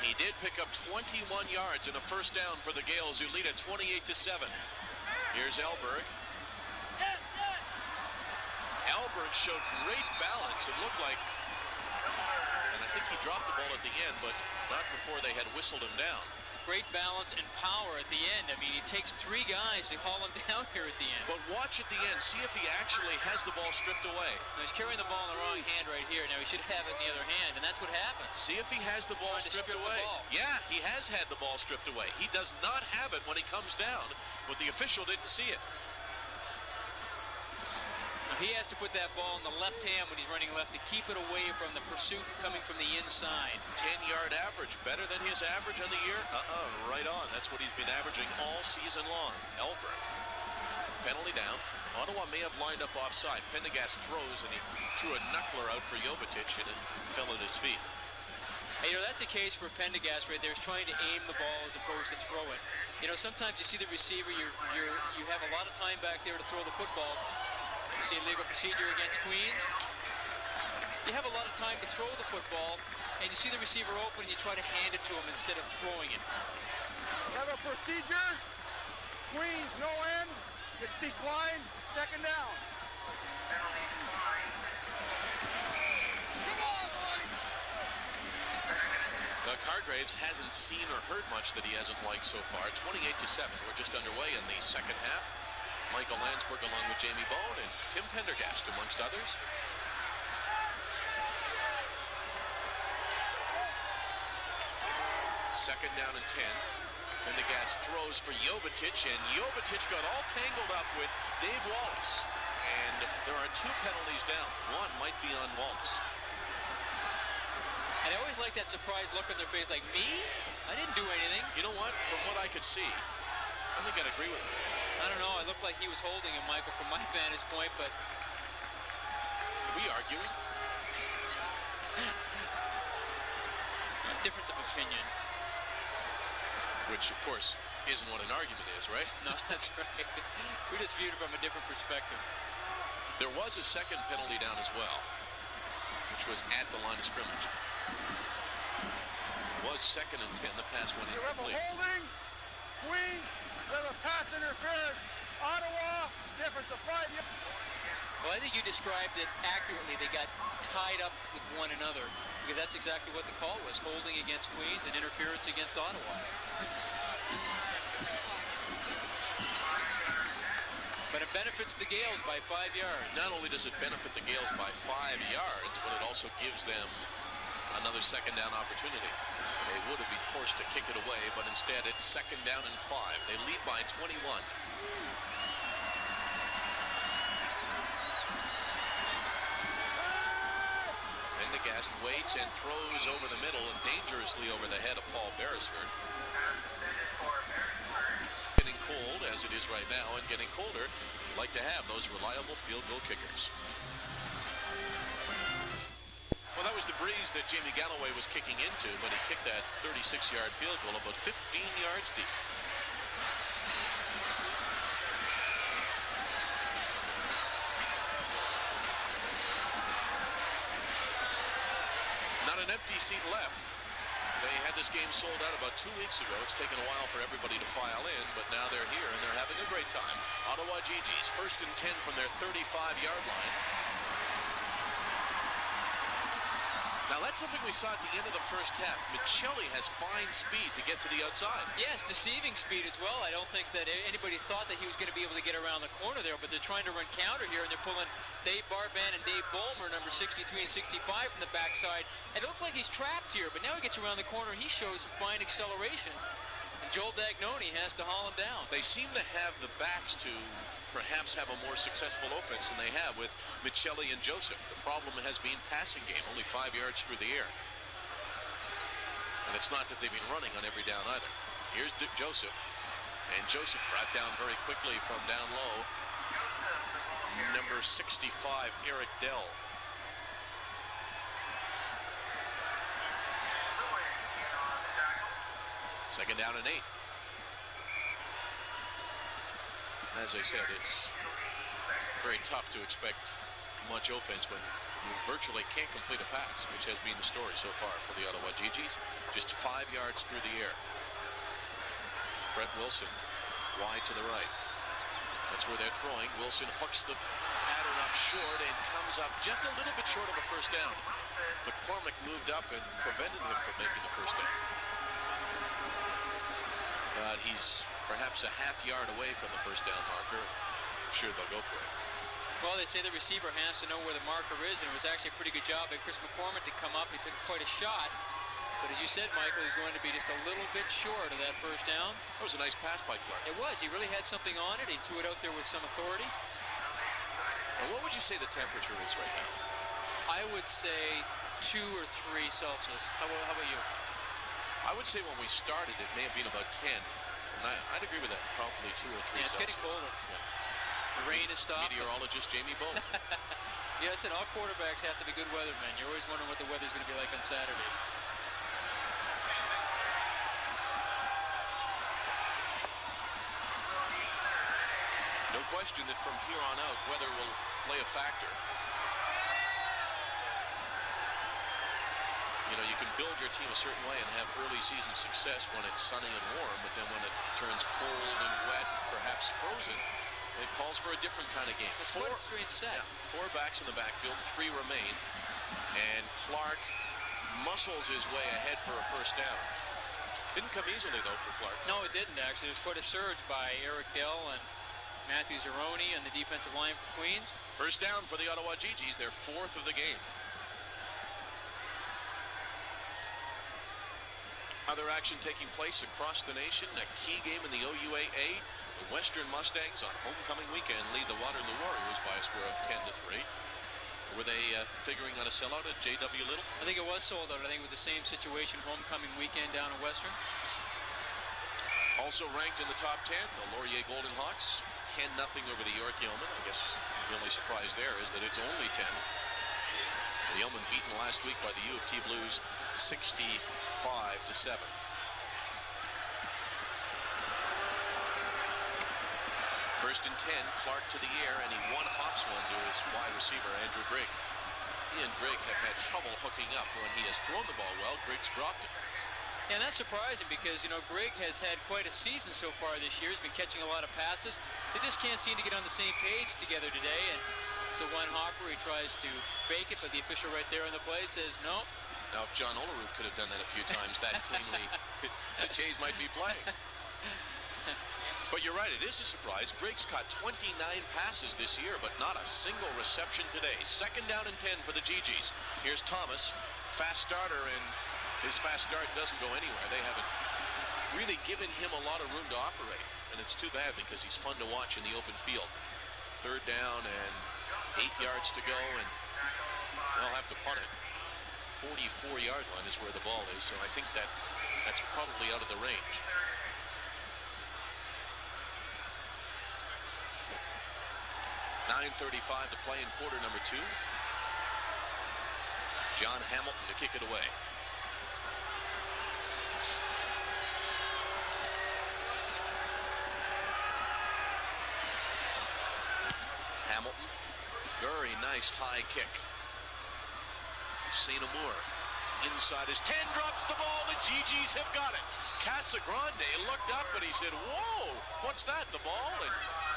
Speaker 1: He did pick up 21 yards in a first down for the Gaels, who lead at 28-7. Here's Elberg. Elberg showed great balance. It looked like, and I think he dropped the ball at the end, but not before they had whistled him down.
Speaker 2: Great balance and power at the end. I mean, he takes 3 guys to haul him down here at the end.
Speaker 1: But watch at the end. See if he actually has the ball stripped away.
Speaker 2: Now, he's carrying the ball in the wrong hand right here. Now, he should have it in the other hand, and that's what happens.
Speaker 1: See if he has the ball stripped away. Yeah, he has had the ball stripped away. He does not have it when he comes down, but the official didn't see it.
Speaker 2: Now, he has to put that ball in the left hand when he's running left to keep it away from the pursuit coming from the inside.
Speaker 1: 10-yard average, better than his average on the year? Right on. That's what he's been averaging all season long. Elberg. Penalty down. Ottawa may have lined up offside. Pendergast throws, and he threw a knuckler out for Jovetic, and it fell at his feet.
Speaker 2: Hey, you know, that's a case for Pendergast right there. He's trying to aim the ball as opposed to throw it. You know, sometimes you see the receiver, you have a lot of time back there to throw the football. You see legal procedure against Queens. You have a lot of time to throw the football, and you see the receiver open, and you try to hand it to him instead of throwing it.
Speaker 4: Have a procedure. Queens, no end. It's declined. Second down.
Speaker 1: Doug Hargraves hasn't seen or heard much that he hasn't liked so far. 28-7. We're just underway in the second half. Michael Landsberg along with Jamie Bone and Tim Pendergast, amongst others. Second down and 10. Pendergast throws for Jovetic, and Jovetic got all tangled up with Dave Wallace. And there are 2 penalties down. One might be on Wallace.
Speaker 2: And I always like that surprised look on their face, like, me? I didn't do anything.
Speaker 1: You know what? From what I could see, I think I'd agree with him.
Speaker 2: I don't know. It looked like he was holding him, Michael, from my vantage point, but...
Speaker 1: Are we arguing?
Speaker 2: Difference of opinion.
Speaker 1: Which, of course, isn't what an argument is, right?
Speaker 2: No, that's right. We just viewed it from a different perspective.
Speaker 1: There was a second penalty down as well, which was at the line of scrimmage. It was second and 10. The pass went
Speaker 4: You have a
Speaker 1: incomplete.
Speaker 4: holding. Queens, you have a pass interference. Ottawa, difference of 5 yards.
Speaker 2: Well, I think you described it accurately. They got tied up with one another, because that's exactly what the call was, holding against Queens and interference against Ottawa. But it benefits the Gaels by 5 yards.
Speaker 1: Not only does it benefit the Gaels by 5 yards, but it also gives them another second down opportunity. They would have been forced to kick it away, but instead it's second down and 5. They lead by 21. broadcast, waits and throws over the middle and dangerously over the head of Paul Beresford. Getting cold, as it is right now, and getting colder. Like to have those reliable field goal kickers. Well, that was the breeze that Jamie Galloway was kicking into, but he kicked that 36-yard field goal about 15 yards deep. Not an empty seat left. They had this game sold out about 2 weeks ago. It's taken a while for everybody to file in, but now they're here and they're having a great time. Ottawa GGs, 1st and 10 from their 35-yard line. Now, that's something we saw at the end of the first half. Michelli has fine speed to get to the outside.
Speaker 2: Yes, deceiving speed as well. I don't think that anybody thought that he was going to be able to get around the corner there, but they're trying to run counter here, and they're pulling Dave Barban and Dave Bulmer, number 63 and 65, from the backside. And it looks like he's trapped here, but now he gets around the corner, and he shows some fine acceleration. And Joel Dagnone has to haul him down.
Speaker 1: They seem to have the backs to perhaps have a more successful offense than they have with Michelli and Joseph. The problem has been passing game, only 5 yards through the air. And it's not that they've been running on every down either. Here's Joseph, and Joseph brought down very quickly from down low. Number 65, Eric Dell. Second down and 8. As I said, it's very tough to expect much offense when you virtually can't complete a pass, which has been the story so far for the Ottawa GGs. Just 5 yards through the air. Brett Wilson wide to the right. That's where they're throwing. Wilson hooks the pattern up short and comes up just a little bit short of a first down. McCormick moved up and prevented him from making the first down. But he's perhaps a half yard away from the first down marker. I'm sure they'll go for it.
Speaker 2: Well, they say the receiver has to know where the marker is, and it was actually a pretty good job by Chris McCormick to come up. He took quite a shot. But as you said, Michael, he's going to be just a little bit short of that first down.
Speaker 1: That was a nice pass by Clark.
Speaker 2: It was. He really had something on it. He threw it out there with some authority.
Speaker 1: And what would you say the temperature is right now?
Speaker 2: I would say 2 or 3 Celsius. How about you?
Speaker 1: I would say when we started, it may have been about 10. And I'd agree with that. Probably 2 or 3
Speaker 2: Yeah, it's
Speaker 1: Celsius.
Speaker 2: getting colder.
Speaker 1: Yeah.
Speaker 2: The rain has stopped.
Speaker 1: Meteorologist Jamie Bowman.
Speaker 2: Yeah, listen, all quarterbacks have to be good weathermen. You're always wondering what the weather's going to be like on Saturdays.
Speaker 1: No question that from here on out, weather will play a factor. You know, you can build your team a certain way and have early season success when it's sunny and warm, but then when it turns cold and wet, perhaps frozen, it calls for a different kind of game.
Speaker 2: It's quite a strange set.
Speaker 1: Yeah, 4 backs in the backfield, 3 remain, and Clark muscles his way ahead for a first down. Didn't come easily, though, for Clark.
Speaker 2: No, it didn't, actually. There's quite a surge by Eric Dell and Matthew Zeroni and the defensive line for Queens.
Speaker 1: First down for the Ottawa GGs, their 4th of the game. Other action taking place across the nation. A key game in the OUAA. The Western Mustangs on homecoming weekend lead the Waterloo Warriors by a score of 10-3. Were they figuring on a sellout at J.W. Little?
Speaker 2: I think it was sold out. I think it was the same situation homecoming weekend down in Western.
Speaker 1: Also ranked in the top 10, the Laurier Golden Hawks. 10-0 over the York Yeomen. I guess the only surprise there is that it's only 10. The Yeomen beaten last week by the U of T Blues 65-7. First and 10, Clark to the air, and he one-hops one to his wide receiver, Andrew Grigg. He and Grigg have had trouble hooking up when he has thrown the ball well. Grigg's dropped it.
Speaker 2: Yeah, and that's surprising because, you know, Grigg has had quite a season so far this year. He's been catching a lot of passes. They just can't seem to get on the same page together today. And so one hopper, he tries to bake it, but the official right there on the play says no.
Speaker 1: Now, if John Olerud could have done that a few times that cleanly, the Jays might be playing. But you're right, it is a surprise. Grigg's caught 29 passes this year, but not a single reception today. Second down and 10 for the GGs. Here's Thomas, fast starter, and his fast start doesn't go anywhere. They haven't really given him a lot of room to operate, and it's too bad because he's fun to watch in the open field. Third down and 8 yards to go, and they'll have to punt it. 44-yard line is where the ball is, so I think that's probably out of the range. .9:35 to play in quarter number 2. John Hamilton to kick it away. Hamilton, very nice high kick. St. Amour inside his 10, drops the ball. The GGs have got it. Casagrande looked up and he said, "Whoa, what's that, the ball?" And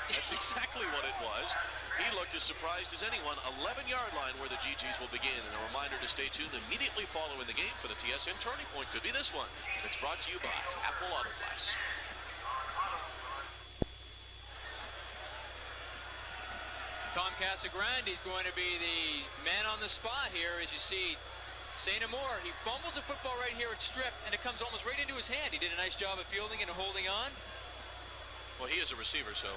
Speaker 1: that's exactly what it was. He looked as surprised as anyone. 11-yard line where the GGs will begin. And a reminder to stay tuned immediately following the game for the TSN turning point. Could be this one. It's brought to you by Apple Auto Glass.
Speaker 2: Tom Casagrande is going to be the man on the spot here. As you see, St. Amour, he fumbles the football right here at strip, and it comes almost right into his hand. He did a nice job of fielding and holding on.
Speaker 1: Well, he is a receiver, so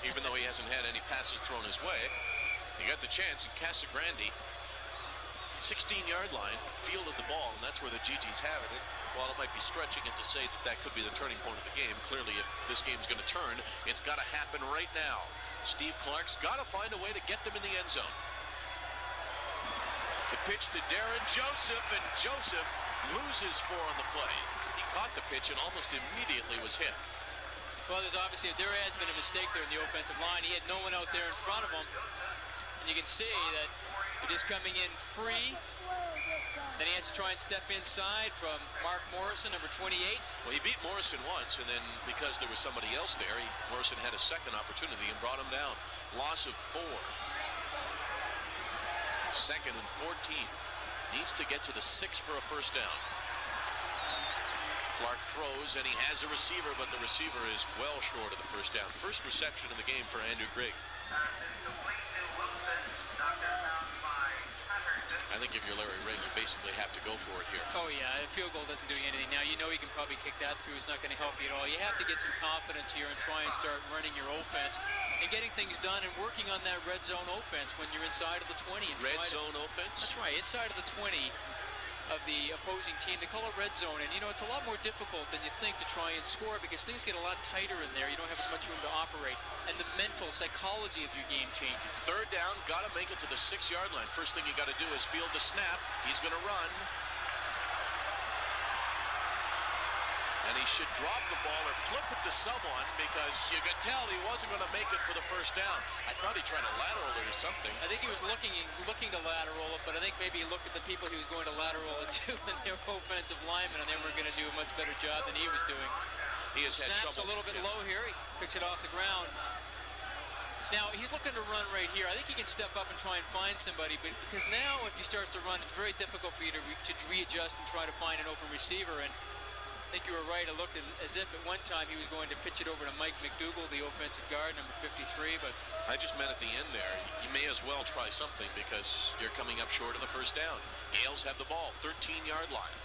Speaker 1: even though he hasn't had any passes thrown his way, he got the chance. And Casagrande, 16-yard line, fielded the ball, and that's where the GGs have it. While it might be stretching it to say that could be the turning point of the game, clearly if this game's going to turn, it's got to happen right now. Steve Clark's got to find a way to get them in the end zone. The pitch to Darren Joseph, and Joseph loses 4 on the play. He caught the pitch and almost immediately was hit.
Speaker 2: Well, there has been a mistake there in the offensive line. He had no one out there in front of him. And you can see that it is coming in free. Then he has to try and step inside from Mark Morrison, number 28.
Speaker 1: Well, he beat Morrison once, and then because there was somebody else there, Morrison had a second opportunity and brought him down. Loss of 4. 2nd and 14. Needs to get to the 6 for a first down. Clark throws, and he has a receiver, but the receiver is well short of the first down. First reception in the game for Andrew Grigg. I think if you're Larry Ring, you basically have to go for it here.
Speaker 2: Oh, yeah, a field goal doesn't do you anything. Now, you know you can probably kick that through. It's not going to help you at all. You have to get some confidence here and try and start running your offense and getting things done and working on that red zone offense when you're inside of the 20. And
Speaker 1: red zone offense?
Speaker 2: That's right, inside of the 20 of the opposing team. They call it red zone, and, you know, it's a lot more difficult than you think to try and score because things get a lot tighter in there. You don't have as much room to operate, and the mental psychology of your game changes.
Speaker 1: Third down, got to make it to the 6-yard line. First thing you got to do is field the snap. He's going to run. And he should drop the ball or flip it to someone because you could tell he wasn't going to make it for the first down. I thought he tried to lateral it or something.
Speaker 2: I think he was looking to lateral it, but I think maybe he looked at the people he was going to lateral it to and their offensive linemen, and they were going to do a much better job than he was doing.
Speaker 1: He has had trouble.
Speaker 2: Snaps a little bit low here. He picks it off the ground. Now, he's looking to run right here. I think he can step up and try and find somebody, but because now if he starts to run, it's very difficult for you to readjust and try to find an open receiver. And I think you were right. It looked as if at one time he was going to pitch it over to Mike McDougall, the offensive guard, number 53, but
Speaker 1: I just meant at the end there, you may as well try something because you're coming up short of the first down. Gaels have the ball, 13-yard line.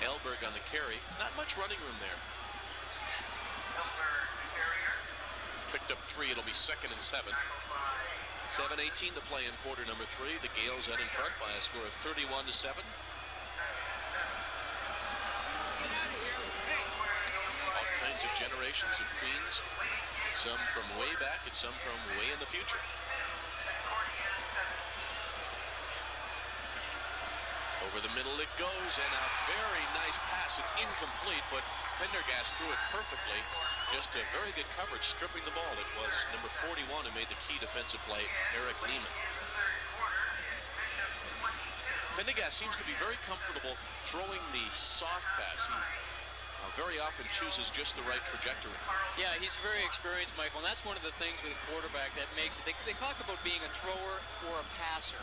Speaker 1: Elberg on the carry. Not much running room there. Picked up 3. It'll be 2nd and 7. 7:18 to play in quarter number 3. The Gaels out in front by a score of 31-7. All kinds of generations of Queens. Some from way back and some from way in the future. Over the middle it goes, and a very nice pass. It's incomplete, but Pendergast threw it perfectly. Just a very good coverage, stripping the ball. It was number 41 who made the key defensive play, Eric Lehman. Pendergast seems to be very comfortable throwing the soft pass. He very often chooses just the right trajectory.
Speaker 2: Yeah, he's very experienced, Michael, and that's one of the things with a quarterback that makes it. They talk about being a thrower or a passer.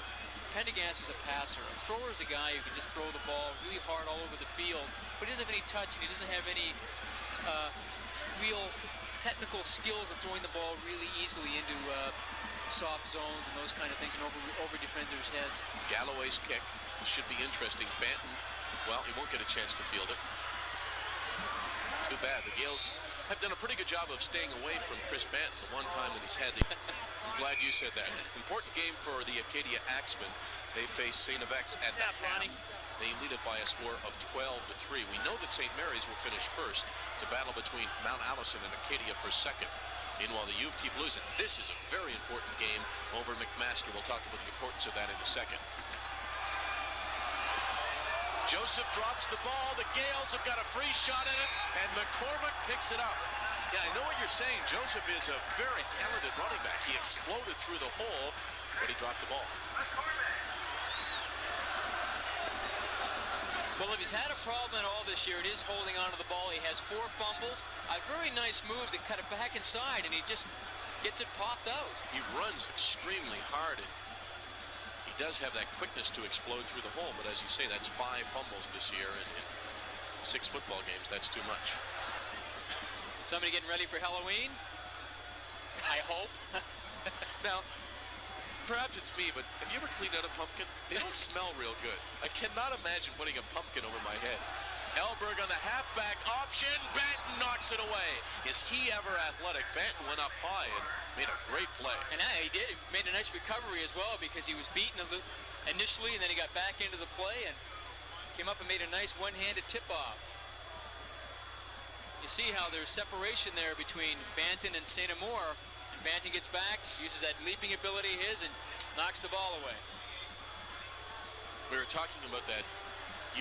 Speaker 2: Pendergast is a passer. A thrower is a guy who can just throw the ball really hard all over the field, but he doesn't have any touch and he doesn't have any real technical skills of throwing the ball really easily into soft zones and those kind of things and over defenders' heads.
Speaker 1: Galloway's kick should be interesting. Banton, well, he won't get a chance to field it. Too bad. The Gaels have done a pretty good job of staying away from Chris Banton the one time that he's had the... I'm glad you said that. Important game for the Acadia Axemen. They face St. Avex at the half. They lead it by a score of 12-3. We know that St. Mary's will finish first. It's a battle between Mount Allison and Acadia for second. Meanwhile, the U of T Blues, and this is a very important game over McMaster. We'll talk about the importance of that in a second. Joseph drops the ball. The Gaels have got a free shot at it, and McCormick picks it up. Yeah, I know what you're saying. Joseph is a very talented running back. He exploded through the hole, but he dropped the ball.
Speaker 2: Well, if he's had a problem at all this year, it is holding on to the ball. He has 4 fumbles. A very nice move to cut it back inside, and he just gets it popped out.
Speaker 1: He runs extremely hard, and he does have that quickness to explode through the hole. But as you say, that's 5 fumbles this year in 6 football games. That's too much.
Speaker 2: Somebody getting ready for Halloween? I hope.
Speaker 1: Now, perhaps it's me, but have you ever cleaned out a pumpkin? They don't smell real good. I cannot imagine putting a pumpkin over my head. Elberg on the halfback option. Banton knocks it away. Is he ever athletic? Banton went up high and made a great play.
Speaker 2: And he did. He made a nice recovery as well, because he was beaten initially, and then he got back into the play and came up and made a nice one-handed tip-off. You see how there's separation there between Banton and St. Amour. Banton gets back, uses that leaping ability of his, and knocks the ball away.
Speaker 1: We were talking about that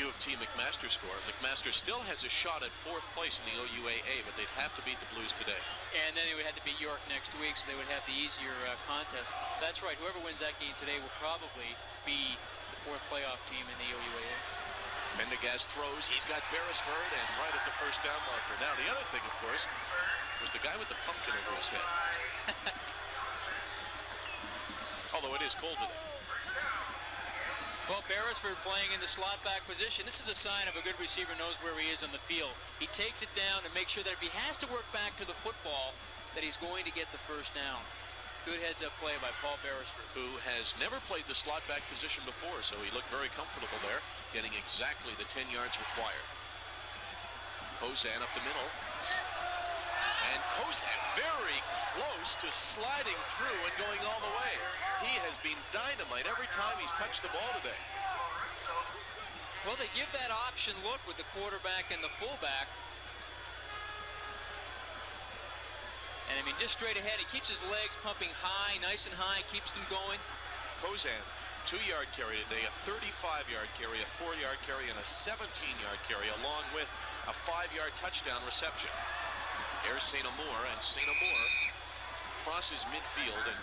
Speaker 1: U of T McMaster score. McMaster still has a shot at 4th place in the OUAA, but they'd have to beat the Blues today.
Speaker 2: And then they would have to beat York next week, so they would have the easier contest. That's right. Whoever wins that game today will probably be the 4th playoff team in the OUAA.
Speaker 1: Pendergast throws. He's got Beresford, and right at the first down marker. Now, the other thing, of course, was the guy with the pumpkin over his head. Although it is cold today.
Speaker 2: Well, Beresford playing in the slot back position. This is a sign of a good receiver knows where he is on the field. He takes it down to make sure that if he has to work back to the football, that he's going to get the first down. Good heads-up play by Paul Beresford,
Speaker 1: who has never played the slot back position before, so he looked very comfortable there, getting exactly the 10 yards required. Kozan up the middle. And Kozan very close to sliding through and going all the way. He has been dynamite every time he's touched the ball today.
Speaker 2: Well, they give that option look with the quarterback and the fullback. And I mean, just straight ahead, he keeps his legs pumping high, nice and high, keeps them going.
Speaker 1: Kozan, 2-yard carry today, a 35-yard carry, a 4-yard carry, and a 17-yard carry, along with a 5-yard touchdown reception. There's St. Amour, and St. Amour crosses midfield and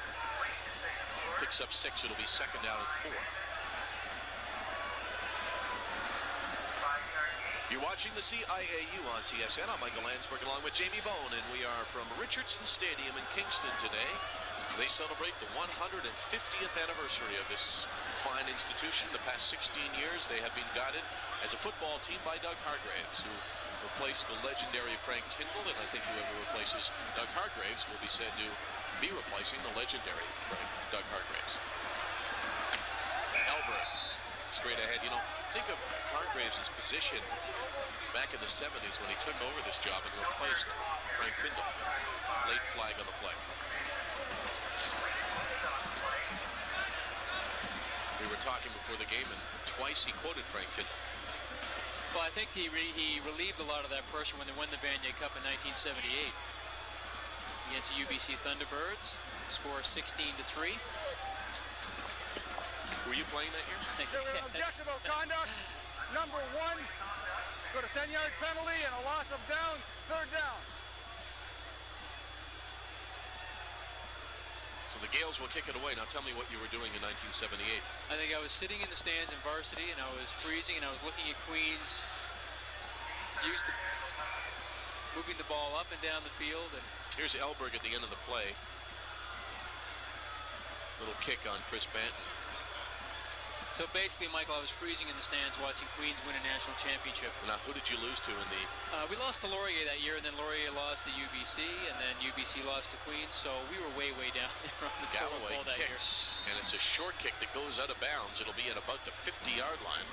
Speaker 1: picks up 6. It'll be 2nd down and 4. You're watching the CIAU on TSN. I'm Michael Landsberg along with Jamie Bone, and we are from Richardson Stadium in Kingston today as they celebrate the 150th anniversary of this fine institution. The past 16 years, they have been guided as a football team by Doug Hargraves, who replaced the legendary Frank Tyndall, and I think whoever replaces Doug Hargraves will be said to be replacing the legendary Doug Hargraves. Elberg, straight ahead. You know, think of Hargraves' position back in the 70s when he took over this job and replaced Frank Tyndall. Late flag on the play. We were talking before the game, and twice he quoted Frank Tyndall.
Speaker 2: Well, I think he relieved a lot of that pressure when they won the Vanier Cup in 1978 against the UBC Thunderbirds. Score 16-3.
Speaker 1: Were you playing that year?
Speaker 4: There was objectionable conduct. Number 1. Got a 10-yard penalty and a loss of down. 3rd down.
Speaker 1: So the Gaels will kick it away. Now tell me what you were doing in 1978.
Speaker 2: I think I was sitting in the stands in varsity, and I was freezing, and I was looking at Queens moving the ball up and down the field. And
Speaker 1: here's Elberg at the end of the play. Little kick on Chris Banton.
Speaker 2: So basically, Michael, I was freezing in the stands watching Queens win a national championship.
Speaker 1: Now, who did you lose to in the...
Speaker 2: we lost to Laurier that year, and then Laurier lost to UBC, and then UBC lost to Queens, so we were way, way down there on the total ball that year.
Speaker 1: And it's a short kick that goes out of bounds. It'll be at about the 50-yard line.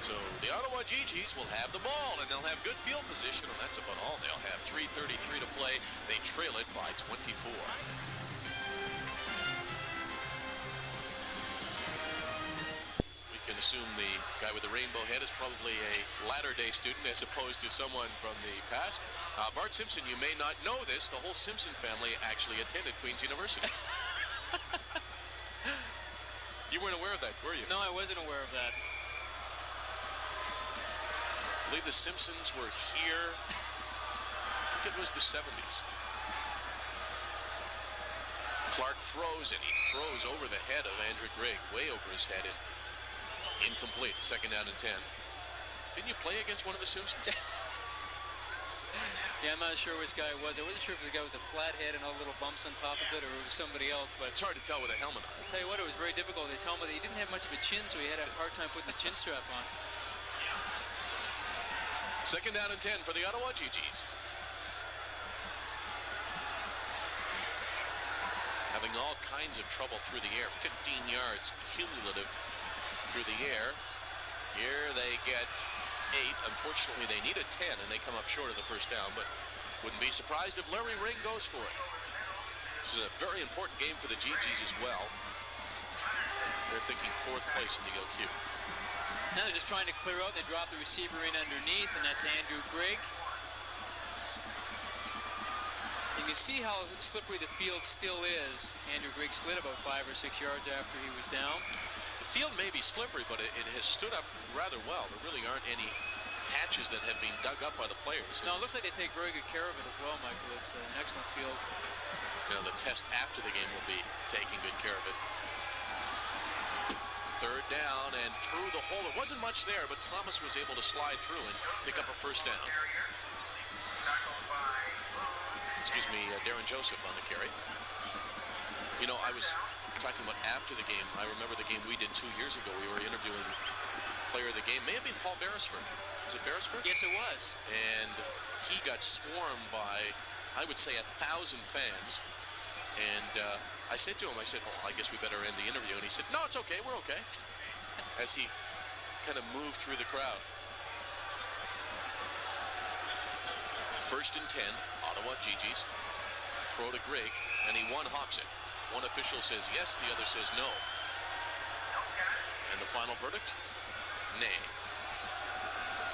Speaker 1: So the Ottawa GGs will have the ball, and they'll have good field position, and that's about all they'll have. 3:33 to play. They trail it by 24. We can assume the guy with the rainbow head is probably a latter-day student as opposed to someone from the past. Bart Simpson, you may not know this, the whole Simpson family actually attended Queen's University. You weren't aware of that, were you?
Speaker 2: No, I wasn't aware of that.
Speaker 1: I believe the Simpsons were here, I think it was the 70s. Clark throws, and he throws over the head of Andrew Grigg, way over his head, and incomplete. 2nd down and 10. Didn't you play against one of the Simpsons?
Speaker 2: Yeah, I'm not sure which guy it was. I wasn't sure if it was the guy with the flat head and all the little bumps on top of it, or it was somebody else. But
Speaker 1: it's hard to tell with a helmet on.
Speaker 2: I'll tell you what, it was very difficult. His helmet, he didn't have much of a chin, so he had a hard time putting the chin strap on.
Speaker 1: 2nd down and 10 for the Ottawa GGs. Having all kinds of trouble through the air. 15 yards cumulative through the air. Here they get 8. Unfortunately, they needed 10, and they come up short of the 1st down, but wouldn't be surprised if Larry Ring goes for it. This is a very important game for the GGs as well. They're thinking 4th place in the OQ.
Speaker 2: Now they're just trying to clear out. They drop the receiver in underneath, and that's Andrew Grigg. You can see how slippery the field still is. Andrew Grigg slid about 5 or 6 yards after he was down.
Speaker 1: The field may be slippery, but it has stood up rather well. There really aren't any patches that have been dug up by the players.
Speaker 2: No, it looks like they take very good care of it as well, Michael. It's an excellent field.
Speaker 1: You know, the test after the game will be taking good care of it. 3rd down and through the hole. It wasn't much there, but Thomas was able to slide through and pick up a 1st down. Excuse me, Darren Joseph on the carry. You know, I was talking about after the game. I remember the game we did 2 years ago. We were interviewing player of the game. May have been Paul Beresford. Was it Beresford?
Speaker 2: Yes, it was.
Speaker 1: And he got swarmed by, I would say, 1,000 fans. And I said to him, I said, oh, I guess we better end the interview. And he said, no, it's okay, we're okay. As he kind of moved through the crowd. 1st and 10, Ottawa GGs. Throw to Grigg, and he one-hops it. One official says yes, the other says no. And the final verdict? Nay.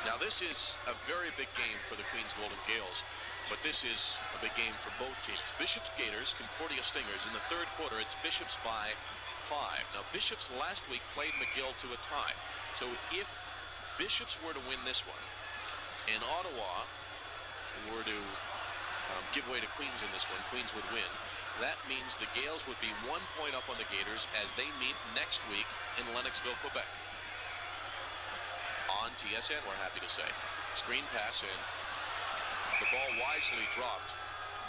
Speaker 1: Now this is a very big game for the Queen's Golden Gaels. But this is a big game for both teams. Bishop's Gators, Concordia Stingers. In the 3rd quarter, it's Bishop's by 5. Now, Bishop's last week played McGill to a tie. So if Bishop's were to win this one, and Ottawa were to give way to Queens in this one, Queens would win. That means the Gaels would be 1 point up on the Gators as they meet next week in Lennoxville, Quebec. On TSN, we're happy to say. Screen pass in. The ball wisely dropped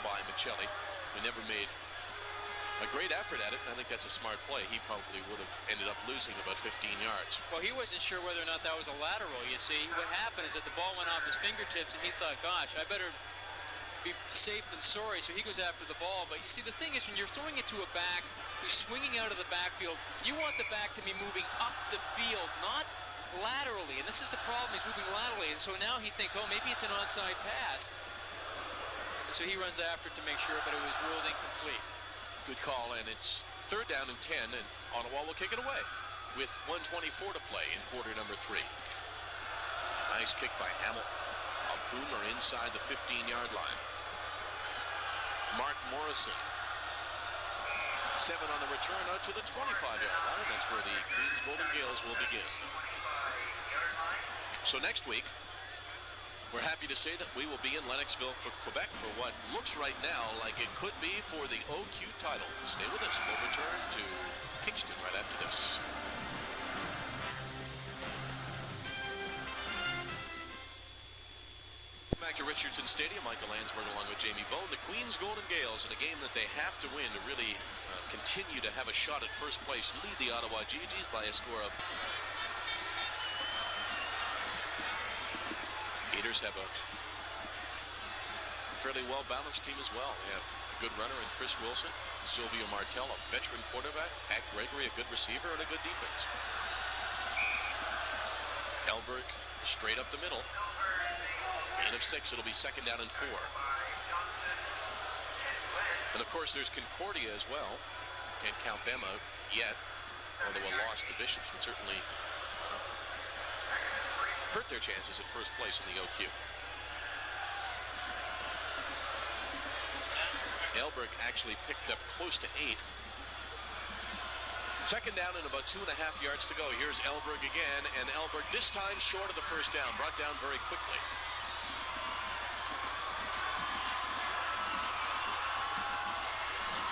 Speaker 1: by Michelli, who never made a great effort at it, and I think that's a smart play. He probably would have ended up losing about 15 yards.
Speaker 2: Well, he wasn't sure whether or not that was a lateral, you see. What happened is that the ball went off his fingertips, and he thought, gosh, I better be safe than sorry, so he goes after the ball. But you see, the thing is, when you're throwing it to a back who's swinging out of the backfield, you want the back to be moving up the field, not laterally, and this is the problem. He's moving laterally, and so now he thinks, oh, maybe it's an onside pass. And so he runs after it to make sure, but it was ruled incomplete.
Speaker 1: Good call, and it's 3rd down and 10, and Ottawa will kick it away with 1:24 to play in quarter number 3. Nice kick by Hamill. A boomer inside the 15-yard line. Mark Morrison. 7 on the return out to the 25-yard line. That's where the Queen's Golden Gaels will begin. So next week, we're happy to say that we will be in Lennoxville for Quebec for what looks right now like it could be for the OQ title. Stay with us. We'll return to Kingston right after this. Back to Richardson Stadium. Michael Landsberg along with Jamie Bone. The Queen's Golden Gaels in a game that they have to win to really continue to have a shot at first place. Lead the Ottawa GGs by a score of... Gators have a fairly well-balanced team as well. They have a good runner in Chris Wilson, Silvio Martel, a veteran quarterback, Pat Gregory, a good receiver, and a good defense. Elberg straight up the middle. Gain of 6. It'll be second down and 4. And of course there's Concordia as well. Can't count them out yet. Although a loss to Bishop would certainly hurt their chances at first place in the OQ. Elberg actually picked up close to 8. Second down and about 2.5 yards to go. Here's Elberg again, and Elberg this time short of the first down, brought down very quickly.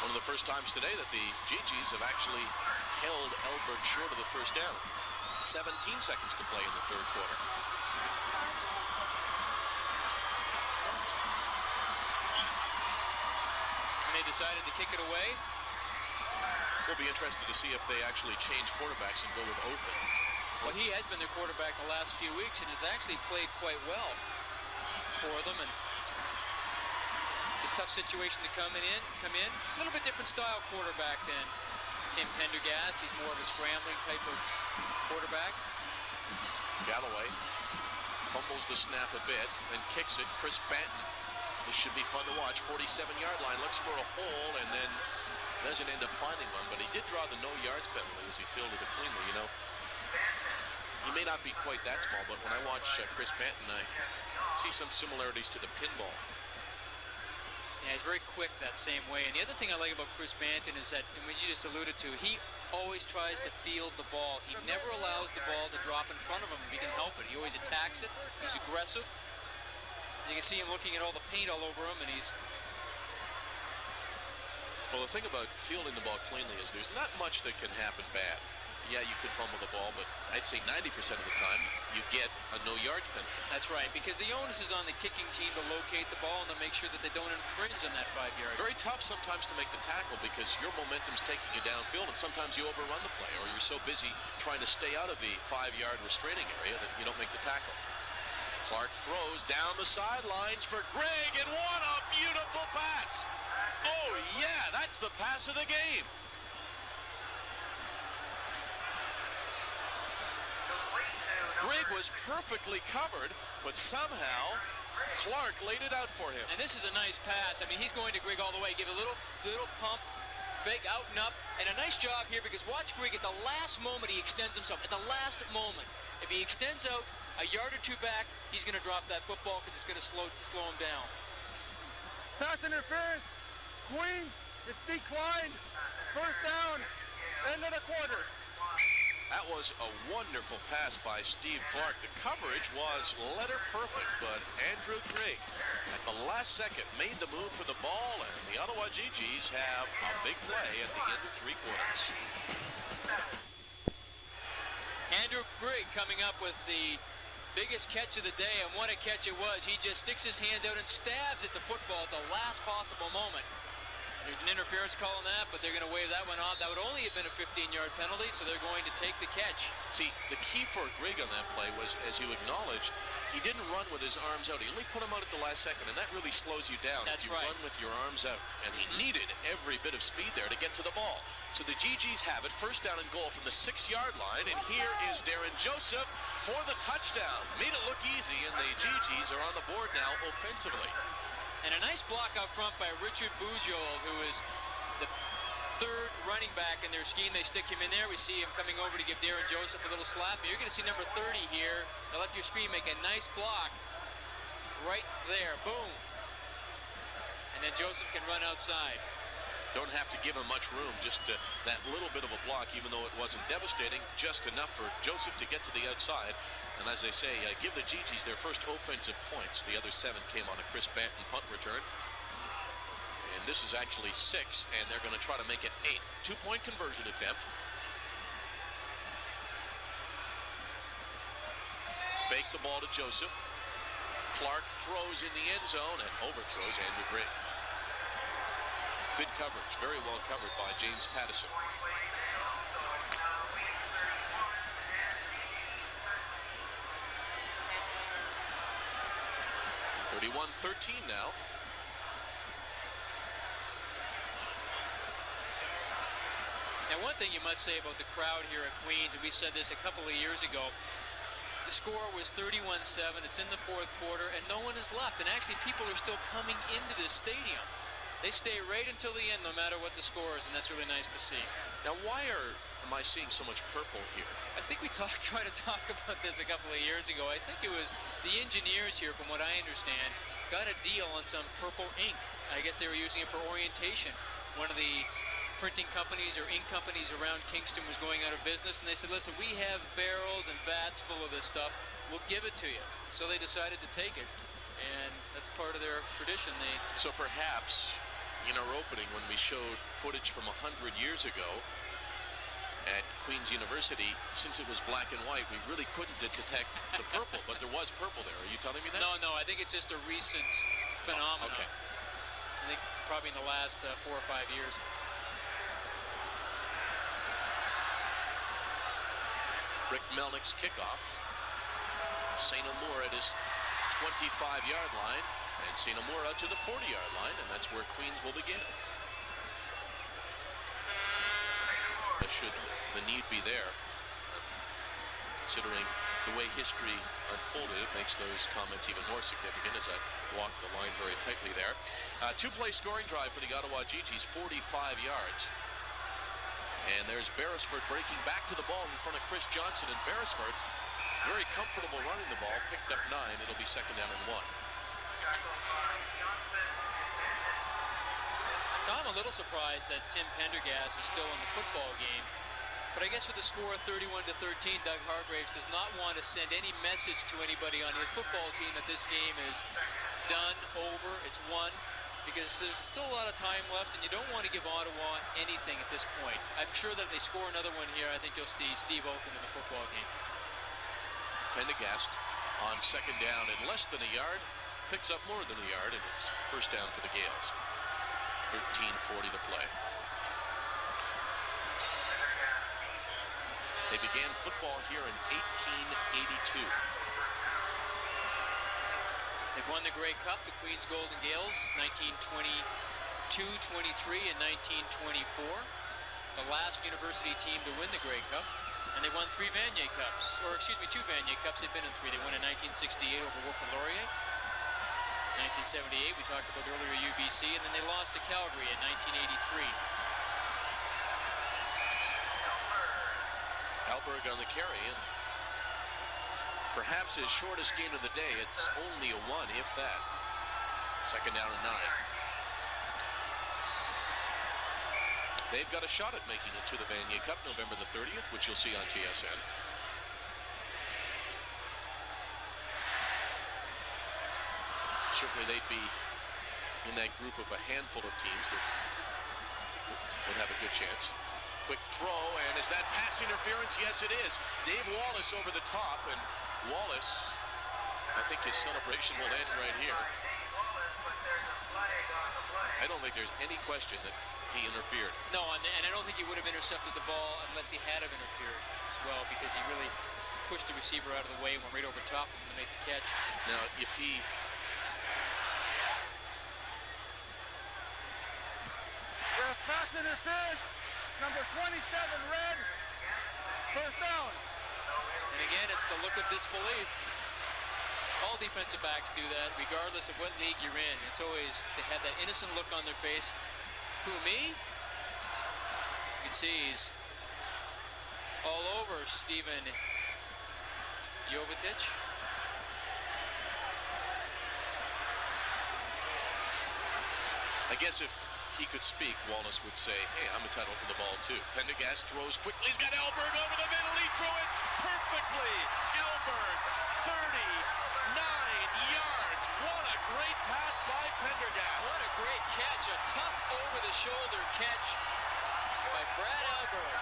Speaker 1: One of the first times today that the GGs have actually held Elberg short of the first down. 17 seconds to play in the third quarter.
Speaker 2: And they decided to kick it away.
Speaker 1: We'll be interested to see if they actually change quarterbacks and go with Othen.
Speaker 2: Well, he has been their quarterback the last few weeks and has actually played quite well for them. And it's a tough situation to come in. A little bit different style quarterback than Tim Pendergast. He's more of a scrambling type of quarterback.
Speaker 1: Galloway fumbles the snap a bit, then kicks it. Chris Banton. This should be fun to watch. 47-yard line, looks for a hole, and then doesn't end up finding one, but he did draw the no yards penalty as he fielded it cleanly. You know, he may not be quite that small, but when I watch Chris Banton, I see some similarities to the pinball.
Speaker 2: Yeah, he's very quick that same way. And the other thing I like about Chris Banton is that, and what you just alluded to, he always tries to field the ball. He never allows the ball to drop in front of him if he can help it. He always attacks it. He's aggressive. You can see him looking at all the paint all over him, and he's...
Speaker 1: Well, the thing about fielding the ball cleanly is there's not much that can happen bad. Yeah, you could fumble the ball, but I'd say 90% of the time you get a no-yard penalty.
Speaker 2: That's right, because the onus is on the kicking team to locate the ball and to make sure that they don't infringe on that 5-yard.
Speaker 1: Very tough sometimes to make the tackle because your momentum's taking you downfield, and sometimes you overrun the play, or you're so busy trying to stay out of the 5-yard restraining area that you don't make the tackle. Clark throws down the sidelines for Greg, and what a beautiful pass! Oh, yeah, that's the pass of the game. Greg was perfectly covered, but somehow Clark laid it out for him.
Speaker 2: And this is a nice pass. I mean, he's going to Greg all the way. Give a little pump, fake out and up, and a nice job here because watch Greg at the last moment he extends himself. At the last moment, if he extends out a yard or two back, he's going to drop that football because it's going to slow him down.
Speaker 4: Pass interference. Queens, it's declined. First down. End of the quarter.
Speaker 1: That was a wonderful pass by Steve Clark. The coverage was letter perfect, but Andrew Grigg at the last second made the move for the ball, and the Ottawa GGs have a big play at the end of 3 quarters.
Speaker 2: Andrew Grigg coming up with the biggest catch of the day, and what a catch it was. He just sticks his hand out and stabs at the football at the last possible moment. There's an interference call on that, but they're going to wave that one off. That would only have been a 15-yard penalty, so they're going to take the catch.
Speaker 1: See, the key for Grigg on that play was, as you acknowledged, he didn't run with his arms out. He only put them out at the last second, and that really slows you down.
Speaker 2: That's
Speaker 1: if you
Speaker 2: right.
Speaker 1: run with your arms out. And he needed every bit of speed there to get to the ball. So the GGs have it, first down and goal from the 6-yard line, and here is Darren Joseph for the touchdown. Made it look easy, and the GGs are on the board now offensively.
Speaker 2: And a nice block out front by Richard Bujold, who is the third running back in their scheme. They stick him in there. We see him coming over to give Darren Joseph a little slap. You're going to see number 30 here. They'll let your screen make a nice block right there. Boom. And then Joseph can run outside.
Speaker 1: Don't have to give him much room, just that little bit of a block, even though it wasn't devastating, just enough for Joseph to get to the outside. And as they say, give the GGs their first offensive points. The other 7 came on a Chris Banton punt return. And this is actually 6, and they're going to try to make it 8. 2-point conversion attempt. Fake the ball to Joseph. Clark throws in the end zone and overthrows Andrew Grigg. Good coverage, very well covered by James Pattison. 31-13 now.
Speaker 2: Now, one thing you must say about the crowd here at Queens, and we said this a couple of years ago, The score was 31-7. It's in the fourth quarter, and no one is left. And actually, people are still coming into this stadium. They stay right until the end, no matter what the score is, and that's really nice to see.
Speaker 1: Now, am I seeing so much purple here?
Speaker 2: I think we tried to talk about this a couple of years ago. I think it was the engineers here, from what I understand, got a deal on some purple ink. I guess they were using it for orientation. One of the printing companies or ink companies around Kingston was going out of business, and they said, listen, we have barrels and vats full of this stuff. We'll give it to you. So they decided to take it, and that's part of their tradition.
Speaker 1: So perhaps in our opening, when we showed footage from 100 years ago at Queen's University, since it was black and white, we really couldn't detect the purple, but there was purple there. Are you telling me that?
Speaker 2: No, I think it's just a recent phenomenon.
Speaker 1: Okay.
Speaker 2: I think probably in the last 4 or 5 years.
Speaker 1: Rick Melnick's kickoff. St. Amour at his 25-yard line, and St. Amour out to the 40-yard line, and that's where Queens will begin. Should the need be there, considering the way history unfolded, it makes those comments even more significant as I walk the line very tightly there. Two-play scoring drive for the Ottawa GGs, 45 yards. And there's Beresford breaking back to the ball in front of Chris Johnson, and Beresford very comfortable running the ball, picked up 9. It'll be 2nd down and 1.
Speaker 2: Now, I'm a little surprised that Tim Pendergast is still in the football game. But I guess with the score 31-13, Doug Hargraves does not want to send any message to anybody on his football team that this game is done, over, it's won. Because there's still a lot of time left, and you don't want to give Ottawa anything at this point. I'm sure that if they score another one here, I think you'll see Steve Oaken in the football game.
Speaker 1: Pendergast on 2nd down and less than a yard, picks up more than a yard, and it's 1st down for the Gaels. 13:40 to play. They began football here in 1882.
Speaker 2: They've won the Grey Cup, the Queen's Golden Gaels, 1922, 23, and 1924. The last university team to win the Grey Cup. And they won 3 Vanier Cups, or excuse me, 2 Vanier Cups. They've been in 3. They won in 1968 over Wolf and Laurier. 1978, we talked about earlier, UBC, and then they lost to Calgary in 1983.
Speaker 1: Alberg on the carry, and perhaps his shortest gain of the day. It's only a 1, if that. 2nd down and 9. They've got a shot at making it to the Vanier Cup November the 30th, which you'll see on TSN. Certainly they'd be in that group of a handful of teams that would have a good chance. Quick throw, and is that pass interference? Yes, it is. Dave Wallace over the top, and Wallace, I think his celebration will end right here. I don't think there's any question that he interfered.
Speaker 2: No, and I don't think he would have intercepted the ball unless he had have interfered as well, because he really pushed the receiver out of the way and went right over top of him to make the catch.
Speaker 1: Now, if he...
Speaker 4: Pass interference, number 27, red, 1st down.
Speaker 2: And again, it's the look of disbelief. All defensive backs do that, regardless of what league you're in. It's always, they have that innocent look on their face. Who, me? You can see he's all over Steven Jovetic.
Speaker 1: I guess if he could speak, Wallace would say, hey, I'm entitled to the ball too. Pendergast throws quickly. He's got Alberg over the middle. He threw it perfectly. Alberg, 39 yards. What a great pass by Pendergast.
Speaker 2: What a great catch. A tough over-the-shoulder catch by Brad Alberg.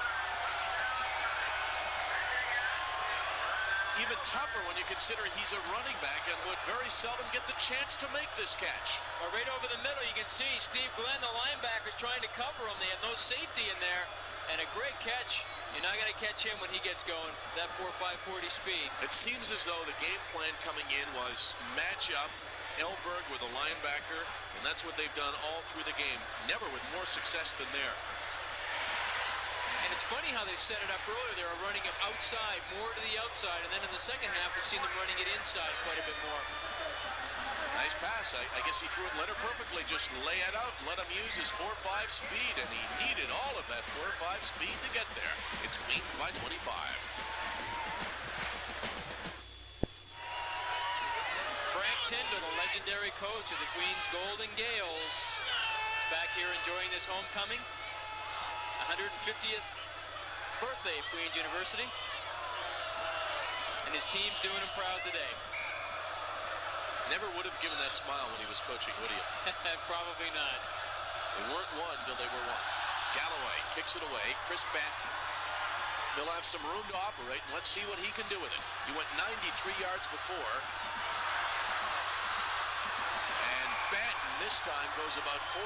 Speaker 1: Even tougher when you consider he's a running back and would very seldom get the chance to make this catch.
Speaker 2: Well, right over the middle, you can see Steve Glenn, the linebacker, is trying to cover him. They have no safety in there. And a great catch. You're not going to catch him when he gets going. That 4.5 40 speed.
Speaker 1: It seems as though the game plan coming in was match up Alberg with a linebacker, and that's what they've done all through the game. Never with more success than there.
Speaker 2: And And it's funny how they set it up earlier. They were running it outside, more to the outside, and then in the second half, we've seen them running it inside quite a bit more.
Speaker 1: Nice pass. I guess he threw it Leonard perfectly. Just lay it out and let him use his 4.5 speed, and he needed all of that 4.5 speed to get there. It's Queens by 25.
Speaker 2: Frank Tyndall, the legendary coach of the Queens Golden Gaels, back here enjoying this homecoming. 150th birthday of Queens University. And his team's doing him proud today.
Speaker 1: Never would have given that smile when he was coaching, would you?
Speaker 2: Probably not.
Speaker 1: They weren't won till they were won. Galloway kicks it away. Chris Banton. He'll have some room to operate, and let's see what he can do with it. He went 93 yards before. And Banton this time goes about 40.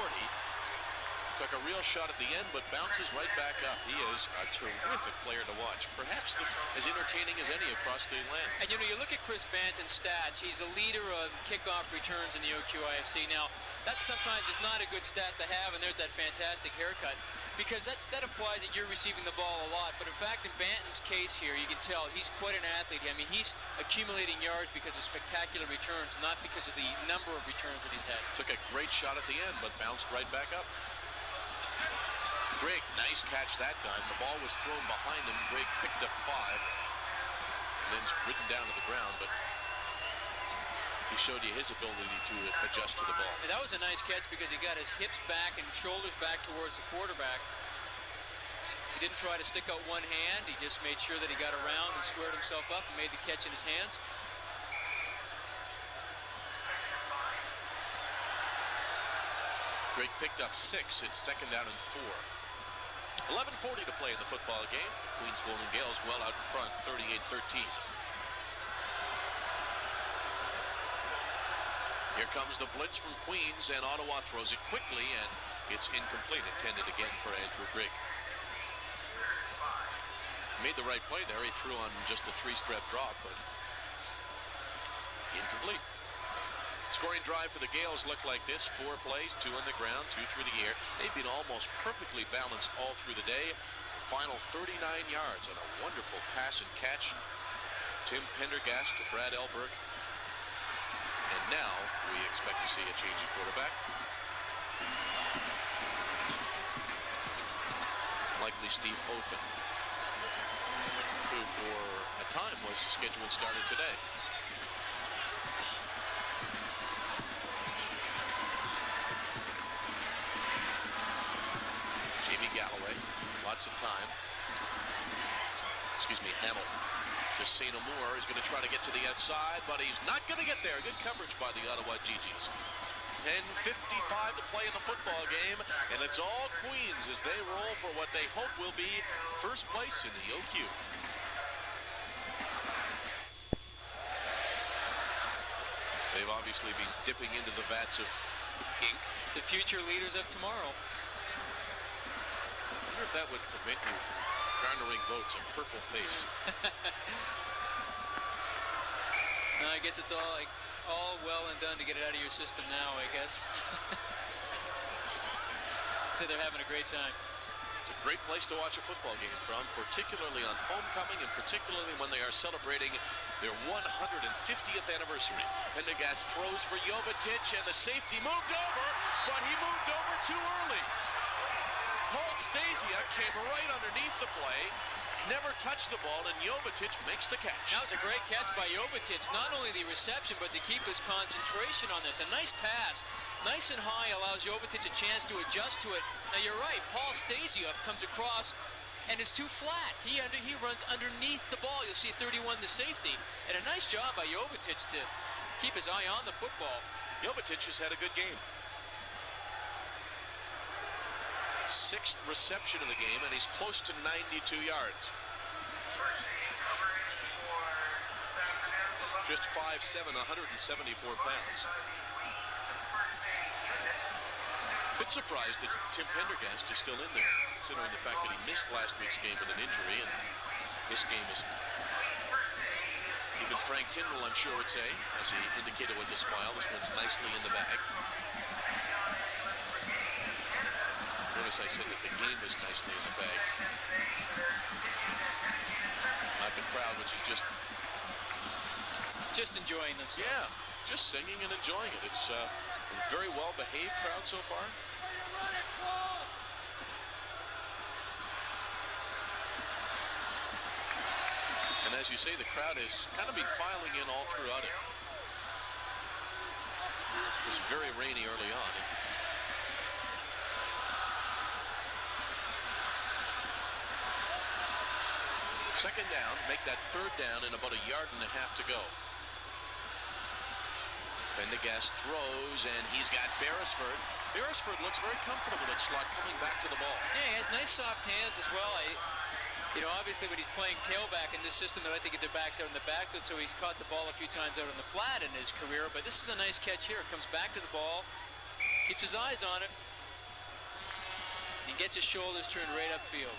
Speaker 1: Took a real shot at the end, but bounces right back up. He is a terrific player to watch. Perhaps as entertaining as any across the land.
Speaker 2: And you know, you look at Chris Banton's stats. He's a leader of kickoff returns in the OQIFC. Now, that sometimes is not a good stat to have, and there's that fantastic haircut. Because that implies that you're receiving the ball a lot. But in fact, in Banton's case here, you can tell he's quite an athlete. I mean, he's accumulating yards because of spectacular returns, not because of the number of returns that he's had.
Speaker 1: Took a great shot at the end, but bounced right back up. Grigg, nice catch that time. The ball was thrown behind him. Grigg picked up 5. And then ridden down to the ground, but he showed you his ability to adjust to the ball.
Speaker 2: And that was a nice catch because he got his hips back and shoulders back towards the quarterback. He didn't try to stick out one hand. He just made sure that he got around and squared himself up and made the catch in his hands.
Speaker 1: Grigg picked up 6. It's second down and 4. 11:40 to play in the football game. Queens Golden Gaels well out in front, 38-13. Here comes the blitz from Queens, and Ottawa throws it quickly, and it's incomplete. Intended again for Andrew Grigg. Made the right play there. He threw on just a 3-step drop, but incomplete. Scoring drive for the Gaels looked like this. 4 plays, 2 on the ground, 2 through the air. They've been almost perfectly balanced all through the day. Final 39 yards on a wonderful pass and catch. Tim Pendergast to Brad Elberg. And now we expect to see a change of quarterback. Likely Steve Ofen, who for a time was scheduled starter today. Galloway, lots of time. Excuse me, Hamel. Just St. Amour is going to try to get to the outside, but he's not going to get there. Good coverage by the Ottawa GGs. 10:55 to play in the football game, and it's all Queens as they roll for what they hope will be first place in the OQ. They've obviously been dipping into the vats of ink.
Speaker 2: The future leaders of tomorrow.
Speaker 1: I wonder if that would prevent you from garnering votes, a purple face.
Speaker 2: No, I guess it's all well and done to get it out of your system now, I guess. So they're having a great time.
Speaker 1: It's a great place to watch a football game from, particularly on homecoming and particularly when they are celebrating their 150th anniversary. Pendergast throws for Jovetic, and the safety moved over, but he moved over too early. Paul Stasiak came right underneath the play, never touched the ball, and Jovetic makes the catch.
Speaker 2: That was a great catch by Jovetic. Not only the reception, but to keep his concentration on this. A nice pass, nice and high, allows Jovetic a chance to adjust to it. Now you're right, Paul Stasiak comes across and is too flat. He runs underneath the ball. You'll see 31 to safety. And a nice job by Jovetic to keep his eye on the football.
Speaker 1: Jovetic has had a good game. 6th reception of the game, and he's close to 92 yards. Just 5'7", 174 pounds. Bit surprised that Tim Pendergast is still in there, considering the fact that he missed last week's game with an injury, and this game is... Even Frank Tyndall, I'm sure, would say, as he indicated with a smile, this one's nicely in the bag. Going to notice I said that the game was nicely in the bag. Not the crowd, which is just
Speaker 2: enjoying themselves.
Speaker 1: Yeah, just singing and enjoying it. It's a very well-behaved crowd so far. And as you say, the crowd has kind of been filing in all throughout it. It was very rainy early on. Second down, make that third down in about 1.5 yards to go. Pendergast throws, and he's got Beresford. Beresford looks very comfortable at slot coming back to the ball.
Speaker 2: Yeah, he has nice soft hands as well. Obviously when he's playing tailback in this system, I think the back's out in the backfield, so he's caught the ball a few times out on the flat in his career. But this is a nice catch here. Comes back to the ball, keeps his eyes on it. He gets his shoulders turned right upfield.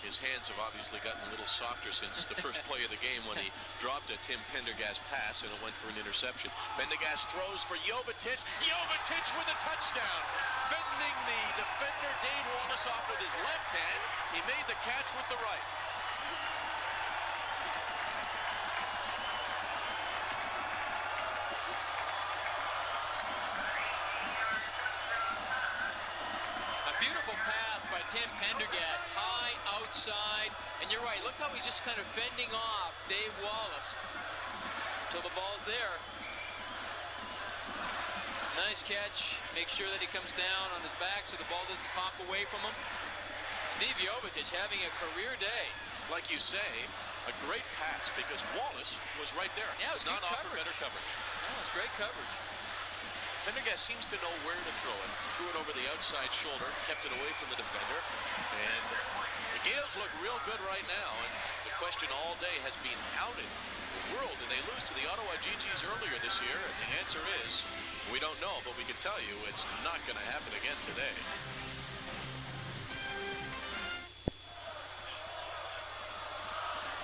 Speaker 1: His hands have obviously gotten a little softer since the first play of the game when he dropped a Tim Pendergast pass and it went for an interception. Pendergast throws for Jovetic. Jovetic with a touchdown. Fending the defender Dave Wallace off with his left hand. He made the catch with the right.
Speaker 2: A beautiful pass by Tim Pendergast. High outside. And you're right. Look how he's just kind of fending off Dave Wallace until the ball's there. Nice catch. Make sure that he comes down on his back so the ball doesn't pop away from him. Steve Jovetic having a career day.
Speaker 1: Like you say, a great pass because Wallace was right there.
Speaker 2: Yeah, it was
Speaker 1: not
Speaker 2: good
Speaker 1: offer better coverage.
Speaker 2: Yeah, it was great coverage.
Speaker 1: Pendergast seems to know where to throw it. Threw it over the outside shoulder, kept it away from the defender. And the Gaels look real good right now. And the question all day has been, how in the world did they lose to the Ottawa GGs earlier this year? And the answer is, we don't know, but we can tell you it's not going to happen again today.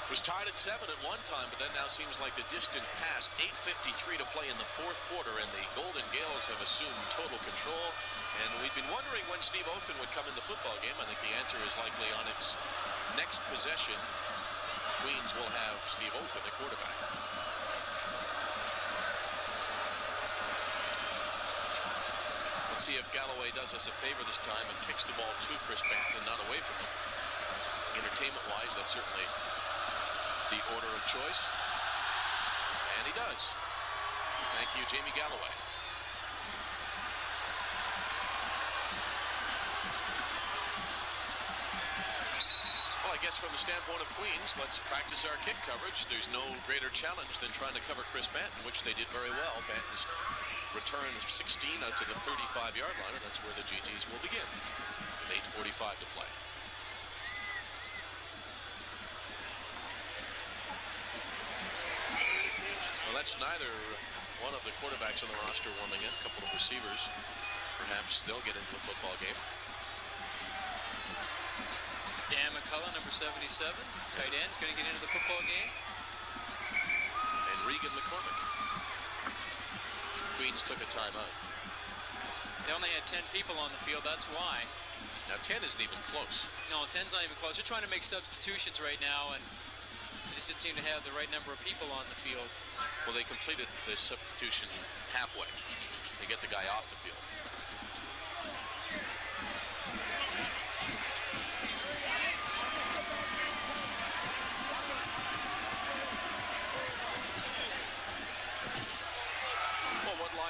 Speaker 1: It was tied at 7 at one time, but that now seems like the distant past. 8:53 to play in the fourth quarter, and the Golden Gaels have assumed total control. And we've been wondering when Steve Ofen would come in the football game. I think the answer is likely on its next possession. Queens will have Steve Ofen at quarterback. Let's see if Galloway does us a favor this time and kicks the ball to Chris Banton, not away from him. Entertainment-wise, that's certainly the order of choice. And he does. Thank you, Jamie Galloway. Well, I guess from the standpoint of Queens, let's practice our kick coverage. There's no greater challenge than trying to cover Chris Banton, which they did very well. Banton's return of 16 out to the 35-yard line, and that's where the GGs will begin. With 8:45 to play. Well, that's neither one of the quarterbacks on the roster warming in. A couple of receivers. Perhaps they'll get into the football game.
Speaker 2: Dan McCullough, number 77, tight end, is going to get into the football game.
Speaker 1: And Regan McCormick. Queens took a timeout.
Speaker 2: They only had 10 people on the field, that's why.
Speaker 1: Now 10 isn't even close.
Speaker 2: No, 10's not even close. They're trying to make substitutions right now, and they just didn't seem to have the right number of people on the field.
Speaker 1: Well, they completed the substitution halfway. They get the guy off the field.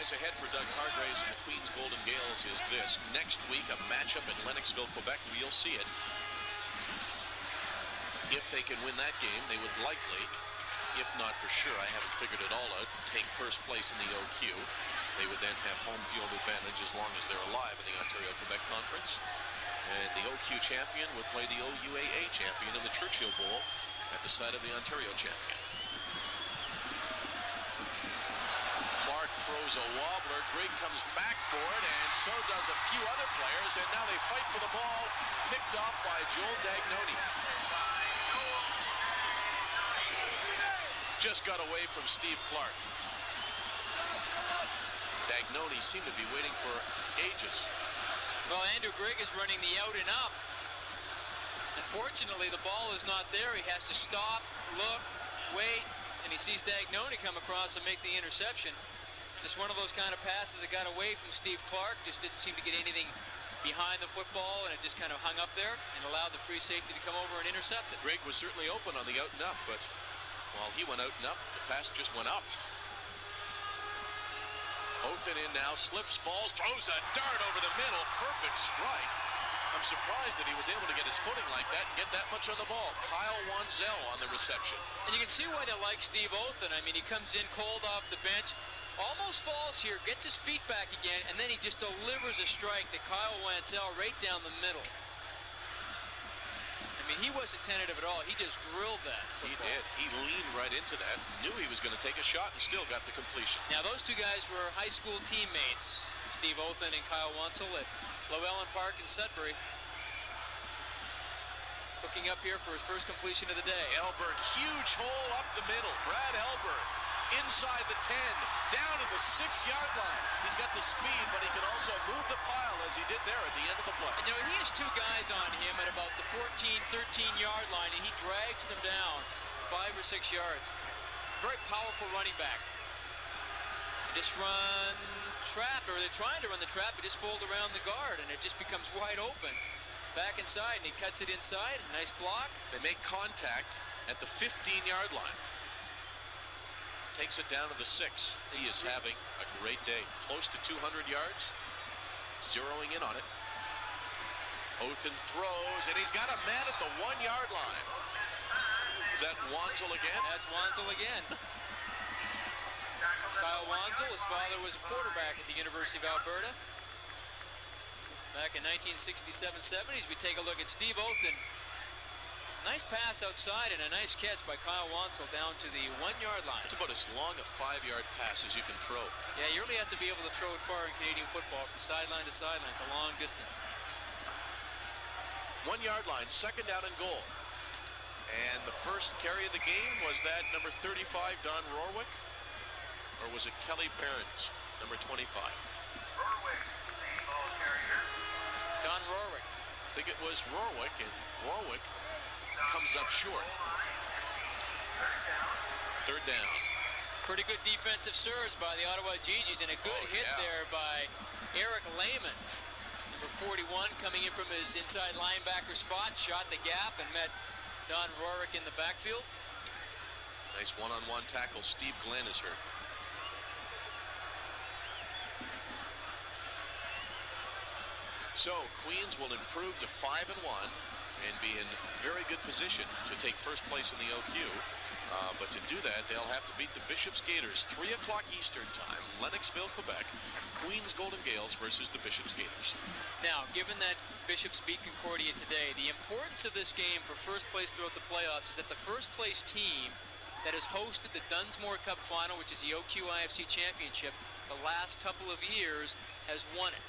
Speaker 1: Ahead for Doug Hargraves and the Queens Golden Gaels is this. Next week, a matchup at Lennoxville, Quebec. We'll see it. If they can win that game, they would likely, if not for sure, I haven't figured it all out, take first place in the OQ. They would then have home field advantage as long as they're alive in the Ontario-Quebec Conference. And the OQ champion would play the OUAA champion in the Churchill Bowl at the site of the Ontario champion. Throws a wobbler. Grigg comes back for it, and so does a few other players, and now they fight for the ball, picked off by Joel Dagnoni. Just got away from Steve Clark. Dagnoni seemed to be waiting for ages.
Speaker 2: Well, Andrew Grigg is running the out and up. Unfortunately, the ball is not there. He has to stop, look, wait, and he sees Dagnone come across and make the interception. Just one of those kind of passes that got away from Steve Clark. Just didn't seem to get anything behind the football, and it just kind of hung up there and allowed the free safety to come over and intercept it.
Speaker 1: Grigg was certainly open on the out and up, but while he went out and up, the pass just went up. Othen in now, slips, falls, throws a dart over the middle. Perfect strike. I'm surprised that he was able to get his footing like that and get that much on the ball. Kyle Wanzel on the reception.
Speaker 2: And you can see why they like Steve Othen. I mean, he comes in cold off the bench, almost falls here, gets his feet back again, and then he just delivers a strike to Kyle Wanzel right down the middle. I mean, he wasn't tentative at all. He just drilled that football.
Speaker 1: He did. He leaned right into that, knew he was going to take a shot, and still got the completion.
Speaker 2: Now, those two guys were high school teammates, Steve Othen and Kyle Wanzel at Llewellyn Park in Sudbury. Hooking up here for his first completion of the day.
Speaker 1: Elberg, huge hole up the middle. Brad Elberg inside the 10, down to the 6-yard line. He's got the speed, but he can also move the pile as he did there at the end of the play.
Speaker 2: And, you know, he has two guys on him at about the 14, 13-yard line, and he drags them down 5 or 6 yards. Very powerful running back. They just run trap, or they're trying to run the trap, but just fold around the guard, and it just becomes wide open. Back inside, and he cuts it inside. Nice block.
Speaker 1: They make contact at the 15-yard line. Takes it down to the 6. He is having a great day. Close to 200 yards. Zeroing in on it. Othen throws, and he's got a man at the 1-yard line. Is that Wanzel again?
Speaker 2: That's Wanzel again. Kyle Wanzel, his father was a quarterback at the University of Alberta. Back in 1967-70s, we take a look at Steve Othen. Nice pass outside and a nice catch by Kyle Wanzel down to the 1-yard line.
Speaker 1: It's about as long a 5-yard pass as you can throw.
Speaker 2: Yeah, you really have to be able to throw it far in Canadian football from sideline to sideline. It's a long distance.
Speaker 1: 1-yard line, second down and goal. And the first carry of the game was that number 35, Don Rorwick? Or was it Kelly Barons, number 25?
Speaker 3: Rorwick, the ball carrier.
Speaker 2: Don Rorwick.
Speaker 1: I think it was Rorwick, and Rorwick comes up short. Third down.
Speaker 2: Pretty good defensive surge by the Ottawa GGs, and a good hit there by Eric Lehman. Number 41 coming in from his inside linebacker spot, shot the gap and met Don Rorwick in the backfield.
Speaker 1: Nice one-on-one tackle. Steve Glenn is hurt. So Queens will improve to 5-1 and be in very good position to take first place in the OQ. But to do that, they'll have to beat the Bishops Gators, 3 o'clock Eastern time, Lennoxville, Quebec. Queens Golden Gaels versus the Bishops Gators.
Speaker 2: Now, given that Bishops beat Concordia today, the importance of this game for first place throughout the playoffs is that the first place team that has hosted the Dunsmore Cup final, which is the OQ-IFC Championship, the last couple of years has won it.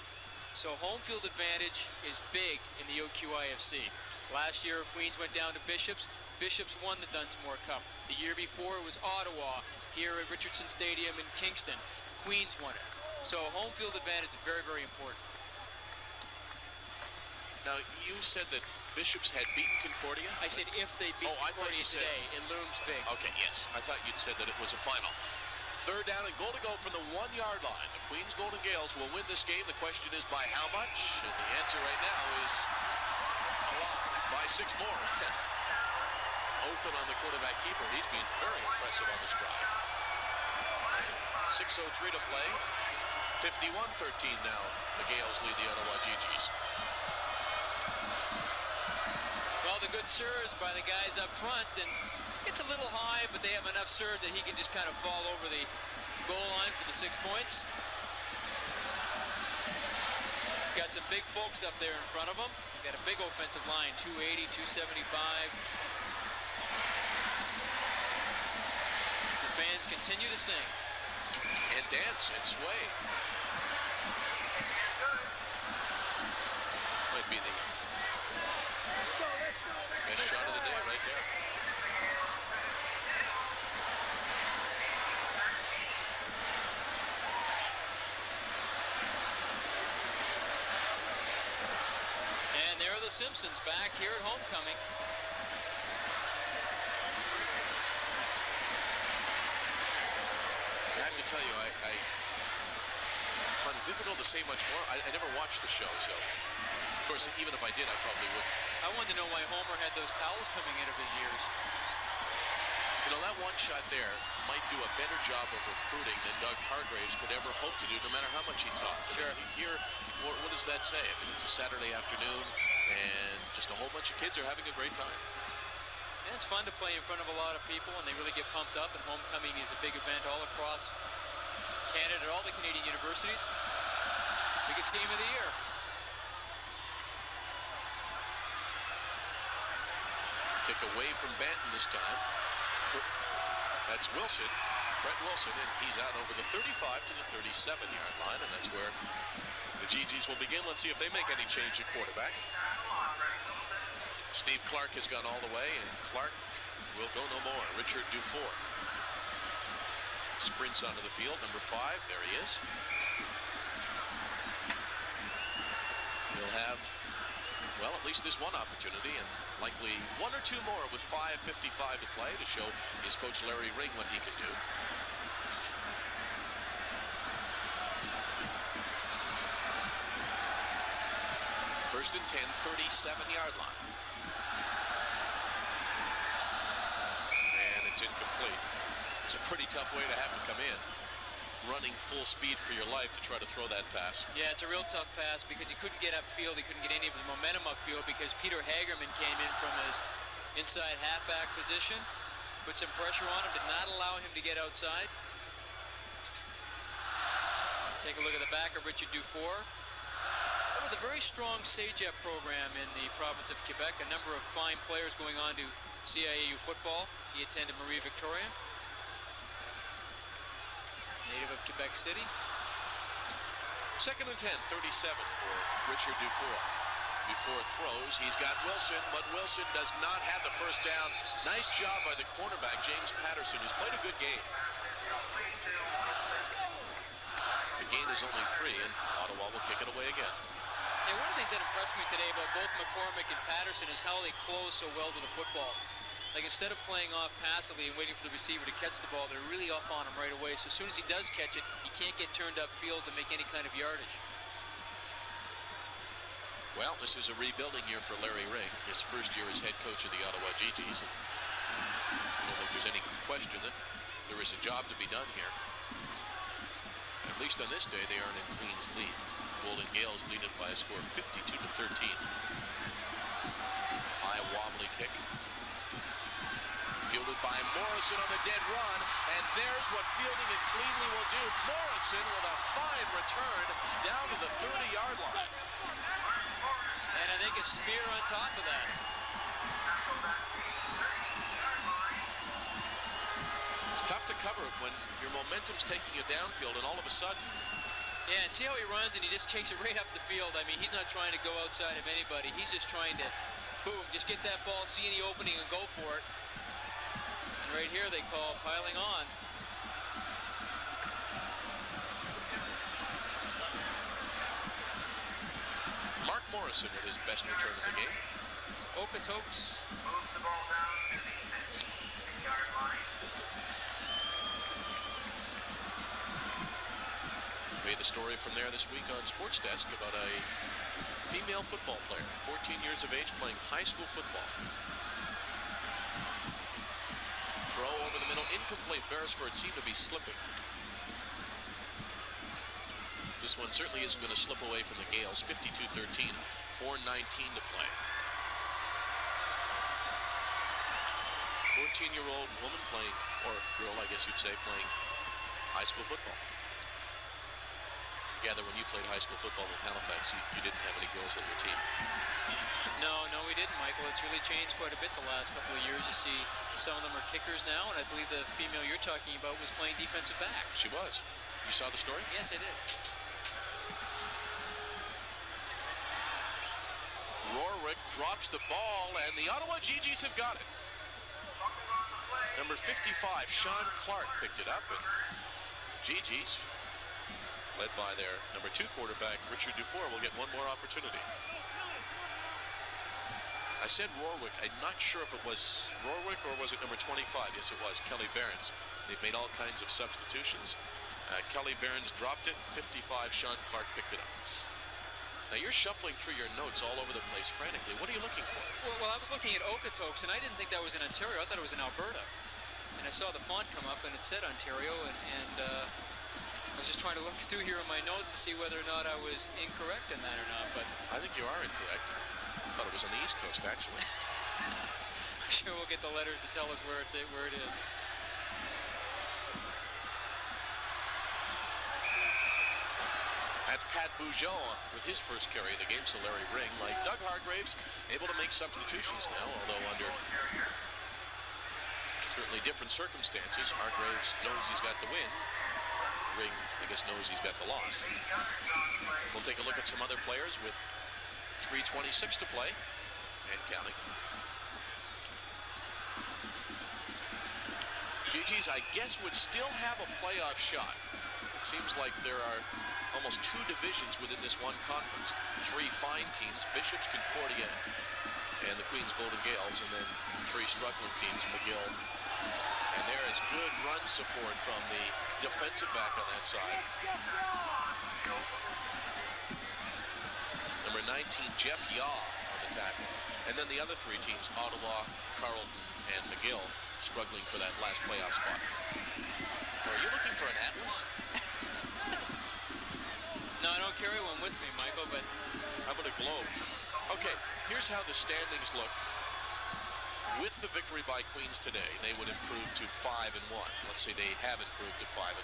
Speaker 2: So home field advantage is big in the OQ-IFC. Last year, Queens went down to Bishops. Bishops won the Dunsmore Cup. The year before, it was Ottawa here at Richardson Stadium in Kingston. Queens won it. So home field advantage is very, very important.
Speaker 1: Now, you said that Bishops had beaten Concordia?
Speaker 2: I said if they beat Concordia today, it looms big.
Speaker 1: Okay, yes. I thought you'd said that it was a final. Third down and goal to go from the 1-yard line. The Queens Golden Gaels will win this game. The question is by how much? And the answer right now is a lot. By 6 more. Yes. Othen on the quarterback keeper. He's been very impressive on this drive. 6:03 to play. 51-13 now. The Gaels lead the Ottawa GGs.
Speaker 2: Well, the good surge by the guys up front, and it's a little high, but they have enough surge that he can just kind of fall over the goal line for the 6 points. He's got some big folks up there in front of him. He's got a big offensive line, 280, 275. As the fans continue to sing.
Speaker 1: And dance and sway. Might be the best shot of the day right there.
Speaker 2: Simpson's back here at homecoming.
Speaker 1: I have to tell you, I find it difficult to say much more. I never watched the show, so of course, even if I did, I probably wouldn't.
Speaker 2: I wanted to know why Homer had those towels coming out of his ears.
Speaker 1: You know, that one shot there might do a better job of recruiting than Doug Hargraves could ever hope to do, no matter how much he talked.
Speaker 2: Sure.
Speaker 1: Here, what does that say? I mean, it's a Saturday afternoon, and just a whole bunch of kids are having a great time.
Speaker 2: And it's fun to play in front of a lot of people, and they really get pumped up, and homecoming is a big event all across Canada at all the Canadian universities. Biggest game of the year.
Speaker 1: Kick away from Banton this time. That's Wilson, Brett Wilson, and he's out over the 35 to the 37-yard line, and that's where the GGs will begin. Let's see if they make any change at quarterback. Steve Clark has gone all the way, and Clark will go no more. Richard Dufour sprints onto the field, number 5. There he is. He'll have, well, at least this one opportunity, and likely one or two more with 5:55 to play to show his coach Larry Ring what he can do. First and 10, 37-yard line. And it's incomplete. It's a pretty tough way to have to come in, running full speed for your life to try to throw that pass.
Speaker 2: Yeah, it's a real tough pass because he couldn't get upfield. He couldn't get any of his momentum upfield because Peter Hagerman came in from his inside halfback position, put some pressure on him, did not allow him to get outside. Take a look at the back of Richard Dufour. With a very strong CEGEP program in the province of Quebec, a number of fine players going on to CIAU football. He attended Marie Victoria. Native of Quebec City.
Speaker 1: Second and 10, 37 for Richard Dufour. Dufour throws. He's got Wilson, but Wilson does not have the first down. Nice job by the cornerback, James Patterson, who's played a good game. The gain is only 3, and Ottawa will kick it away again.
Speaker 2: And one of the things that impressed me today about both McCormick and Patterson is how they close so well to the football. Like, instead of playing off passively and waiting for the receiver to catch the ball, they're really up on him right away. So as soon as he does catch it, he can't get turned upfield to make any kind of yardage.
Speaker 1: Well, this is a rebuilding year for Larry Ring. His first year as head coach of the Ottawa GGs. I don't think there's any question that there is a job to be done here. At least on this day, they are in Queen's lead. Golden Gaels lead it by a score of 52 to 13. High wobbly kick. Fielded by Morrison on the dead run, and there's what fielding and Cleanley will do. Morrison with a fine return down to the 30-yard line.
Speaker 2: And I think a spear on top of that.
Speaker 1: It's tough to cover when your momentum's taking you downfield, and all of a sudden.
Speaker 2: Yeah, and see how he runs, and he just takes it right up the field. I mean, he's not trying to go outside of anybody. He's just trying to, boom, just get that ball, see any opening, and go for it. And right here they call piling on.
Speaker 1: Mark Morrison at his best return of the game.
Speaker 2: Okotoks.
Speaker 3: Moves the ball down to the 6-yard line.
Speaker 1: Made a story from there this week on Sports Desk about a female football player, 14 years of age, playing high school football. Throw over the middle, incomplete. Beresford seemed to be slipping. This one certainly isn't going to slip away from the Gaels. 52-13, 4:19 to play. 14-year-old woman playing, or girl, I guess you'd say, playing high school football. I gather when you played high school football in Halifax, you didn't have any girls on your team.
Speaker 2: No, we didn't, Michael. It's really changed quite a bit the last couple of years. You see some of them are kickers now, and I believe the female you're talking about was playing defensive back.
Speaker 1: She was. You saw the story?
Speaker 2: Yes, I did.
Speaker 1: Rorick drops the ball, and the Ottawa GGs have got it. Number 55, Sean Clark, picked it up, and GGs, led by their number 2 quarterback, Richard Dufour, will get one more opportunity. I said Rorwick. I'm not sure if it was Rorwick or was it number 25. Yes, it was Kelly Barnes. They've made all kinds of substitutions. Kelly Barnes dropped it. 55. Sean Clark picked it up. Now you're shuffling through your notes all over the place frantically. What are you looking for?
Speaker 2: Well, I was looking at Okotoks, and I didn't think that was in Ontario. I thought it was in Alberta. And I saw the font come up, and it said Ontario, and I was just trying to look through here in my notes to see whether or not I was incorrect in that or not. But
Speaker 1: I think you are incorrect. I thought it was on the East Coast, actually.
Speaker 2: I'm sure we'll get the letters to tell us where it is.
Speaker 1: That's Pat Bugeaud with his first carry of the game, so Larry Ring, like Doug Hargraves, able to make substitutions now, although under certainly different circumstances. Hargraves knows he's got the win. Ring, I guess, knows he's got the loss. We'll take a look at some other players with 3:26 to play and counting. GG's, I guess, would still have a playoff shot. It seems like there are almost 2 divisions within this one conference. 3 fine teams, Bishops, Concordia, and the Queens Golden Gaels, and then 3 struggling teams, McGill. And there is good run support from the defensive back on that side. Number 19, Jeff Yaw on the tackle. And then the other 3 teams, Ottawa, Carleton, and McGill, struggling for that last playoff spot. Are you looking for an atlas?
Speaker 2: No, I don't carry one with me, Michael, but
Speaker 1: how about a globe? Okay, here's how the standings look. With the victory by Queens today, they would improve to 5-1. Let's say they have improved to 5-1.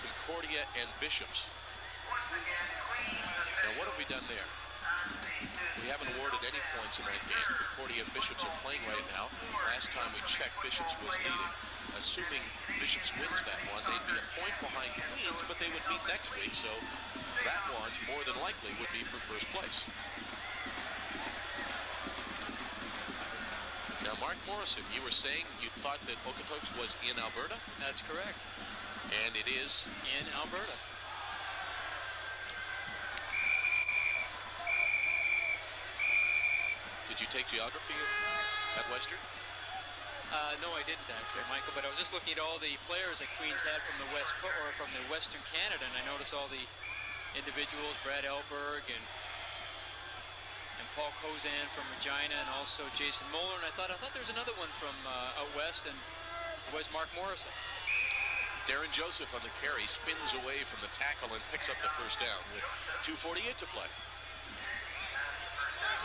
Speaker 1: Concordia and Bishops. Now, what have we done there? We haven't awarded any points in that game. Concordia and Bishops are playing right now. Last time we checked, Bishops was leading. Assuming Bishops wins that one, they'd be a point behind Queens, but they would meet next week, so that one, more than likely, would be for first place. Now, Mark Morrison, you were saying you thought that Okotoks was in Alberta?
Speaker 2: That's correct.
Speaker 1: And it is?
Speaker 2: In Alberta.
Speaker 1: Did you take geography at Western?
Speaker 2: No, I didn't actually, Michael. But I was just looking at all the players that Queens had from the from the Western Canada, and I noticed all the individuals: Brad Elberg and Paul Kozan from Regina, and also Jason Moeller. And I thought there's another one from out west, and it was Mark Morrison.
Speaker 1: Darren Joseph on the carry spins away from the tackle and picks up the first down with 2:48 to play.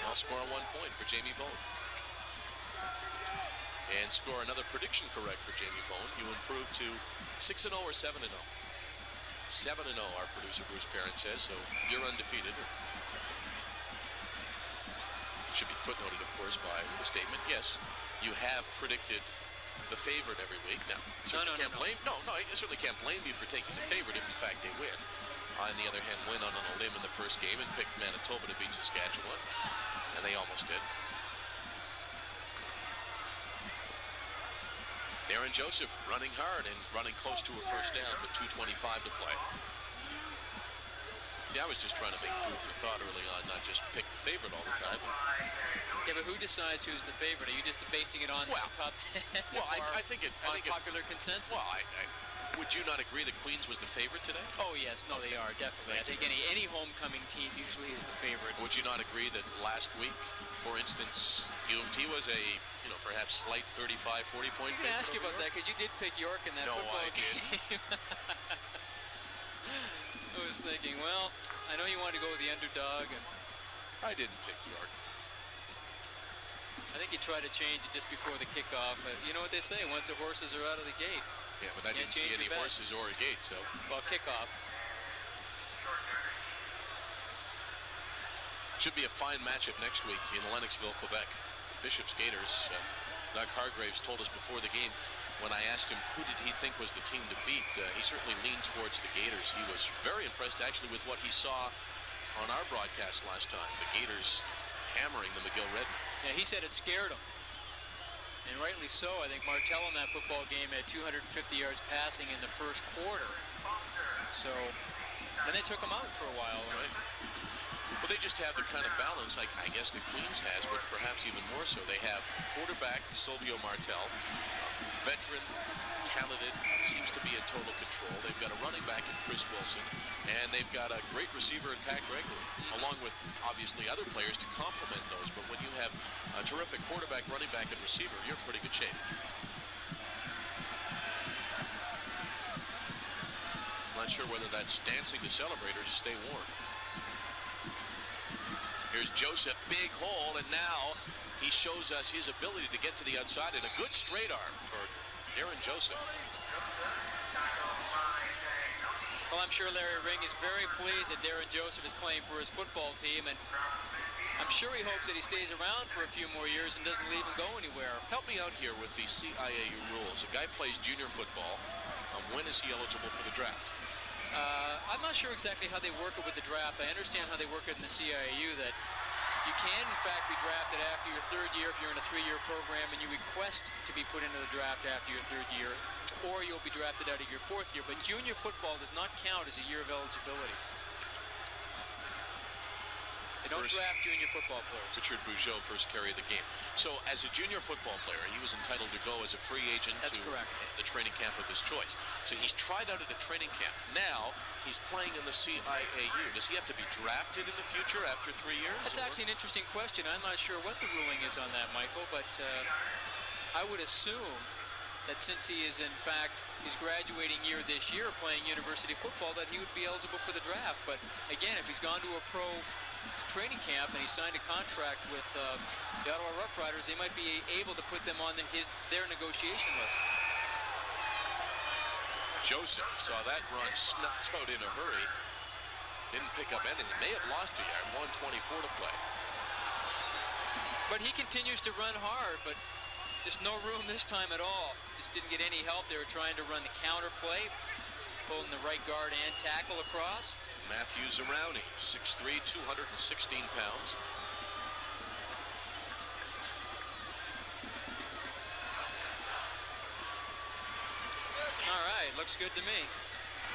Speaker 1: I'll score 1 point for Jamie Bone. And score another prediction correct for Jamie Bone. You improve to 6-0 or 7-0. 7-0, our producer Bruce Parent says, so you're undefeated. Should be footnoted, of course, by the statement. Yes, you have predicted the favorite every week. Now, I certainly can't blame you for taking the favorite if, in fact, they win. On the other hand, went on a limb in the first game and picked Manitoba to beat Saskatchewan, and they almost did. Darren Joseph running hard and running close to a first down with 2:25 to play. See, I was just trying to make food for thought early on, not just pick the favorite all the time.
Speaker 2: Yeah, but who decides who's the favorite? Are you just basing it on the top 10?
Speaker 1: Well, I think it.
Speaker 2: Popular consensus.
Speaker 1: Well, would you not agree that Queens was the favorite today?
Speaker 2: Oh yes, no, they are definitely. I think any homecoming team usually is the favorite.
Speaker 1: Would you not agree that last week, for instance, U of T was a perhaps slight 35-40 point favorite?
Speaker 2: I'm going to ask you about that because you did pick York in that football game. I was thinking, well, I know you wanted to go with the underdog, and
Speaker 1: I didn't pick York.
Speaker 2: I think you tried to change it just before the kickoff. You know what they say, once the horses are out of the gate.
Speaker 1: Yeah, but I didn't see any horses or a gate, so.
Speaker 2: Well, kickoff.
Speaker 1: Should be a fine matchup next week in Lennoxville, Quebec. Bishops Gators. Doug Hargraves told us before the game, when I asked him who did he think was the team to beat, he certainly leaned towards the Gators. He was very impressed actually with what he saw on our broadcast last time. The Gators hammering the McGill Redmen.
Speaker 2: Yeah, he said it scared him. And rightly so. I think Martell in that football game had 250 yards passing in the first quarter. So then they took him out for a while. Right?
Speaker 1: Well, they just have the kind of balance, like I guess the Queens has, but perhaps even more so. They have quarterback Silvio Martel, veteran, talented, seems to be in total control. They've got a running back in Chris Wilson, and they've got a great receiver in Pat Gregory, along with obviously other players to complement those. But when you have a terrific quarterback, running back, and receiver, you're in pretty good shape. Not sure whether that's dancing to celebrate or to stay warm. Here's Joseph, big hole, and now he shows us his ability to get to the outside, and a good straight arm for Darren Joseph.
Speaker 2: Well, I'm sure Larry Ring is very pleased that Darren Joseph is playing for his football team, and I'm sure he hopes that he stays around for a few more years and doesn't leave and go anywhere.
Speaker 1: Help me out here with the CIAU rules. A guy plays junior football. When is he eligible for the draft?
Speaker 2: I'm not sure exactly how they work it with the draft. I understand how they work it in the CIAU, that you can, in fact, be drafted after your third year if you're in a 3-year program and you request to be put into the draft after your third year, or you'll be drafted out of your 4th year. But junior football does not count as a year of eligibility. They don't draft junior football players.
Speaker 1: Richard Bugeaud first carry of the game. So as a junior football player, he was entitled to go as a free agent
Speaker 2: That's
Speaker 1: to
Speaker 2: correct.
Speaker 1: The training camp of his choice. So he's tried out at a training camp. Now he's playing in the CIAU. Does he have to be drafted in the future after 3 years?
Speaker 2: That's actually an interesting question. I'm not sure what the ruling is on that, Michael, but I would assume that since he is, in fact, his graduating year this year playing university football, that he would be eligible for the draft. But again, if he's gone to a pro training camp and he signed a contract with the Ottawa Rough Riders, they might be able to put them on their negotiation list.
Speaker 1: Joseph saw that run snuffed out in a hurry. Didn't pick up anything. May have lost a yard. 1:24 to play.
Speaker 2: But he continues to run hard, but just no room this time at all. Just didn't get any help. They were trying to run the counter play, pulling the right guard and tackle across.
Speaker 1: Matthew Zarauni, 6'3", 216 pounds.
Speaker 2: All right, looks good to me.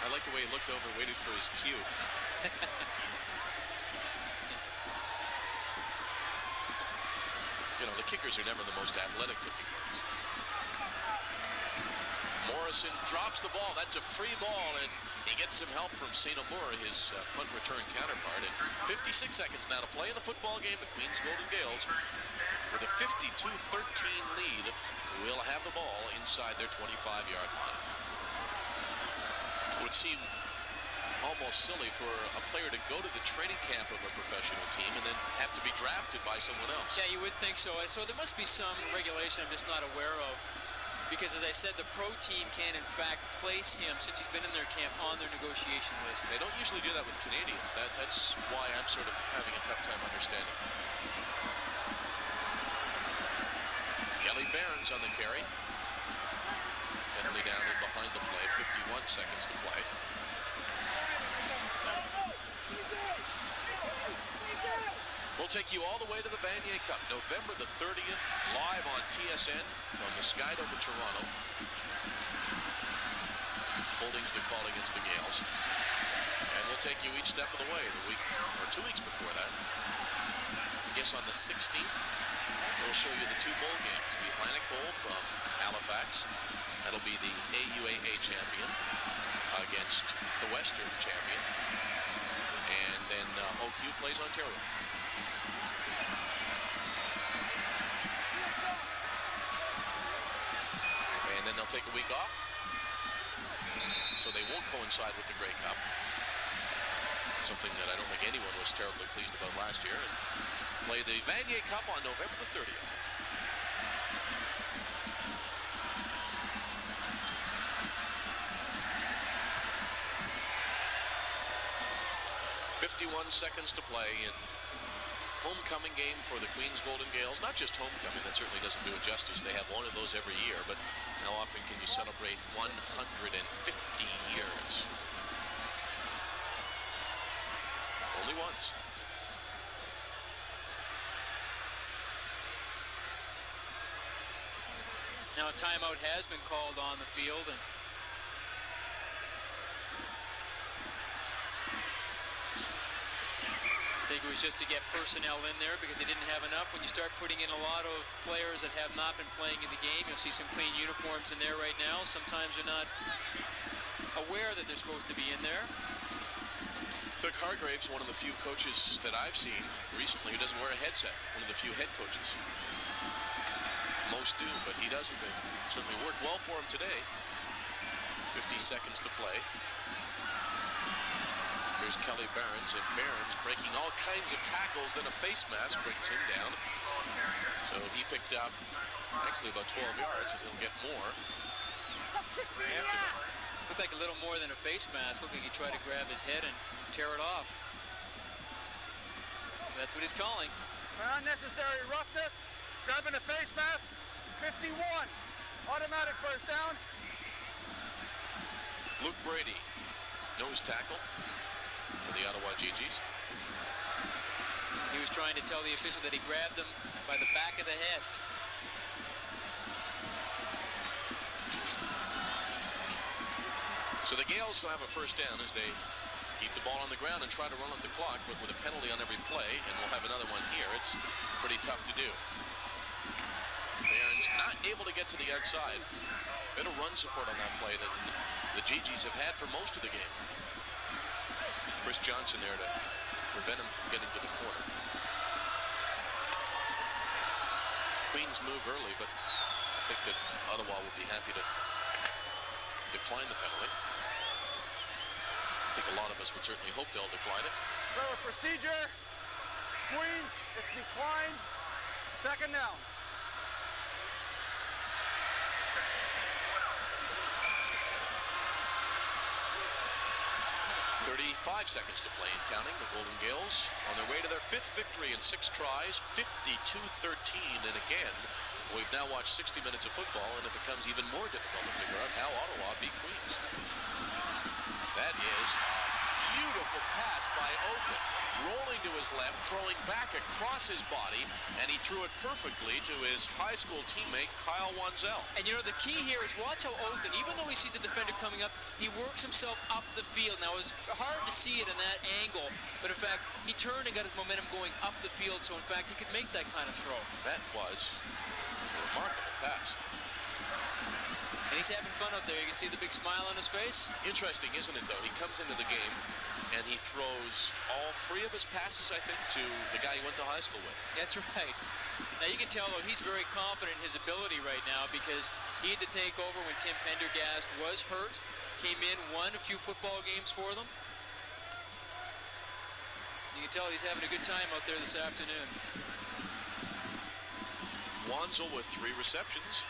Speaker 1: I like the way he looked over, waited for his cue. You know, the kickers are never the most athletic looking ones. Morrison drops the ball. That's a free ball, and he gets some help from St. Amour, his punt return counterpart. And 56 seconds now to play in the football game. The Queens Golden Gaels, with a 52-13 lead, will have the ball inside their 25-yard line. It would seem almost silly for a player to go to the training camp of a professional team and then have to be drafted by someone else.
Speaker 2: Yeah, you would think so. So there must be some regulation I'm just not aware of. Because, as I said, the pro team can, in fact, place him, since he's been in their camp, on their negotiation list.
Speaker 1: They don't usually do that with Canadians. That's why I'm sort of having a tough time understanding. Kelly Barnes on the carry. Penalty down and behind the play. 51 seconds to play. We'll take you all the way to the Vanier Cup, November the 30th, live on TSN from the Skydome in Toronto. Holdings the call against the Gaels. And we'll take you each step of the way, the week or 2 weeks before that. I guess on the 16th, we'll show you the 2 bowl games. The Atlantic Bowl from Halifax. That'll be the AUAA champion against the Western champion. And then OQ plays Ontario. And then they'll take a week off, so they won't coincide with the Grey Cup. Something that I don't think anyone was terribly pleased about last year. And play the Vanier Cup on November the 30th. 51 seconds to play in homecoming game for the Queens Golden Gaels. Not just homecoming, that certainly doesn't do it justice. They have one of those every year, but how often can you celebrate 150 years? Only once.
Speaker 2: Now a timeout has been called on the field, and think it was just to get personnel in there because they didn't have enough. When you start putting in a lot of players that have not been playing in the game, you'll see some clean uniforms in there right now. Sometimes they're not aware that they're supposed to be in there.
Speaker 1: Doug Hargraves, one of the few coaches that I've seen recently who doesn't wear a headset. One of the few head coaches. Most do, but he doesn't. It certainly worked well for him today. 50 seconds to play. Here's Kelly Barons, and Barons breaking all kinds of tackles, then a face mask brings him down. So he picked up actually about 12 yards, and he'll get more after that.
Speaker 2: Looked like a little more than a face mask. Looked like he tried to grab his head and tear it off. That's what he's calling.
Speaker 4: Unnecessary roughness, grabbing a face mask, 51. Automatic first down.
Speaker 1: Luke Brady, nose tackle for the Ottawa GGs.
Speaker 2: He was trying to tell the official that he grabbed him by the back of the head.
Speaker 1: So the Gaels will have a first down as they keep the ball on the ground and try to run out the clock, but with a penalty on every play, and we'll have another one here. It's pretty tough to do. Barron's not able to get to the outside. Bit of run support on that play that the GGs have had for most of the game. Chris Johnson there to prevent him from getting to the corner. Queens move early, but I think that Ottawa will be happy to decline the penalty. I think a lot of us would certainly hope they'll decline it.
Speaker 4: So a procedure, Queens, it's declined, second down.
Speaker 1: 35 seconds to play and counting. The Golden Gaels on their way to their 5th victory in 6 tries, 52-13. And again, we've now watched 60 minutes of football, and it becomes even more difficult to figure out how Ottawa beat Queens. That is a beautiful pass by Oaken, rolling to his left, throwing back across his body, and he threw it perfectly to his high school teammate, Kyle Wanzel.
Speaker 2: And you know, the key here is watch how Oaken, even though he sees the defender coming up, he works himself up the field. Now, it was hard to see it in that angle, but in fact, he turned and got his momentum going up the field, so in fact, he could make that kind of throw.
Speaker 1: That was a remarkable pass.
Speaker 2: And he's having fun out there. You can see the big smile on his face.
Speaker 1: Interesting, isn't it, though? He comes into the game, and he throws all 3 of his passes, I think, to the guy he went to high school with.
Speaker 2: That's right. Now, you can tell, though, he's very confident in his ability right now because he had to take over when Tim Pendergast was hurt. Came in, won a few football games for them. You can tell he's having a good time out there this afternoon.
Speaker 1: Wanzel with 3 receptions.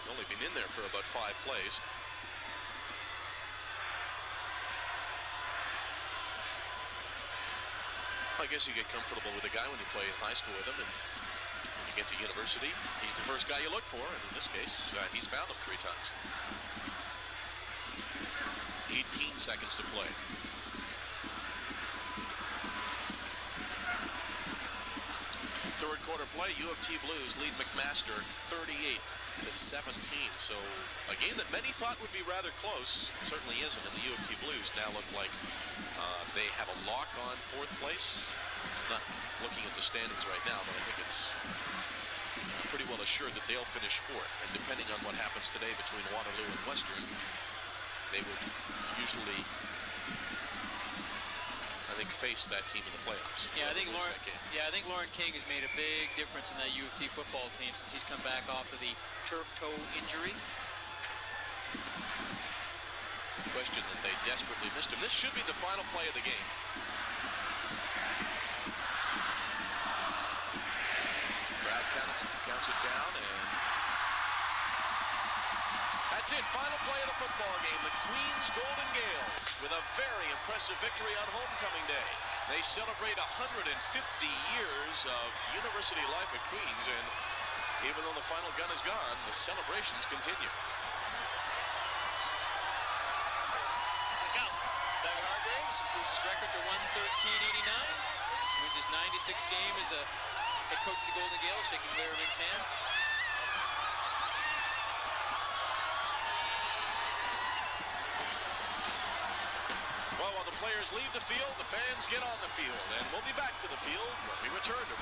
Speaker 1: He's only been in there for about 5 plays. I guess you get comfortable with a guy when you play in high school with him, and when you get to university, he's the first guy you look for, and in this case, he's found him 3 times. 18 seconds to play. Third quarter play, U of T Blues lead McMaster 38-17. So a game that many thought would be rather close certainly isn't, and the U of T Blues now look like they have a lock on 4th place. Not looking at the standings right now, but I think it's pretty well assured that they'll finish 4th. And depending on what happens today between Waterloo and Western, they would usually, I think, face that team in the playoffs.
Speaker 2: Yeah, I think Lauren King has made a big difference in that U of T football team since he's come back off of the turf toe injury.
Speaker 1: Question that they desperately missed him. This should be the final play of the game. Brad counts it down, and that's it. Final play of the football game. The Queens Golden Gaels with a very impressive victory on homecoming day. They celebrate 150 years of university life at Queens, and even though the final gun is gone, the celebrations continue.
Speaker 2: Doug Hargraves improves his record to 113.89. Wins his 96th game as a head coach of the Golden Gaels, shaking Larry Rick's hand.
Speaker 1: Well, while the players leave the field, the fans get on the field. And we'll be back to the field when we return to